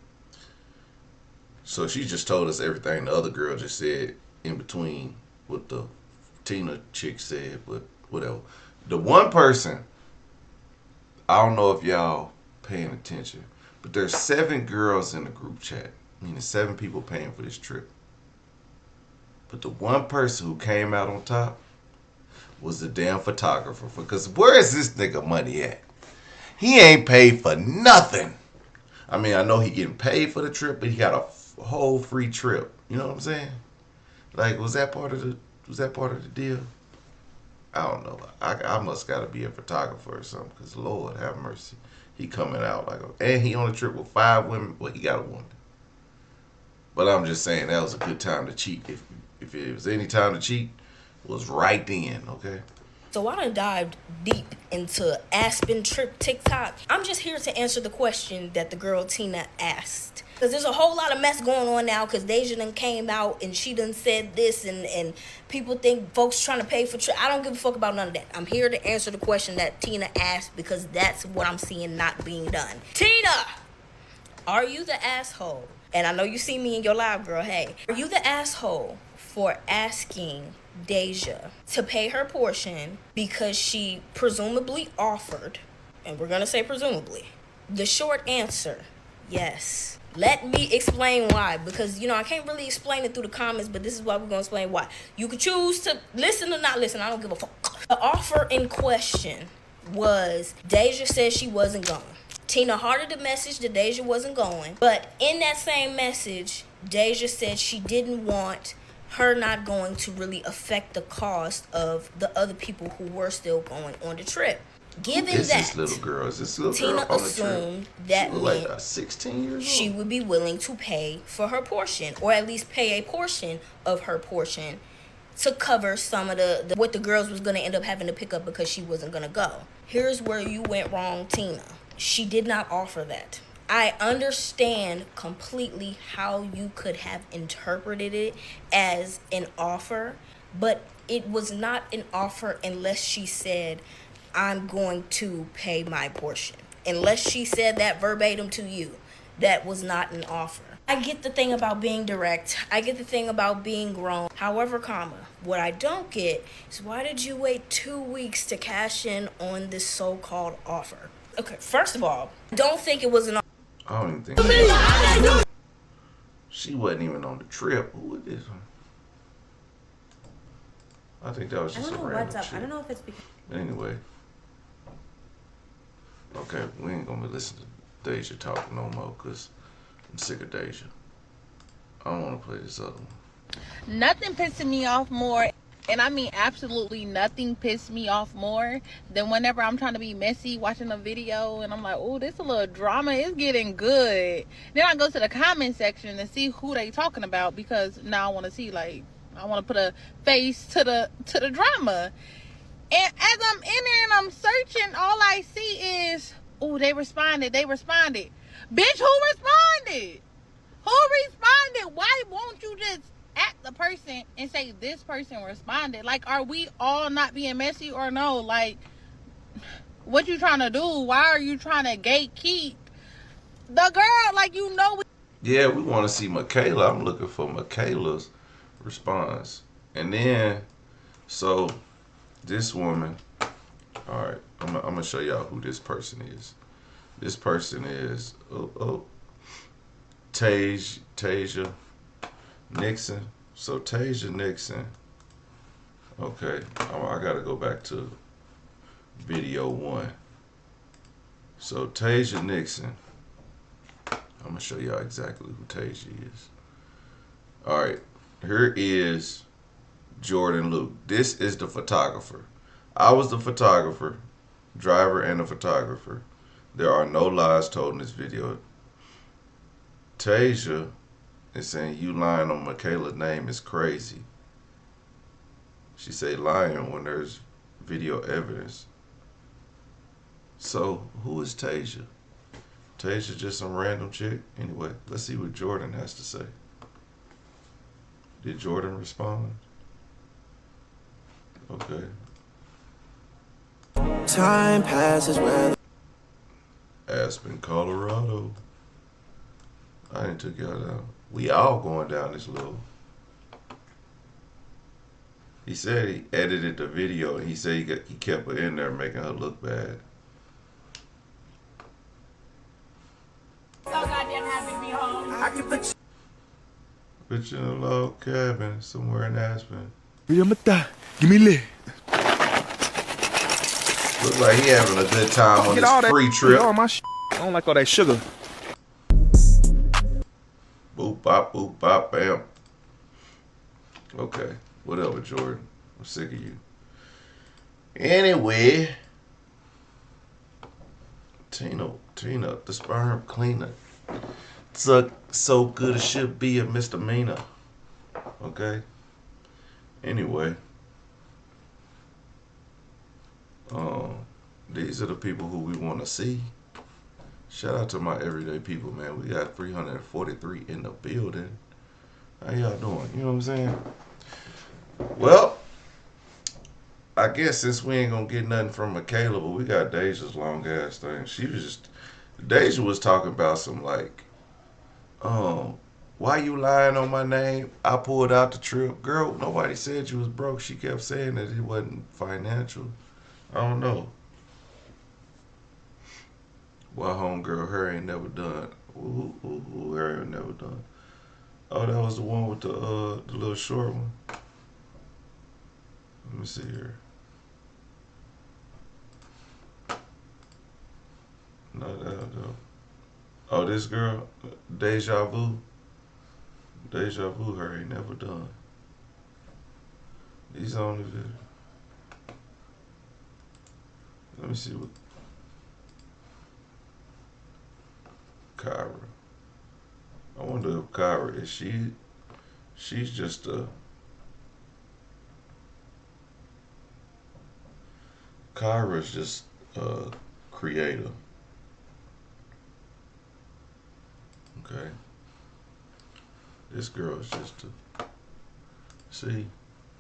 so she just told us everything the other girl just said in between what the Tina chick said, but whatever. The one person, I don't know if y'all paying attention, but there's 7 girls in the group chat, meaning 7 people paying for this trip. But the one person who came out on top was the damn photographer. Because where is this nigga money at? He ain't paid for nothing. I mean, I know he getting paid for the trip, but he got a whole free trip. You know what I'm saying? Like, was that part of the deal? I don't know. I must got to be a photographer or something, because Lord have mercy, he coming out like and he on a trip with 5 women. Well, he got a woman. But I'm just saying that was a good time to cheat. If it was any time to cheat, it was right then. Okay. So I done dived deep into Aspen trip TikTok. I'm just here to answer the question that the girl Tina asked. Because there's a whole lot of mess going on now because Deja done came out and she done said this and people think folks trying to pay for trip. I don't give a fuck about none of that. I'm here to answer the question that Tina asked because that's what I'm seeing not being done. Tina! Are you the asshole? And I know you see me in your live, girl. Hey, are you the asshole for asking Deja to pay her portion because she presumably offered, and we're gonna say presumably? The short answer, yes. Let me explain why, because I can't really explain it through the comments, but this is why we're gonna explain why. You could choose to listen or not listen. I don't give a fuck. The offer in question was Deja said she wasn't going. Tina hearted the message that Deja wasn't going, but in that same message, Deja said she didn't want her not going to really affect the cost of the other people who were still going on the trip. Given Is that, this little girl? Is this little Tina girl on the assumed trip? that She meant like 16 years old. she would be willing to pay for her portion, or at least pay a portion of her portion to cover some of the what the girls was going to end up having to pick up because she wasn't going to go. Here's where you went wrong, Tina. She did not offer that. I understand completely how you could have interpreted it as an offer, but it was not an offer unless she said, I'm going to pay my portion. Unless she said that verbatim to you, that was not an offer. I get the thing about being direct. I get the thing about being grown. However, what I don't get is why did you wait 2 weeks to cash in on this so-called offer? Okay, first of all, don't think it was an offer. I don't even think she wasn't even on the trip. Who is this one? I think that was just a random chick. I don't know if it's because... Anyway. Okay, we ain't gonna be listening to Deja talking no more because I'm sick of Deja. I don't want to play this other one. Nothing pissing me off more, and I mean absolutely nothing pissed me off more than whenever I'm trying to be messy watching a video and I'm like, oh, this a little drama, it's getting good. Then I go to the comment section and see who they talking about because now I want to see, like, I want to put a face to the drama. And as I'm in there and I'm searching, all I see is, oh, they responded. Bitch, who responded? Why won't you just at the person and say this person responded? Like, are we all not being messy or no? Like, what you trying to do? Why are you trying to gatekeep the girl? Like, Yeah, we want to see Michaela. I'm looking for Michaela's response. And then, so this woman, all right, I'm gonna show y'all who this person is. This person is Tasia Nixon. So Tasia Nixon. Okay, I gotta go back to video 1. So Tasia Nixon. I'm gonna show y'all exactly who Tasia is. All right, here is Jordan Luke. This is the photographer. I was the photographer, driver, and the photographer. There are no lies told in this video. Tasia is saying you lying on Michaela's name is crazy. She say lying when there's video evidence. So who is Tasia? Tasia just some random chick? Anyway, let's see what Jordan has to say. Did Jordan respond? Okay. Time passes well. Aspen, Colorado. I didn't took y'all down. We all going down this little. He said he edited the video and he said he kept her in there making her look bad. So goddamn happy to be home. I can put you in a log cabin somewhere in Aspen. Give me lit. Look like he having a good time on this free trip. All my I don't like all that sugar. Boop, bop, bam. Okay, whatever, Jordan. I'm sick of you. Anyway, Tina, the sperm cleaner. So good it should be a misdemeanor. Okay? Anyway. These are the people who we want to see. Shout out to my everyday people, man. We got 343 in the building. How y'all doing? You know what I'm saying? Well, I guess since we ain't gonna get nothing from Michaela, but we got Deja's long ass thing. Deja was talking about some like, why you lying on my name? I pulled out the trip. Girl, nobody said you was broke. She kept saying that it wasn't financial. I don't know. Why homegirl, her ain't never done. Who her ain't never done? Oh, that was the one with the little short one. Let me see here. No. Oh, this girl, Deja Vu. Deja Vu, her ain't never done. These only videos. Let me see what. Kyra. I wonder if Kyra is she's just a Kyra's just a creator. Okay. This girl is just a see,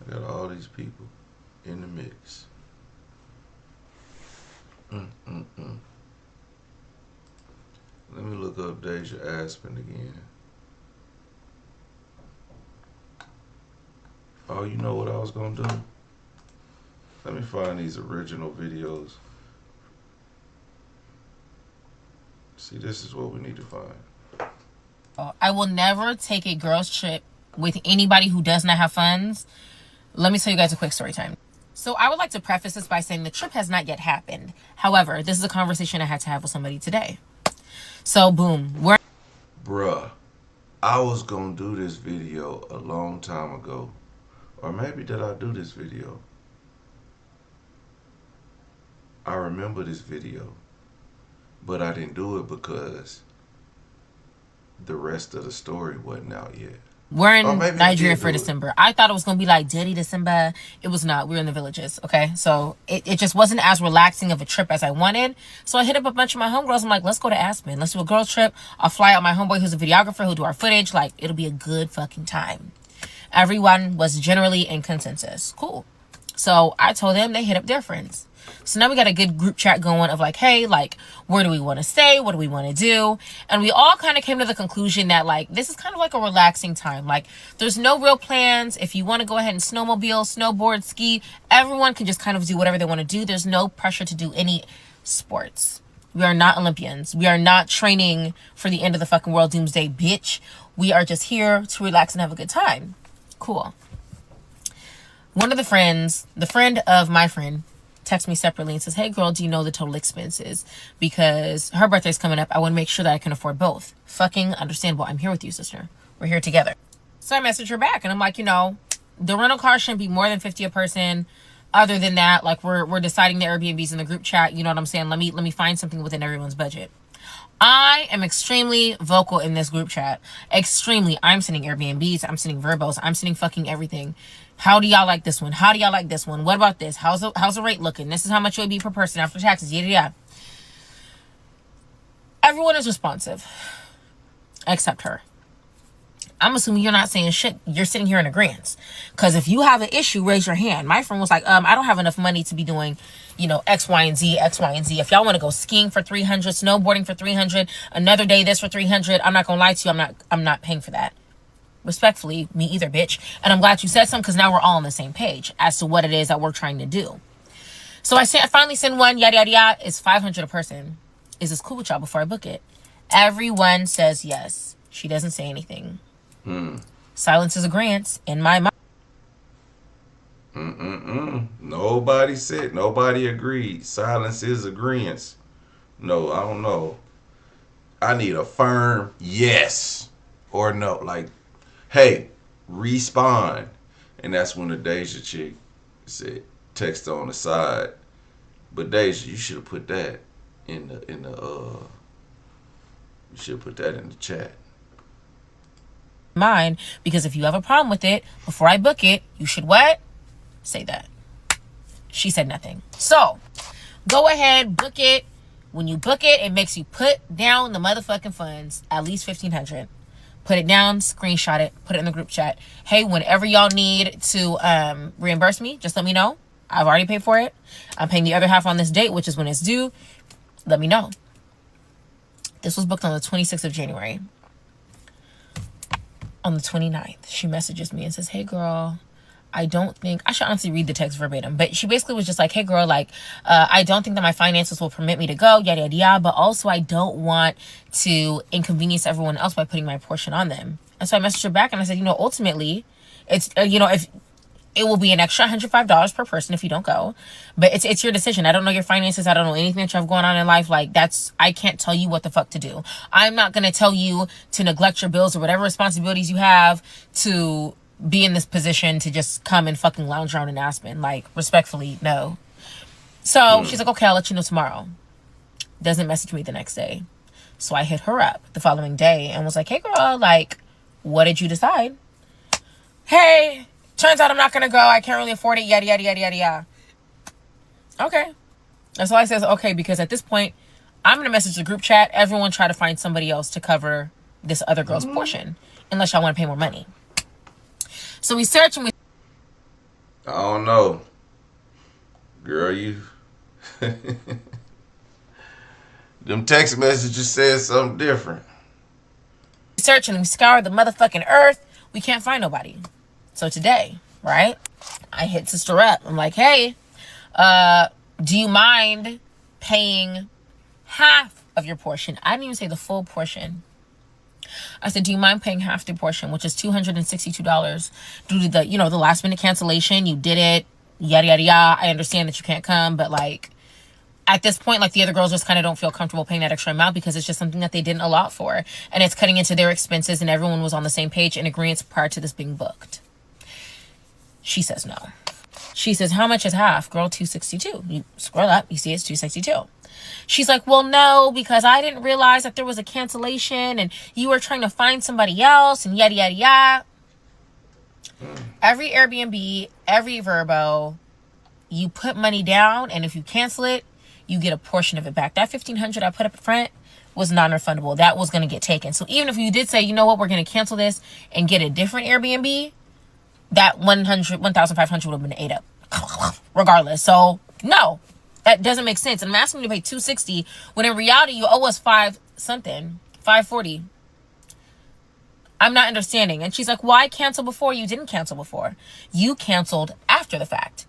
I got all these people in the mix. Let me look up Deja Aspen again. Oh, you know what I was gonna do? Let me find these original videos. See, this is what we need to find. I will never take a girls trip with anybody who does not have funds. Let me tell you guys a quick story time. So I would like to preface this by saying the trip has not yet happened. However, this is a conversation I had to have with somebody today. So boom, Bruh, I was gonna do this video a long time ago. Or maybe did I do this video? I remember this video. But I didn't do it because the rest of the story wasn't out yet. We're in Nigeria for December. I thought it was going to be like Diddy December. It was not. We were in the villages, okay? So it just wasn't as relaxing of a trip as I wanted. So I hit up a bunch of my homegirls. I'm like, let's go to Aspen. Let's do a girls trip. I'll fly out my homeboy who's a videographer who'll do our footage. Like, it'll be a good fucking time. Everyone was generally in consensus. Cool. So I told them, they hit up their friends. So now we got a good group chat going of like, hey, like, where do we want to stay? What do we want to do? And we all kind of came to the conclusion that, like, this is kind of like a relaxing time. Like, there's no real plans. If you want to go ahead and snowmobile, snowboard, ski, everyone can just kind of do whatever they want to do. There's no pressure to do any sports. We are not Olympians. We are not training for the end of the fucking world doomsday, bitch. We are just here to relax and have a good time. Cool. One of the friends, the friend of my friend, texts me separately and says, hey girl, do you know the total expenses? Because her birthday's coming up. I want to make sure that I can afford both. Fucking understandable. I'm here with you, sister. We're here together. So I message her back and I'm like, you know, the rental car shouldn't be more than $50 a person. Other than that, like we're deciding the Airbnbs in the group chat. You know what I'm saying? Let me find something within everyone's budget. I am extremely vocal in this group chat. Extremely. I'm sending Airbnbs. I'm sending verbos. I'm sending fucking everything. How do y'all like this one? How do y'all like this one? What about this? How's the rate looking? This is how much it would be per person after taxes. Yada yada. Everyone is responsive. Except her. I'm assuming you're not saying shit. You're sitting here in agreement. Because if you have an issue, raise your hand. My friend was like, I don't have enough money to be doing, you know, X, Y, and Z, X, Y, and Z. If y'all want to go skiing for $300, snowboarding for $300, another day this for $300, I'm not going to lie to you. I'm not paying for that. Respectfully, me either, bitch. And I'm glad you said something because now we're all on the same page as to what it is that we're trying to do. So I finally send one, yada, yada, yada. It's $500 a person. Is this cool with y'all before I book it? Everyone says yes. She doesn't say anything. Silence is agreement in my mind. Nobody said, nobody agreed. Silence is agreement. No, I don't know. I need a firm yes or no. Like, hey, respond. And that's when the Deja chick said, text on the side. But Deja, you should have put that in the you should put that in the chat. Mine, because if you have a problem with it, before I book it, you should what? Say that. She said nothing. So Go ahead, book it. When you book it, it makes you put down the motherfucking funds, at least $1,500. Put it down, screenshot it, put it in the group chat. Hey, whenever y'all need to reimburse me, just let me know. I've already paid for it. I'm paying the other half on this date, which is when it's due. Let me know. This was booked on the 26th of January. On the 29th, she messages me and says, hey, girl, I don't think, I should honestly read the text verbatim, but she basically was just like, hey, girl, like, I don't think that my finances will permit me to go, yada, yada, yada, but also I don't want to inconvenience everyone else by putting my portion on them. And so I messaged her back and I said, ultimately, it's, if it will be an extra $105 per person if you don't go, but it's your decision. I don't know your finances. I don't know anything that you have going on in life. Like, I can't tell you what the fuck to do. I'm not going to tell you to neglect your bills or whatever responsibilities you have to be in this position to just come and fucking lounge around in Aspen. Like, respectfully, no. So she's like, okay, I'll let you know tomorrow. Doesn't message me the next day. So I hit her up the following day and was like, hey, girl, like, what did you decide? Hey, turns out I'm not going to go. I can't really afford it. Yada, yada, yada, yada, yada. Okay. And so I says, okay, because at this point, I'm going to message the group chat. Everyone try to find somebody else to cover this other girl's portion. Unless y'all want to pay more money. So we search and we... I don't know. Girl, you... Them text messages said something different. We search and we scour the motherfucking earth. We can't find nobody. So today, right, I hit sister up. I'm like, hey, do you mind paying half of your portion? I didn't even say the full portion. I said, do you mind paying half the portion, which is $262 due to the, the last minute cancellation. You did it, yada, yada, yada. I understand that you can't come, but like at this point, like the other girls just kind of don't feel comfortable paying that extra amount because it's just something that they didn't allot for. And it's cutting into their expenses and everyone was on the same page in agreement prior to this being booked. She says no. She says, how much is half? Girl, $262. You scroll up, you see it's $262. She's like, well, no, because I didn't realize that there was a cancellation and you were trying to find somebody else and yada, yada, yada. Every Airbnb, every Verbo, you put money down and if you cancel it, you get a portion of it back. That $1,500 I put up front was non-refundable. That was going to get taken. So even if you did say, you know what, we're going to cancel this and get a different Airbnb, that $1,500 would have been ate up regardless. So no, that doesn't make sense. And I'm asking you to pay $260 when in reality you owe us $540. I'm not understanding. And she's like, why cancel before? You didn't cancel before. You canceled after the fact.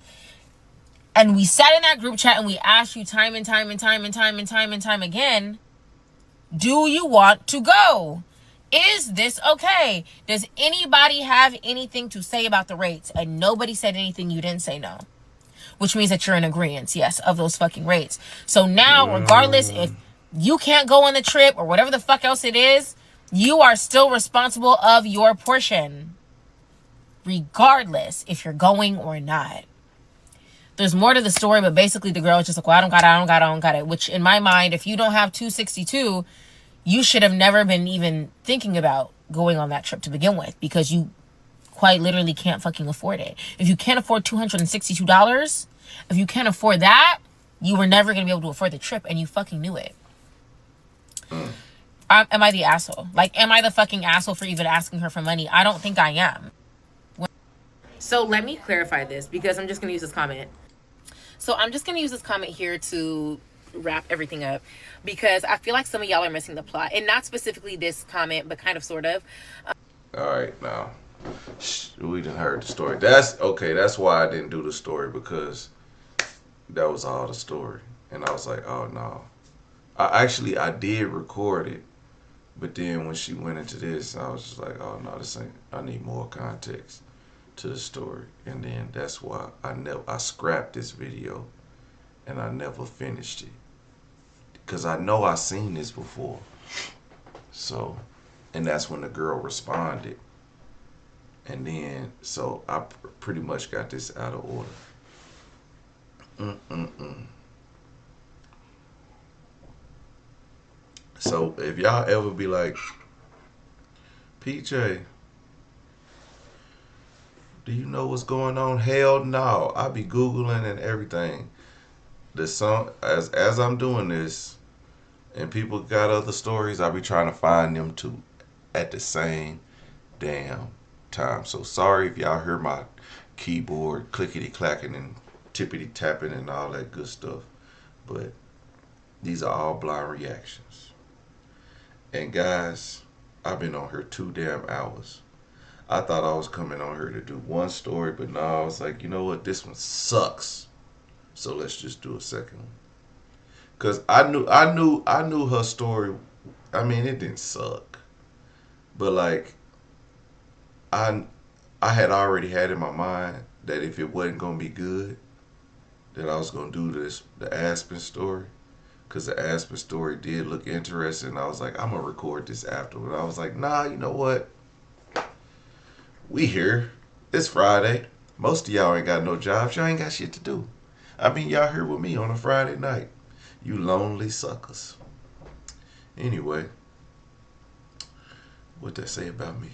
And we sat in that group chat and we asked you time and time again, do you want to go? Is this okay? Does anybody have anything to say about the rates? And nobody said anything. You didn't say no. Which means that you're in agreement, yes, of those fucking rates. So now, regardless if you can't go on the trip or whatever the fuck else it is, you are still responsible of your portion. Regardless if you're going or not. There's more to the story, but basically the girl is just like, well, I don't got it. Which in my mind, if you don't have $262, you should have never been even thinking about going on that trip to begin with because you quite literally can't fucking afford it. If you can't afford $262, if you can't afford that, you were never going to be able to afford the trip and you fucking knew it. Am I the asshole? Like, am I the fucking asshole for even asking her for money? I don't think I am. So let me clarify this because I'm just going to use this comment. So I'm just going to use this comment here to wrap everything up because I feel like some of y'all are missing the plot. And not specifically this comment, but kind of sort of. All right, now. We done heard the story. That's okay. That's why I didn't do the story because that was all the story. And I was like, oh, no. I did record it. But then when she went into this, I was just like, oh, no, this ain't. I need more context to the story. And then that's why I scrapped this video and I never finished it. Because I know I seen this before. So, and that's when the girl responded. And then, so I pretty much got this out of order. So if y'all ever be like, PJ, do you know what's going on? Hell no. I be Googling and everything. the song as I'm doing this, and people got other stories, I be trying to find them too at the same damn time. So sorry if y'all hear my keyboard clickety clacking and tippity tapping and all that good stuff, but these are all blind reactions. And guys, I've been on here 2 damn hours. I thought I was coming on here to do one story, but no, I was like, you know what, this one sucks. So let's just do a second one. Cause I knew her story. I mean, it didn't suck, but like I, I had already had in my mind that if it wasn't gonna be good, that I was gonna do the Aspen story. Cause the Aspen story did look interesting. I was like, I'm gonna record this afterward. I was like, nah, you know what? We here. It's Friday. Most of y'all ain't got no jobs. Y'all ain't got shit to do. I mean, y'all here with me on a Friday night. You lonely suckers. Anyway, what that say about me?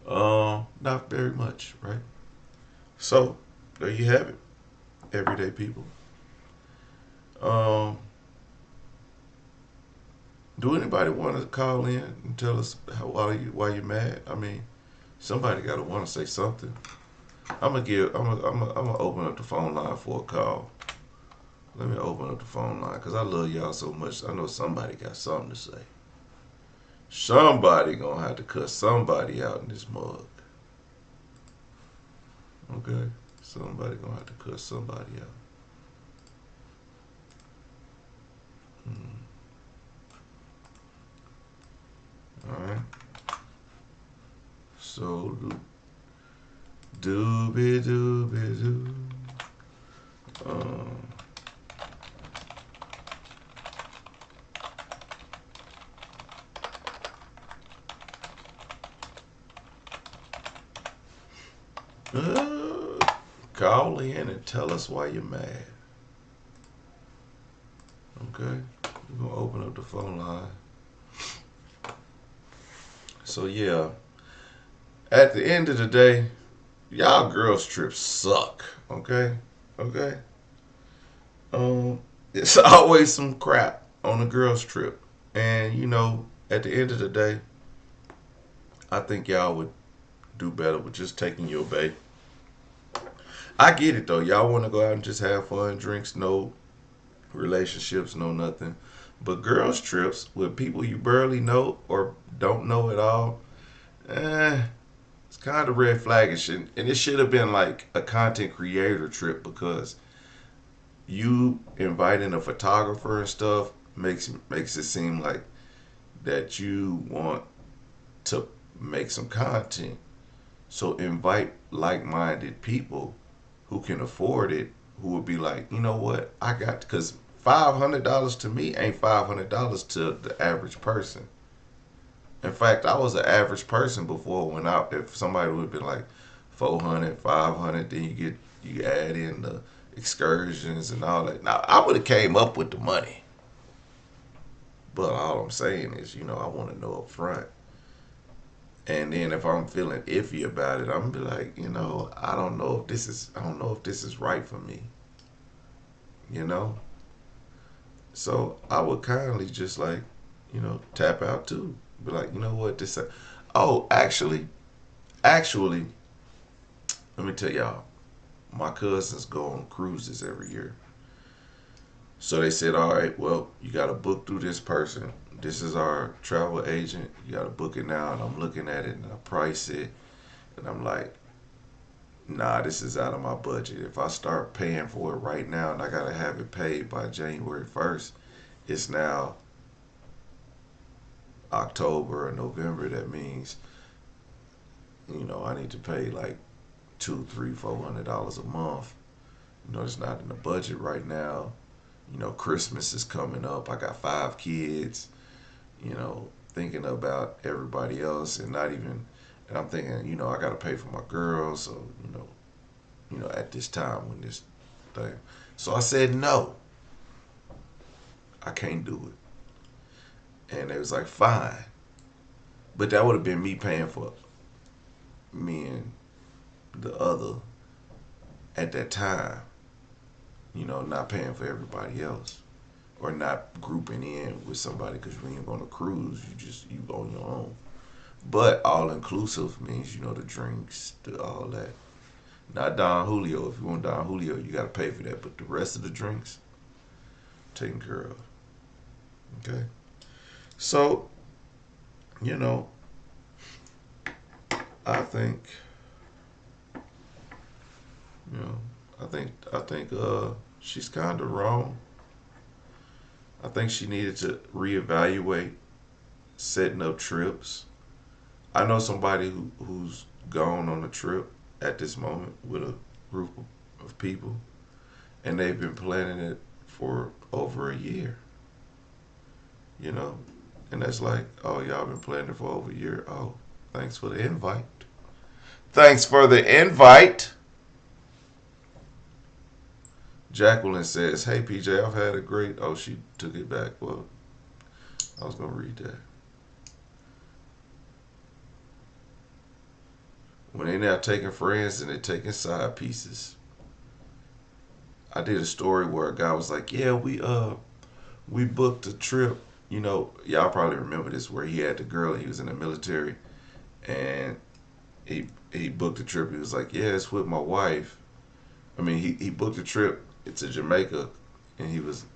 Not very much, right? So, there you have it. Everyday people. Do anybody want to call in and tell us why you mad? I mean, somebody got to want to say something. I'm gonna open up the phone line for a call. Let me open up the phone line because I love y'all so much. I know somebody got something to say. Somebody gonna have to cut somebody out in this mug. Okay? Somebody gonna have to cut somebody out. Alright. So, doobie doobie doo. Call in and tell us why you're mad. Okay? We're gonna open up the phone line. So yeah, at the end of the day, y'all girls trips suck. Okay? Okay? It's always some crap on a girls trip. And you know, at the end of the day, I think y'all would do better with just taking your bait. I get it though. Y'all want to go out and just have fun, drinks, no relationships, no nothing. But girls trips with people you barely know or don't know at all, it's kind of red flagish. And it should have been like a content creator trip because you inviting a photographer and stuff makes it seem like that you want to make some content. So invite like-minded people who can afford it, who would be like, you know what, I got, because $500 to me ain't $500 to the average person. In fact, I was an average person before when if somebody would have been like 400, 500, then you add in the excursions and all that. Now, I would have came up with the money. But all I'm saying is, you know, I want to know up front. And then if I'm feeling iffy about it, I'm gonna be like, you know, I don't know if this is right for me. You know? So I would kindly just like, you know, tap out too. Be like, you know what, actually, let me tell y'all, my cousins go on cruises every year. So they said, all right, well, you got to book through this person. This is our travel agent. You got to book it now. And I'm looking at it and I price it. And I'm like, nah, this is out of my budget. If I start paying for it right now and I got to have it paid by January 1st, it's now October or November. That means, you know, I need to pay like $200, $300, $400 a month. You know, it's not in the budget right now. You know, Christmas is coming up. I got 5 kids, you know, thinking about everybody else and I'm thinking, you know, I got to pay for my girls. So, you know, at this time when this thing. So I said, no, I can't do it. And they was like, fine. But that would have been me paying for me and the other at that time. not paying for everybody else or not grouping in with somebody because when you're on a cruise, you on your own. But all inclusive means the drinks, all that. Not Don Julio. If you want Don Julio, you got to pay for that. But the rest of the drinks, taken care of. Okay. So, I think, she's kind of wrong. I think she needed to reevaluate setting up trips. I know somebody who's gone on a trip at this moment with a group of people, and they've been planning it for over a year. And that's like, oh, y'all been planning it for over a year. Oh, thanks for the invite. Thanks for the invite. Jacqueline says, hey, PJ, I've had a great... Oh, she took it back. Well, I was going to read that. When they're not taking friends and they're taking side pieces. I did a story where a guy was like, yeah, we booked a trip. Y'all probably remember this, where he had the girl, he was in the military, and he booked a trip. He was like, yeah, it's with my wife. I mean, he booked a trip to Jamaica, and it was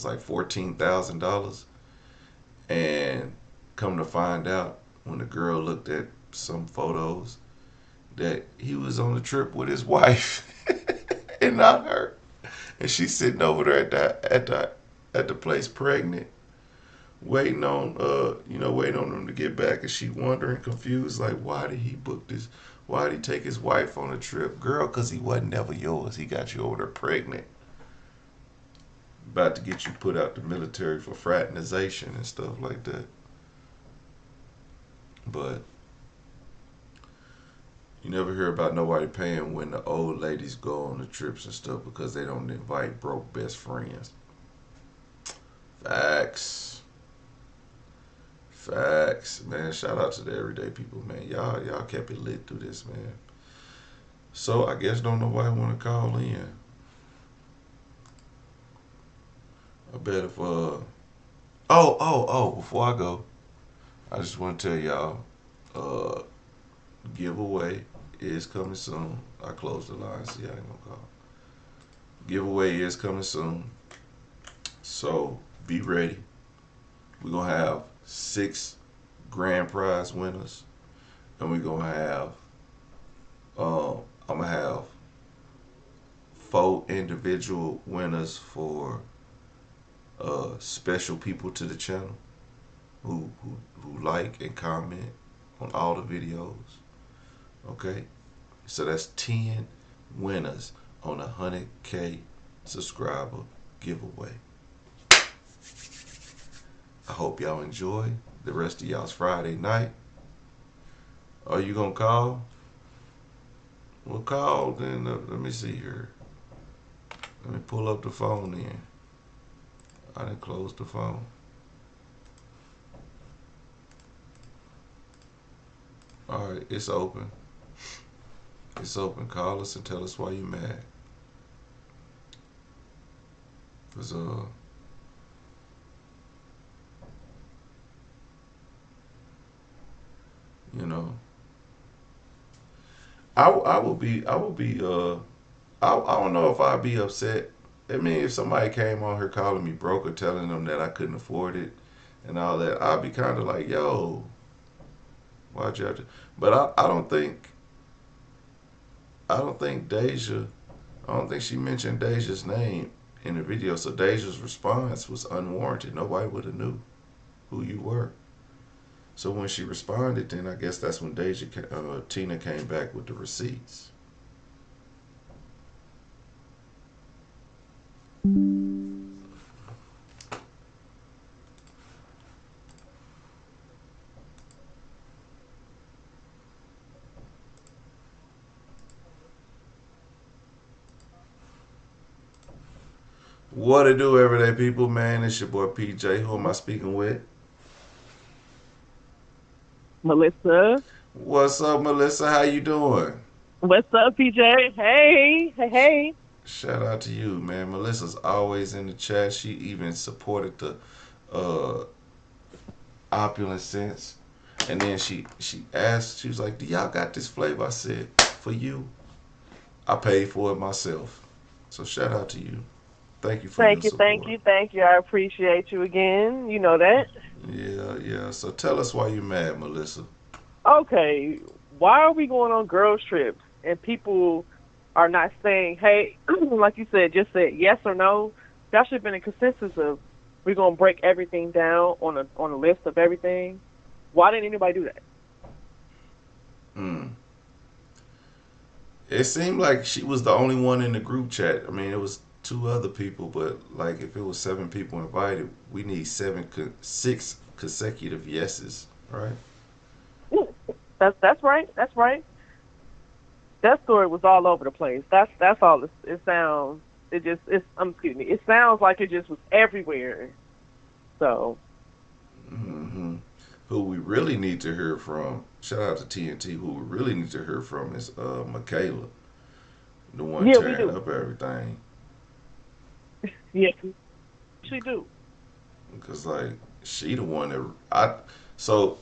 like $14,000. And come to find out, when the girl looked at some photos, that he was on the trip with his wife and not her, and she's sitting over there at the place pregnant, waiting on him to get back, and she wondering, confused, like, why did he book this? Why did he take his wife on a trip? Girl, because he wasn't never yours. He got you over there pregnant. About to get you put out the military for fraternization and stuff like that. But you never hear about nobody paying when the old ladies go on the trips and stuff because they don't invite broke best friends. Facts, man. Shout out to the everyday people, man. Y'all kept it lit through this, man. So I guess don't nobody want to call in. I bet if before I go, I just want to tell y'all, giveaway is coming soon. I closed the line, see I ain't gonna call. Giveaway is coming soon. So be ready. We're gonna have 6 grand prize winners, and we're gonna have I'm gonna have 4 individual winners for special people to the channel who like and comment on all the videos. Okay, so that's 10 winners on a 100K subscriber giveaway. I hope y'all enjoy the rest of y'all's Friday night. Are you gonna call? Well, call then. Let me see here. Let me pull up the phone in. I didn't close the phone. All right, it's open. It's open. Call us and tell us why you're mad. Cause I will be I don't know if I'd be upset. I mean, if somebody came on here calling me broke or telling them that I couldn't afford it and all that, I'd be kind of like, yo, why'd you have to? But I don't think Deja, I don't think she mentioned Deja's name in the video. So Deja's response was unwarranted. Nobody would have knew who you were. So when she responded, then I guess that's when Tina came back with the receipts. What it do, everyday people, man? It's your boy PJ. Who am I speaking with? Melissa. What's up, Melissa? How you doing? What's up, PJ? Hey. Shout out to you, man. Melissa's always in the chat. She even supported the uh, Opulence Scents. And then she asked, she was like, "Do y'all got this flavor?" I said, "For you, I paid for it myself." So shout out to you. Thank you for your Thank you, thank support. you, thank you. I appreciate you again. You know that. Yeah, yeah. So tell us why you mad, Melissa. Okay, why are we going on girls trips and people are not saying, hey, like you said, just say yes or no? That should have been a consensus of we're gonna break everything down on a list of everything. Why didn't anybody do that? Hmm. It seemed like she was the only one in the group chat. I mean, it was two other people, but like if it was seven people invited, we need six consecutive yeses, right? Yeah, that's right. That's right. That story was all over the place. That's all it sounds. It just it's excuse me. It sounds like it just was everywhere. So Hmm. Who we really need to hear from? Shout out to TNT. Who we really need to hear from is Michaela, the one yeah, we tearing do. up everything. Yes, we actually do. Cause like she the one that I so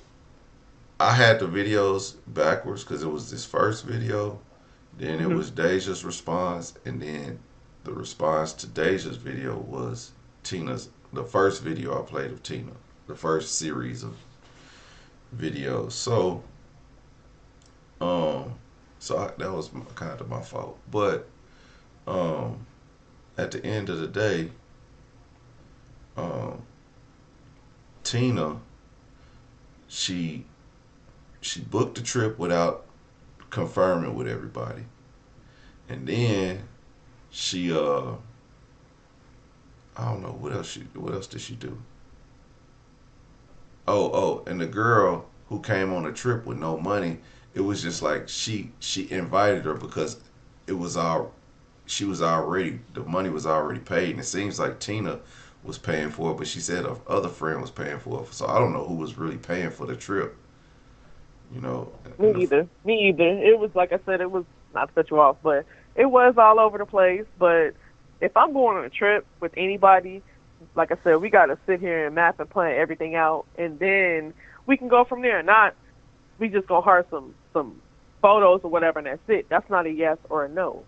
I had the videos backwards because it was this first video, then it Hmm. was Deja's response, and then the response to Deja's video was Tina's. The first video I played of Tina, the first series of videos. Um, that was kind of my fault. But um, at the end of the day, um, Tina she she booked the trip without confirming with everybody, and then she I don't know what else did she do? And the girl who came on the trip with no money, it was just like she invited her because it was all she was already the money was already paid, and it seems like Tina was paying for it, but she said her other friend was paying for it. So I don't know who was really paying for the trip, you know. And Me either. Me either. It was like I said. It was not to cut you off, but it was all over the place. But if I'm going on a trip with anybody, like I said, we got to sit here and map and plan everything out, and then we can go from there. Not we just gonna heart some photos or whatever, and that's it. That's not a yes or a no.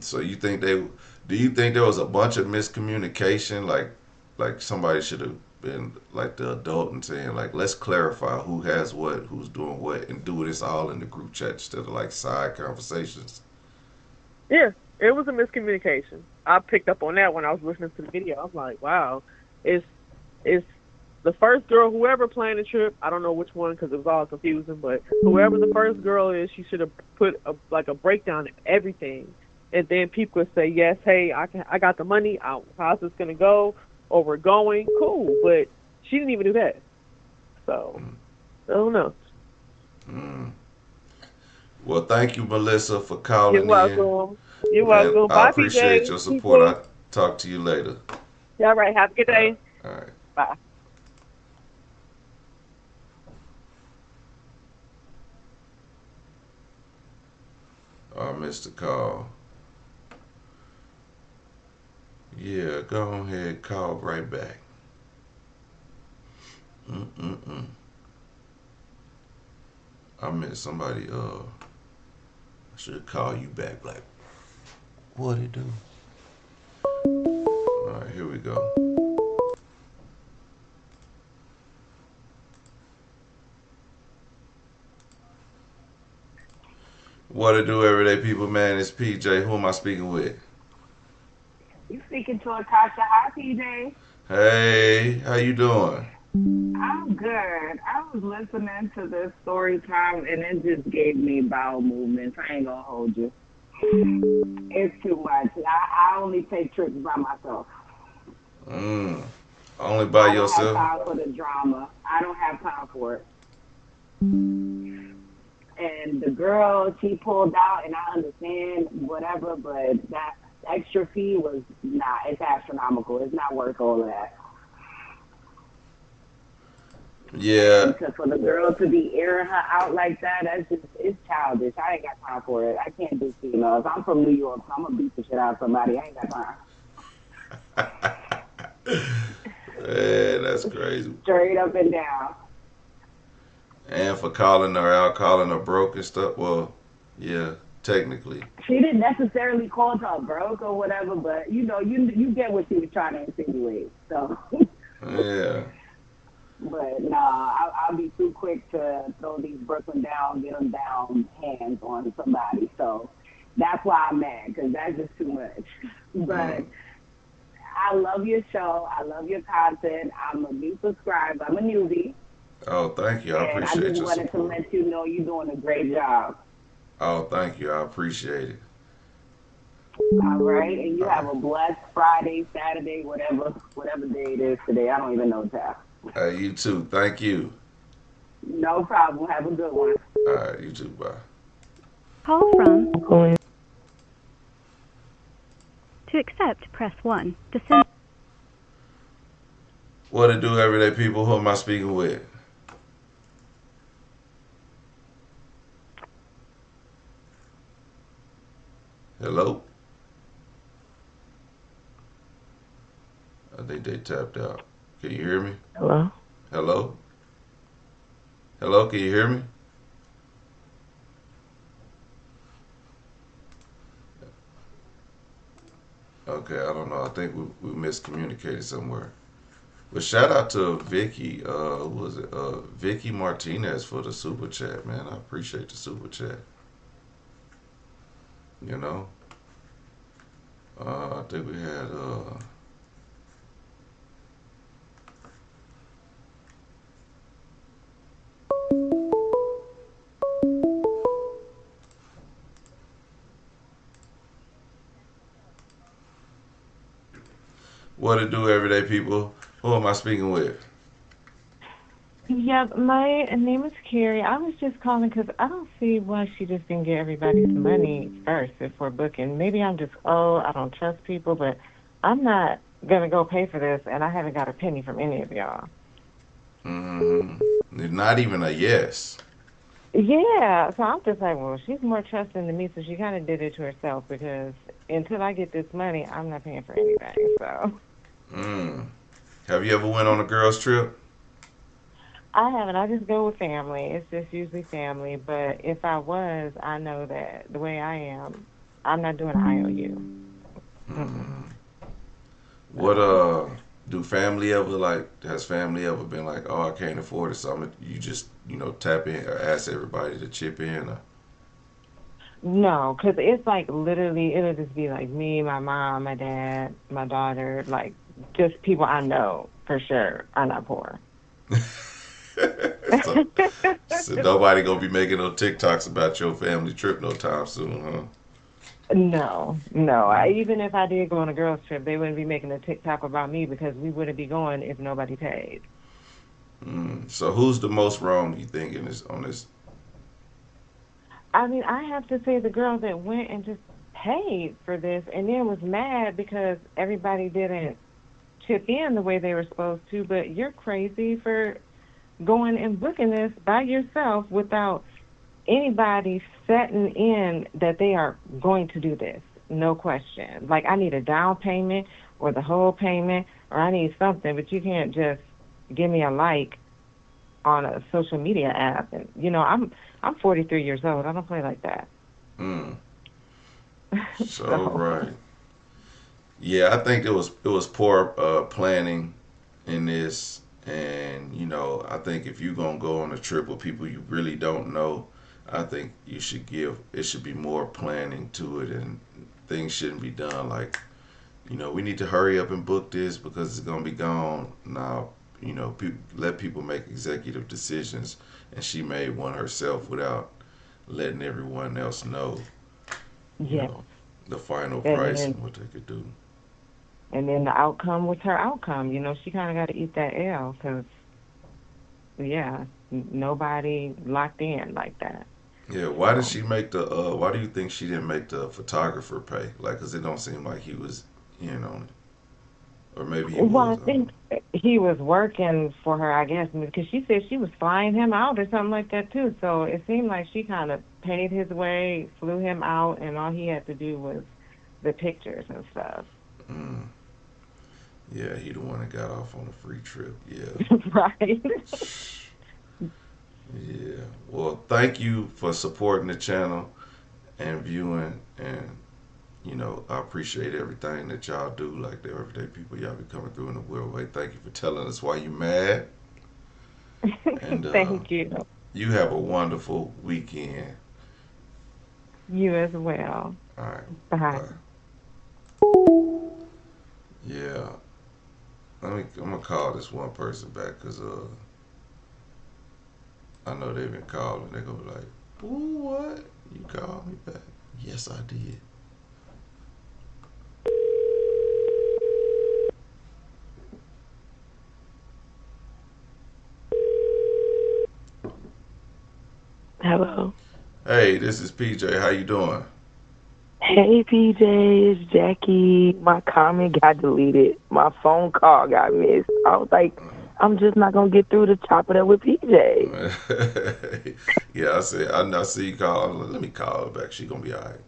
So you think they? Do you think there was a bunch of miscommunication? Like somebody should have been like the adult and saying like, let's clarify who has what, who's doing what, and do this all in the group chat instead of like side conversations. Yeah, it was a miscommunication. I picked up on that when I was listening to the video. I'm like, wow, it's it's the first girl, whoever planned the trip. I don't know which one because it was all confusing, but whoever the first girl is, she should have put like a breakdown of everything, and then people could say, yes, hey, I got the money. How's this gonna go? Or we're going, cool. But she didn't even do that. So I don't know. Mm. Well, thank you, Melissa, for You're calling in, welcome. You're and welcome. I Bye, appreciate PJ. your support. People. I'll talk to you later. Yeah, all right. Have a good All right. day. All right. Bye. I missed the call. Yeah, go ahead, call right back. Mm-mm-mm. I missed somebody. I should call you back. Like, what it do? All right, here we go. What it do, everyday people, man? It's PJ. Who am I speaking with? You speaking to a Tasha? Hi, PJ. Hey, how you doing? I'm good. I was listening to this story time, and it just gave me bowel movements. I ain't gonna hold you. It's too much. I only take trips by myself. Mm. Only by I don't have yourself? time for the drama. I don't have time for it. And the girl, she pulled out, and I understand whatever, but that extra fee was not. It's astronomical. It's not worth all of that. Yeah. And for the girl to be airing her out like that, it's childish. I ain't got time for it. I can't do females. I'm from New York, so I'm gonna beat the shit out of somebody. I ain't got time. Man, that's crazy. Straight up and down. And for calling her out, calling her broke and stuff. Well, yeah, technically. She didn't necessarily call her broke or whatever, but you get what she was trying to insinuate. So. Yeah. But nah, I'll be too quick to throw these Brooklyn down, get them down hands on somebody. So that's why I'm mad, because that's just too much. But I love your show. I love your content. I'm a new subscriber. I'm a newbie. Oh, thank you. I appreciate And I just your wanted support. to let you know you're doing a great job. Oh, thank you. I appreciate it. All right. And you have a blessed Friday, Saturday, whatever day it is today. I don't even know time. You too. Thank you. No problem. Have a good one. All right. You too. Bye. Call from. To accept, press 1. To send. What it do, everyday people? Who am I speaking with? Hello? I think they tapped out. Can you hear me? Hello? Hello? Hello? Can you hear me? Okay, I don't know. I think we miscommunicated somewhere. But shout out to Vicky, who was it? Vicky Martinez for the super chat, man. I appreciate the super chat. You know? I think we had what it do, everyday people? Who am I speaking with? Yeah, my name is Carrie. I was just calling because I don't see why she just didn't get everybody's money first before booking. Maybe I'm just old, I don't trust people, but I'm not going to go pay for this, and I haven't got a penny from any of y'all. Not even a yes. Yeah, so I'm just like, well, she's more trusting than me, so she kind of did it to herself because until I get this money, I'm not paying for anything, so. Have you ever went on a girls trip? I haven't. I just go with family. It's just usually family. But if I was, I know that the way I am, I'm not doing an IOU. What do family ever has family ever been like, oh, I can't afford it, so you just tap in or ask everybody to chip in? Or? No, because it's like literally, it'll just be like me, my mom, my dad, my daughter, like just people I know for sure are not poor. so nobody gonna be making no TikToks about your family trip no time soon, huh? No. Even if I did go on a girls trip, they wouldn't be making a TikTok about me because we wouldn't be going if nobody paid. So who's the most wrong, you think, on this? I mean, I have to say the girl that went and just paid for this and then was mad because everybody didn't chip in the way they were supposed to, but you're crazy for going and booking this by yourself without anybody setting in that they are going to do this. No question. Like, I need a down payment or the whole payment, or I need something, but you can't just give me a like on a social media app. And I'm 43 years old. I don't play like that. So right. Yeah, I think it was poor planning in this, and I think if you're gonna go on a trip with people you really don't know, I think it should be more planning to it, and things shouldn't be done like, we need to hurry up and book this because it's gonna be gone. Now, let people make executive decisions, and she made one herself without letting everyone else know. The final price and what they could do. And then the outcome was her outcome. She kind of got to eat that L because, nobody locked in like that. Yeah, why did she make why do you think she didn't make the photographer pay? Like, because it don't seem like he was in on it. Or maybe he Well, was. I think he was working for her, I guess, because she said she was flying him out or something like that too. So it seemed like she kind of paid his way, flew him out, and all he had to do was the pictures and stuff. Mm. Yeah, he the one that got off on a free trip. Yeah. Right. Yeah. Well, thank you for supporting the channel and viewing, and I appreciate everything that y'all do. Like the everyday people, y'all be coming through in a weird way. Thank you for telling us why you mad, and Thank you. you have a wonderful weekend. You as well. All right. Bye. Yeah. I'm gonna call this one person back because I know they've been calling. They're gonna be like, "Ooh, what? You called me back?" Yes, I did. Hello. Hey, this is PJ. How you doing? Hey, PJ, it's Jackie. My comment got deleted. My phone call got missed. I was like, I'm just not going to get through to chop it up with PJ. Yeah, I see you call. Let me call her back. She gonna be all right.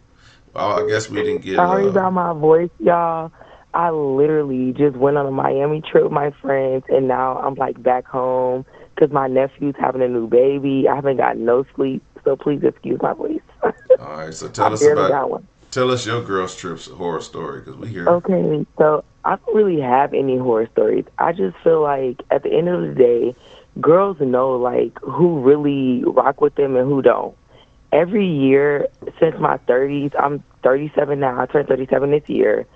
Well, I guess we didn't get. Sorry about my voice, y'all. I literally just went on a Miami trip with my friends, and now I'm like back home because my nephew's having a new baby. I haven't got no sleep, so please excuse my voice. All right, so I barely got one. Tell us your girls' trips horror story because we hear. Okay, so I don't really have any horror stories. I just feel like at the end of the day, girls know like who really rock with them and who don't. Every year since my 30s, I'm 37 now. I turned 37 this year.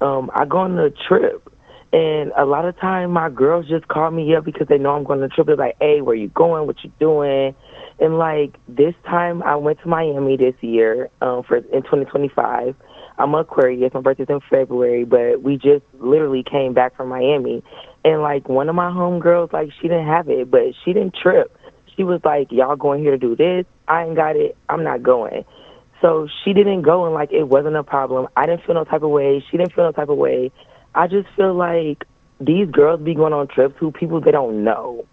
I go on a trip, and a lot of time my girls just call me up because they know I'm going on a trip. They're like, "Hey, where you going? What you doing?" And like this time, I went to Miami this year in 2025. I'm Aquarius. My birthday's in February, but we just literally came back from Miami, and like one of my homegirls, like she didn't have it, but she didn't trip. She was like, "Y'all going here to do this? I ain't got it. I'm not going." So she didn't go, and like it wasn't a problem. I didn't feel no type of way. She didn't feel no type of way. I just feel like these girls be going on trips who people they don't know.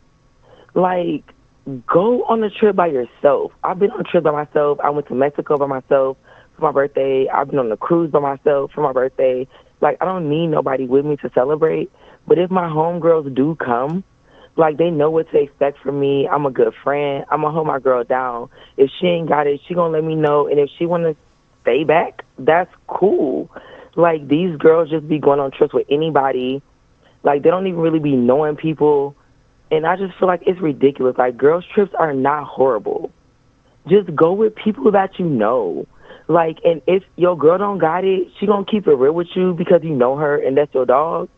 Like, go on a trip by yourself. I've been on a trip by myself. I went to Mexico by myself for my birthday. I've been on a cruise by myself for my birthday. Like, I don't need nobody with me to celebrate. But if my homegirls do come, like, they know what to expect from me. I'm a good friend. I'm going to hold my girl down. If she ain't got it, she going to let me know. And if she want to stay back, that's cool. Like, these girls just be going on trips with anybody. Like, they don't even really be knowing people. And I just feel like it's ridiculous. Like, girls' trips are not horrible. Just go with people that you know. Like, and if your girl don't got it, she going to keep it real with you because you know her and that's your dog.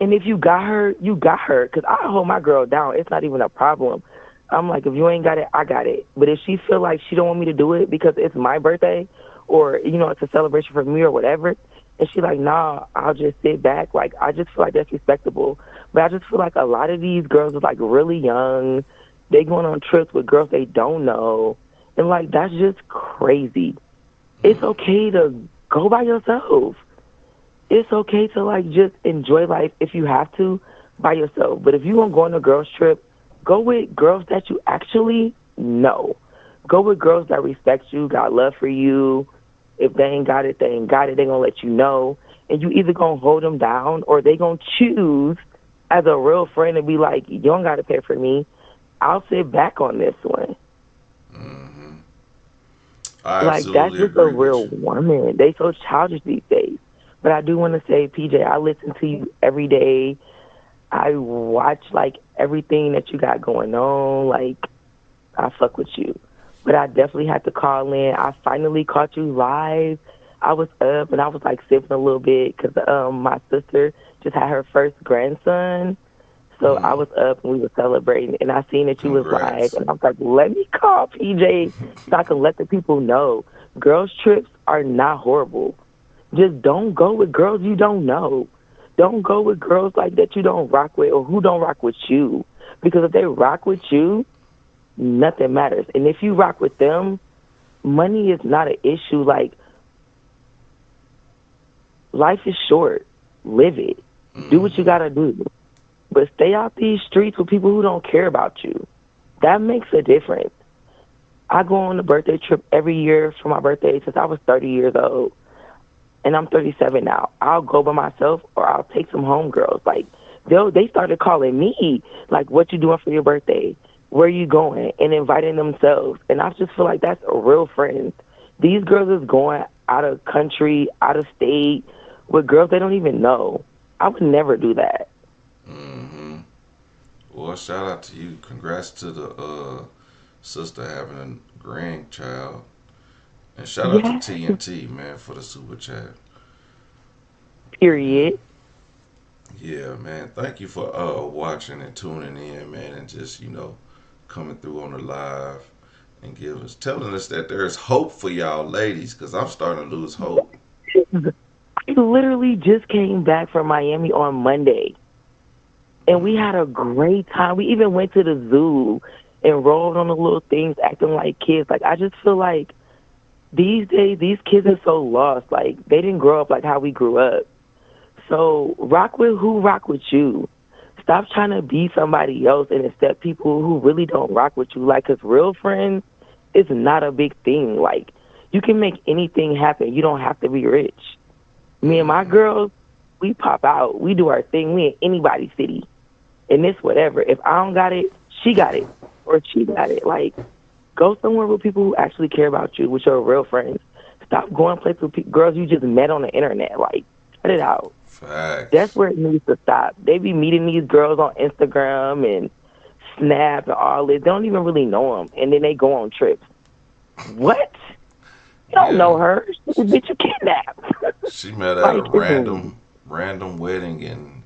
And if you got her, you got her. Because I hold my girl down. It's not even a problem. I'm like, if you ain't got it, I got it. But if she feel like she don't want me to do it because it's my birthday or, it's a celebration for me or whatever, and she like, nah, I'll just sit back. Like, I just feel like that's respectable. But I just feel like a lot of these girls are, like, really young. They going on trips with girls they don't know. And, like, that's just crazy. It's okay to go by yourself. It's okay to, like, just enjoy life if you have to by yourself. But if you want to go on a girls' trip, go with girls that you actually know. Go with girls that respect you, got love for you. If they ain't got it, they ain't got it. They going to let you know. And you either going to hold them down or they going to choose as a real friend to be like, you don't got to pay for me. I'll sit back on this one. Mm-hmm. Like, that's just a real woman. They so childish these days. But I do want to say, PJ, I listen to you every day. I watch, like, everything that you got going on. Like, I fuck with you. But I definitely had to call in. I finally caught you live. I was up, and I was, like, sipping a little bit because my sister just had her first grandson. So I was up, and we were celebrating. And I seen that you was live. And I was like, let me call PJ so I can let the people know. Girls' trips are not horrible. Just don't go with girls you don't know. Don't go with girls like that you don't rock with or who don't rock with you. Because if they rock with you, nothing matters. And if you rock with them, money is not an issue. Like, life is short. Live it. Do what you gotta do. But stay out these streets with people who don't care about you. That makes a difference. I go on a birthday trip every year for my birthday since I was 30 years old. And I'm 37 now. I'll go by myself or I'll take some homegirls. Like, they started calling me, like, what you doing for your birthday? Where you going? And inviting themselves. And I just feel like that's a real friend. These girls is going out of country, out of state, with girls they don't even know. I would never do that. Mm-hmm. Well, shout out to you. Congrats to the sister having a grandchild. And shout out to Yes. TNT, man, for the super chat. Period. Yeah, man. Thank you for watching and tuning in, man, and just, coming through on the live and telling us that there's hope for y'all ladies, because I'm starting to lose hope. I literally just came back from Miami on Monday. And we had a great time. We even went to the zoo and rolled on the little things, acting like kids. Like, I just feel like these days, these kids are so lost. Like, they didn't grow up like how we grew up. So rock with who rock with you. Stop trying to be somebody else and accept people who really don't rock with you. Like, 'cause real friends is not a big thing. Like, you can make anything happen. You don't have to be rich. Me and my girls, we pop out. We do our thing. We in anybody's city. And it's whatever. If I don't got it, she got it. Or she got it. Like, go somewhere with people who actually care about you, with your real friends. Stop going places with girls you just met on the internet. Like, cut it out. Facts. That's where it needs to stop. They be meeting these girls on Instagram and Snap and all this. They don't even really know them. And then they go on trips. What? You don't know her. She's a bitch you kidnapped. She met at a random wedding in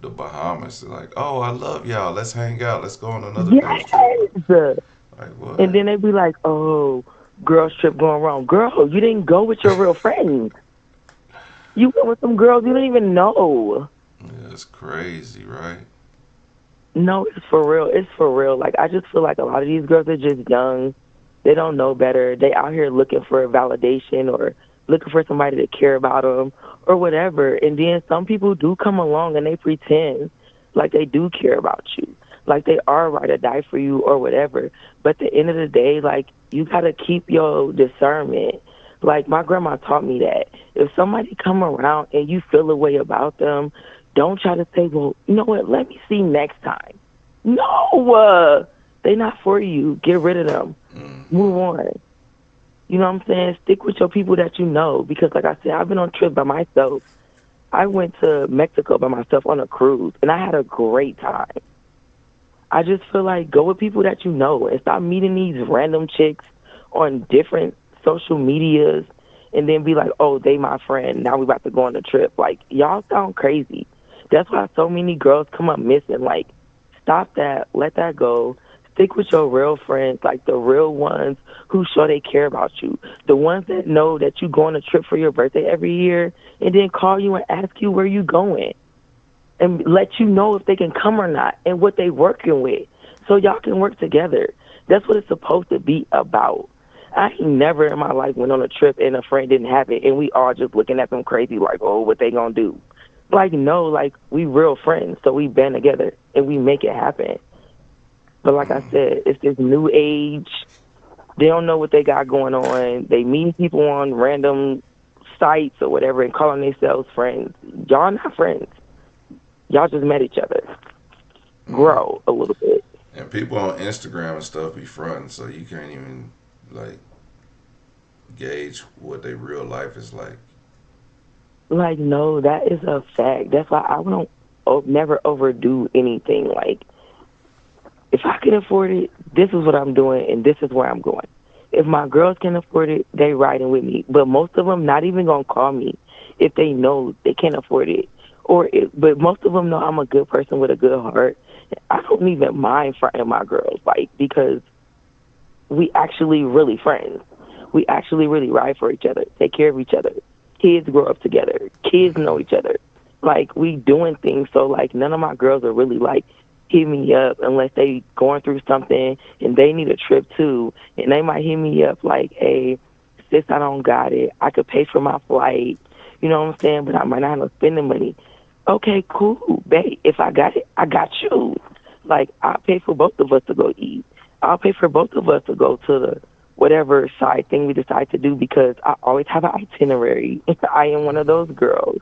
the Bahamas. Like, oh, I love y'all. Let's hang out. Let's go on another girls trip. Like, what? And then they be like, oh, girls trip going wrong. Girl, you didn't go with your real friends. You went with some girls you don't even know. Yeah, it's crazy, right? No, it's for real. It's for real. Like, I just feel like a lot of these girls are just young. They don't know better. They out here looking for validation or looking for somebody to care about them or whatever. And then some people do come along and they pretend like they do care about you, like they are right or die for you or whatever. But at the end of the day, like, you got to keep your discernment. Like, my grandma taught me that. If somebody come around and you feel a way about them, don't try to say, well, you know what, let me see next time. No, they not for you. Get rid of them. Move on. You know what I'm saying? Stick with your people that you know. Because, like I said, I've been on trips by myself. I went to Mexico by myself on a cruise, and I had a great time. I just feel like go with people that you know and stop meeting these random chicks on different social medias and then be like, oh, they my friend. Now we about to go on a trip. Like, y'all sound crazy. That's why so many girls come up missing. Like, stop that. Let that go. Stick with your real friends, like the real ones who show they care about you. The ones that know that you go on a trip for your birthday every year and then call you and ask you where you going and let you know if they can come or not and what they working with so y'all can work together. That's what it's supposed to be about. I ain't never in my life went on a trip and a friend didn't have it and we all just looking at them crazy like, oh, what they gonna do? Like, no, like, we real friends, so we band together and we make it happen. But like I said, it's this new age. They don't know what they got going on. They meet people on random sites or whatever and calling themselves friends. Y'all not friends. Y'all just met each other. Grow a little bit. And people on Instagram and stuff be fronting, so you can't even, like, gauge what their real life is like. Like, no, that is a fact. That's why I don't never overdo anything. Like, if I can afford it, this is what I'm doing, and this is where I'm going. If my girls can afford it, they riding with me. But most of them not even going to call me if they know they can't afford it. But most of them know I'm a good person with a good heart. I don't even mind fronting my girls, like, because we actually really friends. We actually really ride for each other, take care of each other. Kids grow up together. Kids know each other. Like, we doing things, so, like, none of my girls are really, like, hit me up unless they going through something and they need a trip too, and they might hit me up like, hey, sis, I don't got it. I could pay for my flight. You know what I'm saying? But I might not have spending money. Okay, cool, babe. If I got it, I got you. Like, I'll pay for both of us to go eat. I'll pay for both of us to go to the whatever side thing we decide to do because I always have an itinerary. I am one of those girls.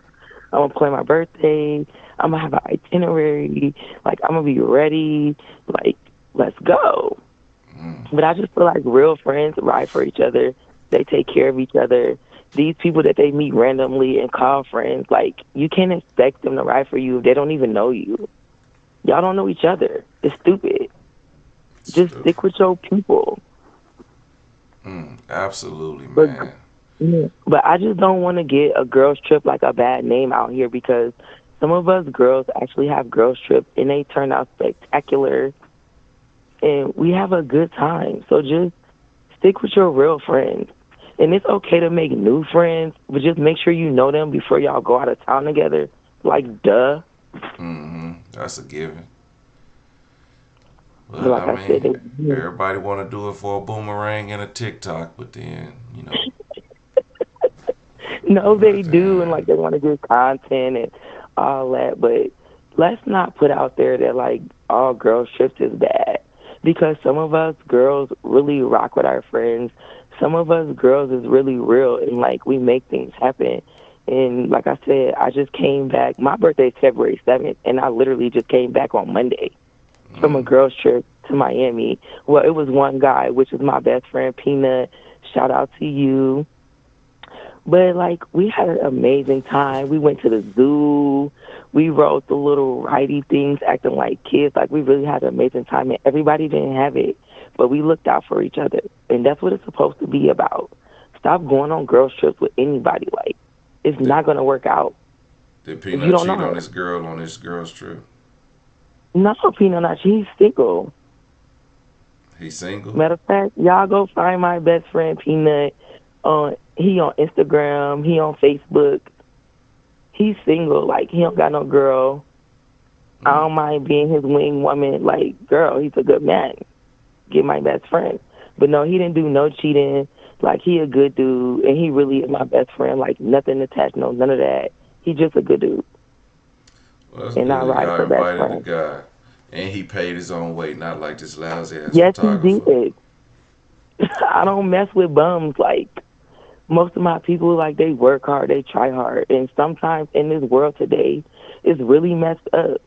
I'm gonna plan my birthday. I'm gonna have an itinerary. Like, I'm gonna be ready. Like, let's go. But I just feel like real friends ride for each other. They take care of each other. These people that they meet randomly and call friends, like, you can't expect them to ride for you if they don't even know you. Y'all don't know each other. It's stupid. Just stick with your people. Absolutely, But man. yeah, but I just don't want to get a girls trip like a bad name out here because some of us girls actually have girls trips and they turn out spectacular and we have a good time. So just stick with your real friends. And it's okay to make new friends, but just make sure you know them before y'all go out of town together. Like, duh. That's a given. But But like I I said, mean, everybody want to do it for a boomerang and a TikTok, but then no, you know, they at the do, and like end, they want to get content and all that. But let's not put out there that like all girls trips is bad, because some of us girls really rock with our friends. Some of us girls is really real, and like we make things happen. And like I said, I just came back. My birthday is February 7th, and I literally just came back on Monday from a girls trip to Miami. Well, it was one guy, which is my best friend, Peanut. Shout out to you. But like we had an amazing time. We went to the zoo. We rode the little ridey things, acting like kids. Like we really had an amazing time, and everybody didn't have it, but we looked out for each other, and that's what it's supposed to be about. Stop going on girls trips with anybody. Like it's not gonna work out did if you Peanut don't know cheat her. on this girl on this girl's trip? No, Peanut, not he's single. He's single. Matter of fact, y'all go find my best friend Peanut. He on Instagram. He on Facebook. He's single. Like he don't got no girl. I don't mind being his wing woman. Like, girl, he's a good man. Get my best friend. But no, he didn't do no cheating. Like he a good dude, and he really is my best friend. Like nothing attached, no none of that. He just a good dude. Well, that's And I good. ride Y'all for best invited the friend. guy, and he paid his own way, not like this lousy ass Yes, he photographer. did. I don't mess with bums. Like most of my people, like they work hard, they try hard, and sometimes in this world today, it's really messed up.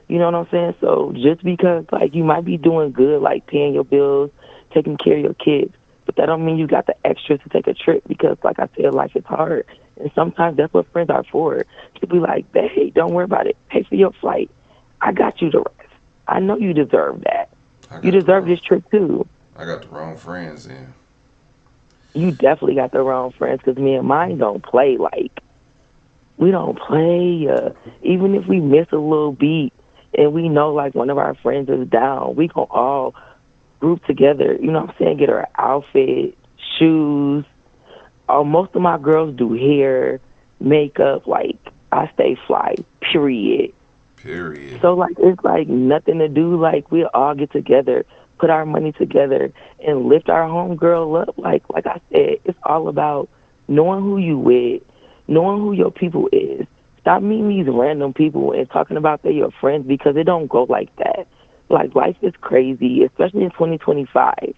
You know what I'm saying? So just because like you might be doing good, like paying your bills, taking care of your kids, but that don't mean you got the extra to take a trip because, like I said, life is hard, and sometimes that's what friends are for. To be like, hey, don't worry about it. Pay for your flight. I got you the rest. I know you deserve that. You deserve this trip too. I got the wrong friends in. You definitely got the wrong friends because me and mine don't play. Like we don't play. Even if we miss a little beat and we know like one of our friends is down, we gonna all group together. You know what I'm saying? Get our outfit, shoes. Most of my girls do hair, makeup. Like I stay fly. Period. Period. So like it's like nothing to do. Like we all get together, put our money together, and lift our homegirl up. Like I said, it's all about knowing who you with, knowing who your people is. Stop meeting these random people and talking about they're your friends because it don't go like that. Like life is crazy, especially in 2025.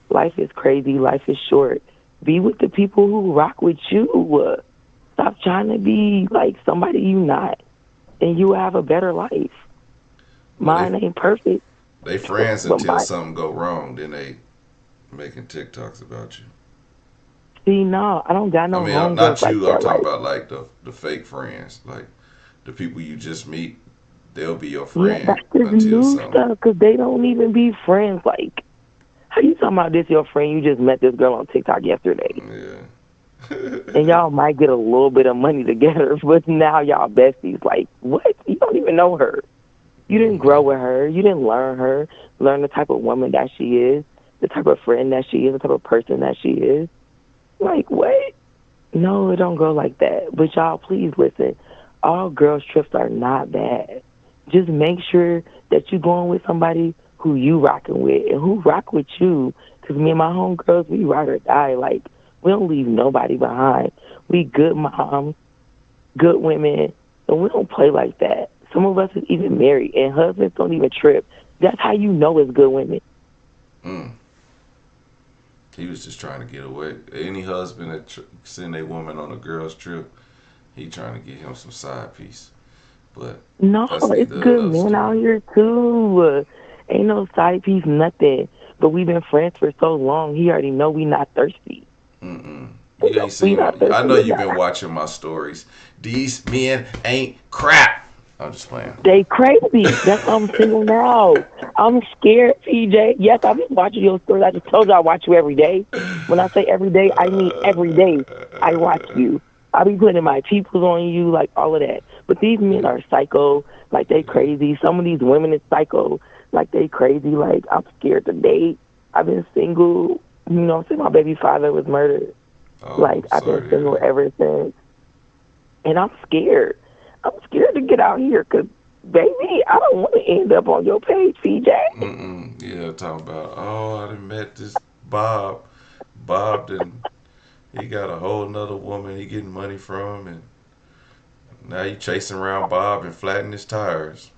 Life is crazy. Life is short. Be with the people who rock with you. Stop trying to be like somebody you not, and you will have a better life. Well, Mine ain't perfect. they friends But until my, something go wrong. Then they making TikToks about you. see, no, I don't got I no mean, homegirls not like you. I'm that. talking Like, about like the fake friends, like the people you just meet. They'll be your yeah, friend that's just until new something. stuff because they don't even be friends. Like, how you talking about this your friend? You just met this girl on TikTok yesterday. Yeah. And y'all might get a little bit of money together, but now y'all besties. Like, what? You don't even know her. You didn't grow with her. You didn't learn the type of woman that she is, the type of friend that she is, the type of person that she is. Like, what? No, it don't go like that. But y'all, please listen. All girls trips are not bad. Just make sure that you're going with somebody who you rocking with and who rock with you. Because me and my homegirls, we ride or die. Like, we don't leave nobody behind. We good moms, good women, So we don't play like that. Some of us is even married, and husbands don't even trip. That's how you know it's good women. Mm. He was just trying to get away. Any husband that send a woman on a girl's trip, he trying to get him some side piece. But No, that's it's neither good another men out story. here too. Ain't no side piece, nothing. But we've been friends for so long. He already know we not thirsty. Mm-mm. You ain't We seen my. not I thirsty know you've been enough. watching my stories. These men ain't crap. I'm just playing. They crazy. That's why I'm single now. I'm scared, PJ. Yes, I've been watching your stories. I just told you I watch you every day. When I say every day, I mean every day. I watch you. I be putting my peoples on you, like all of that. But these men are psycho, like they crazy. Some of these women is psycho, like they crazy. Like I'm scared to date. I've been single. You know, since my baby father was murdered. Oh, Like I've sorry been to hear single that. ever since, and I'm scared. I'm scared to get out here because, baby, I don't want to end up on your page, PJ. Mm-mm. Yeah, talking about. Oh, I done met this Bob. Bob done. He got a whole nother woman he getting money from, and now you chasing around Bob and flattening his tires.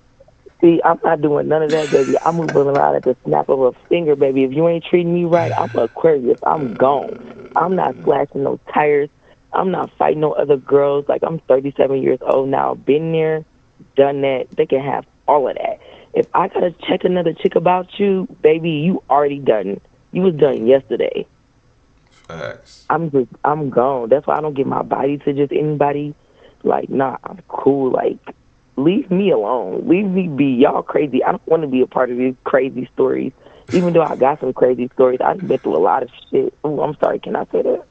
See, I'm not doing none of that, baby. I'm moving around at the snap of a finger, baby. If you ain't treating me right, I'm Aquarius. I'm gone. I'm not slashing no tires. I'm not fighting no other girls. Like, I'm 37 years old now. Been there, done that. They can have all of that. If I got to check another chick about you, baby, you already done. You was done yesterday. Facts. I'm gone. That's why I don't give my body to just anybody. Like, nah, I'm cool. Like, leave me alone. Leave me be. Y'all crazy. I don't want to be a part of these crazy stories. Even though I got some crazy stories, I've been through a lot of shit. Oh, I'm sorry. Can I say that?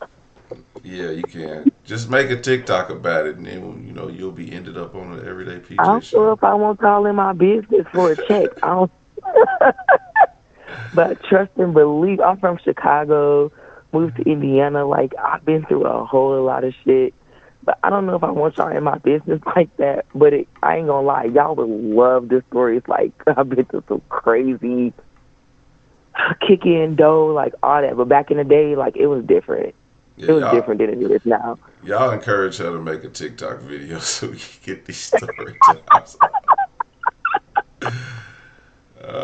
Yeah, you can. Just make a TikTok about it, and then you'll be ended up on the Everyday I PJ don't know show. if I want y'all in my business for a check. I don't. But trust and believe. I'm from Chicago, moved to Indiana. Like, I've been through a whole lot of shit. But I don't know if I want y'all in my business like that. But I ain't gonna lie, y'all would love the stories. Like, I've been through some crazy kick in dough, like all that. But back in the day, like, it was different. Yeah, It was y'all different than it is now. y'all encourage her to make a TikTok video so we can get these story times.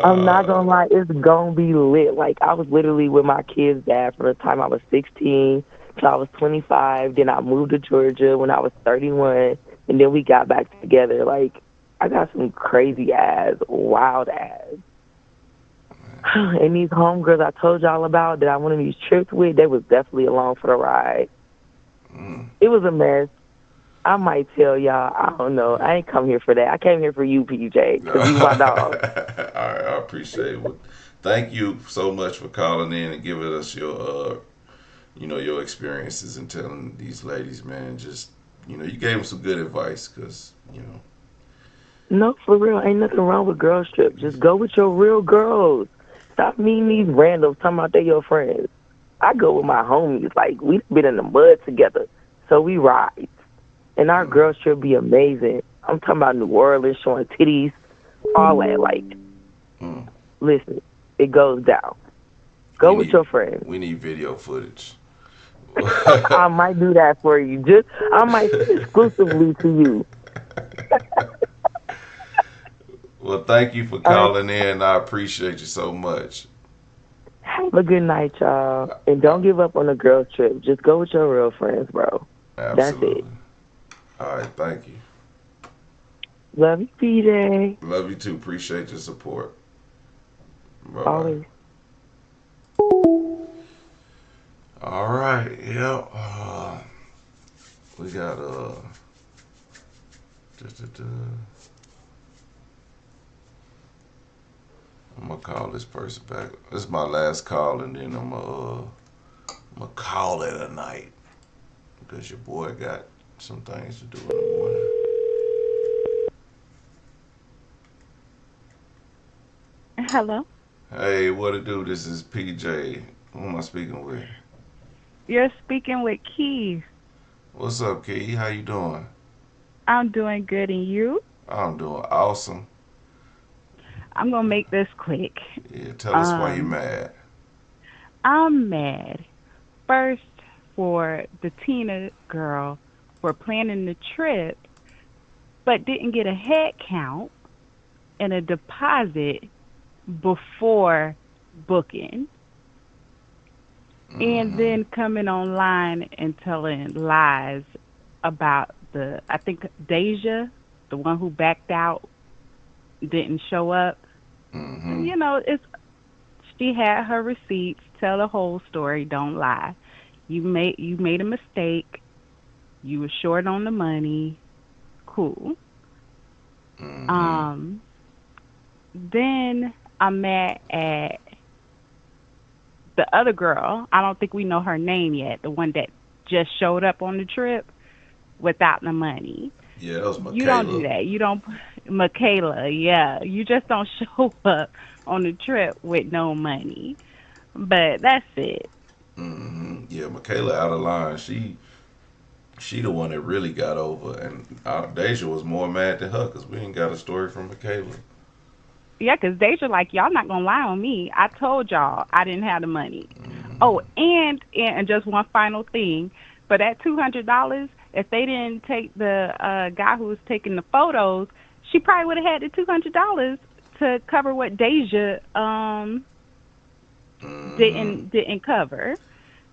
I'm not Uh, gonna lie, it's gonna be lit. Like, I was literally with my kid's dad from the time I was 16 till I was 25. Then I moved to Georgia when I was 31, and then we got back together. Like, I got some crazy ass, wild ass. And these homegirls I told y'all about that I went on these trips with, they was definitely along for the ride. mm. It was a mess. I might tell y'all, I don't know. I ain't come here for that. I came here for you, PJ, because you my dog. I appreciate it. Well, thank you so much for calling in and giving us your experiences and telling these ladies, man. Just you gave them some good advice, because. No, for real. Ain't nothing wrong with girls trip. Just go with your real girls. Stop meeting these randoms talking about they your friends. I go with my homies. Like, we've been in the mud together. So we ride. And our girls trip be amazing. I'm talking about New Orleans, showing titties, all that. Like, Mm. listen, it goes down. We Go with need your friends. we need video footage. I might do that for you. I might send exclusively to you. Well, thank you for All right. calling in. I appreciate you so much. Have a good night, y'all. And don't give up on the girls trip. Just go with your real friends, bro. That's it. Absolutely. All right, thank you. Love you, PJ. Love you too. Appreciate your support. Bye bye. Always. All right. Yep. We got I'm gonna call this person back. This is my last call, and then I'm gonna call it a night because your boy got some things to do in the morning. Hello. Hey, what it do? This is PJ. Who am I speaking with? You're speaking with Key. What's up, Key? How you doing? I'm doing good, and you? I'm doing awesome. I'm gonna make this quick. Yeah, tell us why you mad. I'm mad. First, for the Tina girl for planning the trip but didn't get a head count and a deposit before booking. And then coming online and telling lies about I think Deja, the one who backed out, didn't show up. You know, she had her receipts. Tell the whole story. Don't lie. You made a mistake. You were short on the money. Cool. Then I'm mad at the other girl. I don't think we know her name yet. The one that just showed up on the trip without the money. Yeah, that was Michaela. You don't do that. You don't, Michaela. Yeah, you just don't show up on the trip with no money. But that's it. Yeah, Michaela out of line. She the one that really got over, and Deja was more mad than her because we ain't got a story from Michaela. Yeah, because Deja like, y'all not gonna lie on me. I told y'all I didn't have the money. Oh, and just one final thing. For that $200, if they didn't take the guy who was taking the photos, she probably would have had the $200 to cover what Deja didn't cover.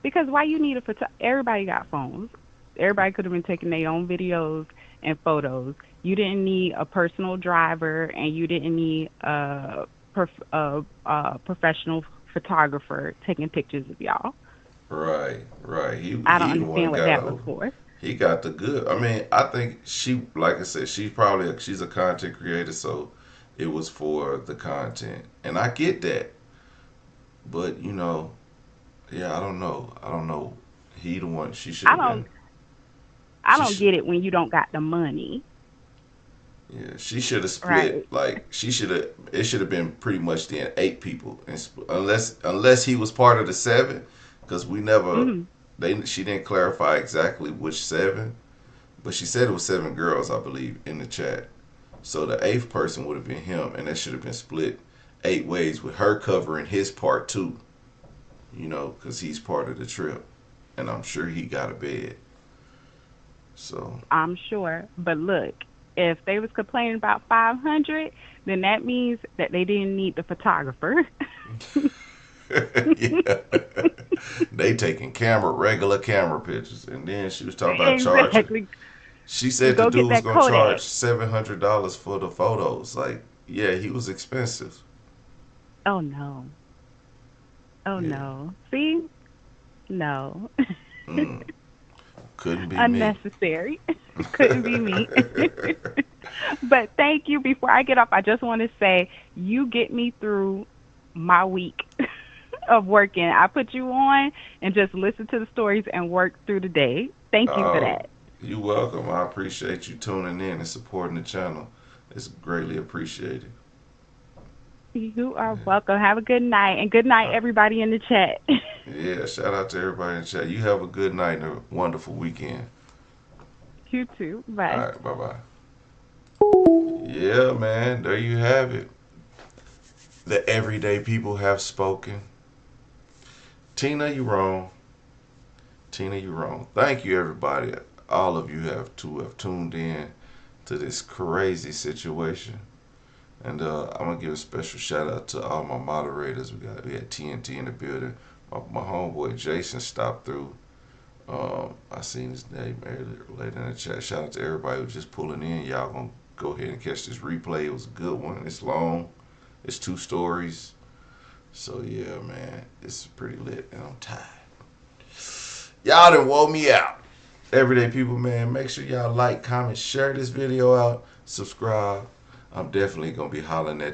Because why you need a everybody got phones. Everybody could have been taking their own videos and photos. You didn't need a personal driver, and you didn't need a professional photographer taking pictures of y'all. Right. I don't understand what that was for. He got the good. I mean, I think she, like I said, she's a content creator, so it was for the content, and I get that. But you know, yeah, I don't know. He the one. She should. I don't get it when you don't got the money. Yeah, she should have split. Right. Like she should have. It should have been pretty much then 8 people, and unless he was part of the 7, because we never. She didn't clarify exactly which 7, but she said it was 7 girls, I believe, in the chat. So the 8th person would have been him, and that should have been split 8 ways with her covering his part too. You know, because he's part of the trip, and I'm sure he got a bed. So I'm sure, but look, if they was complaining about 500, then that means that they didn't need the photographer. Yeah. They taking regular camera pictures, and then she was talking about charging. She said the dude was gonna charge $700 for the photos. Like, yeah, he was expensive. Oh no. No. See? No. Couldn't be unnecessary. Couldn't be me. But thank you. Before I get off, I just want to say you get me through my week of working. I put you on and just listen to the stories and work through the day. Thank you for that. You're welcome. I appreciate you tuning in and supporting the channel. It's greatly appreciated. You are welcome. Have a good night, and good night, everybody in the chat. Yeah, shout out to everybody in the chat. You have a good night and a wonderful weekend. You too. Bye. All right, bye-bye. Yeah, man, there you have it. The everyday people have spoken. Tina, you're wrong. Thank you, everybody. All of you have tuned in to this crazy situation. And I'm going to give a special shout out to all my moderators. We had TNT in the building. My homeboy Jason stopped through. I seen his name later in the chat. Shout out to everybody who's just pulling in. Y'all going to go ahead and catch this replay. It was a good one. It's long. It's 2 stories. So, yeah, man. It's pretty lit, and I'm tired. Y'all done wore me out. Everyday people, man, make sure y'all like, comment, share this video out, subscribe. I'm definitely going to be hollering at you.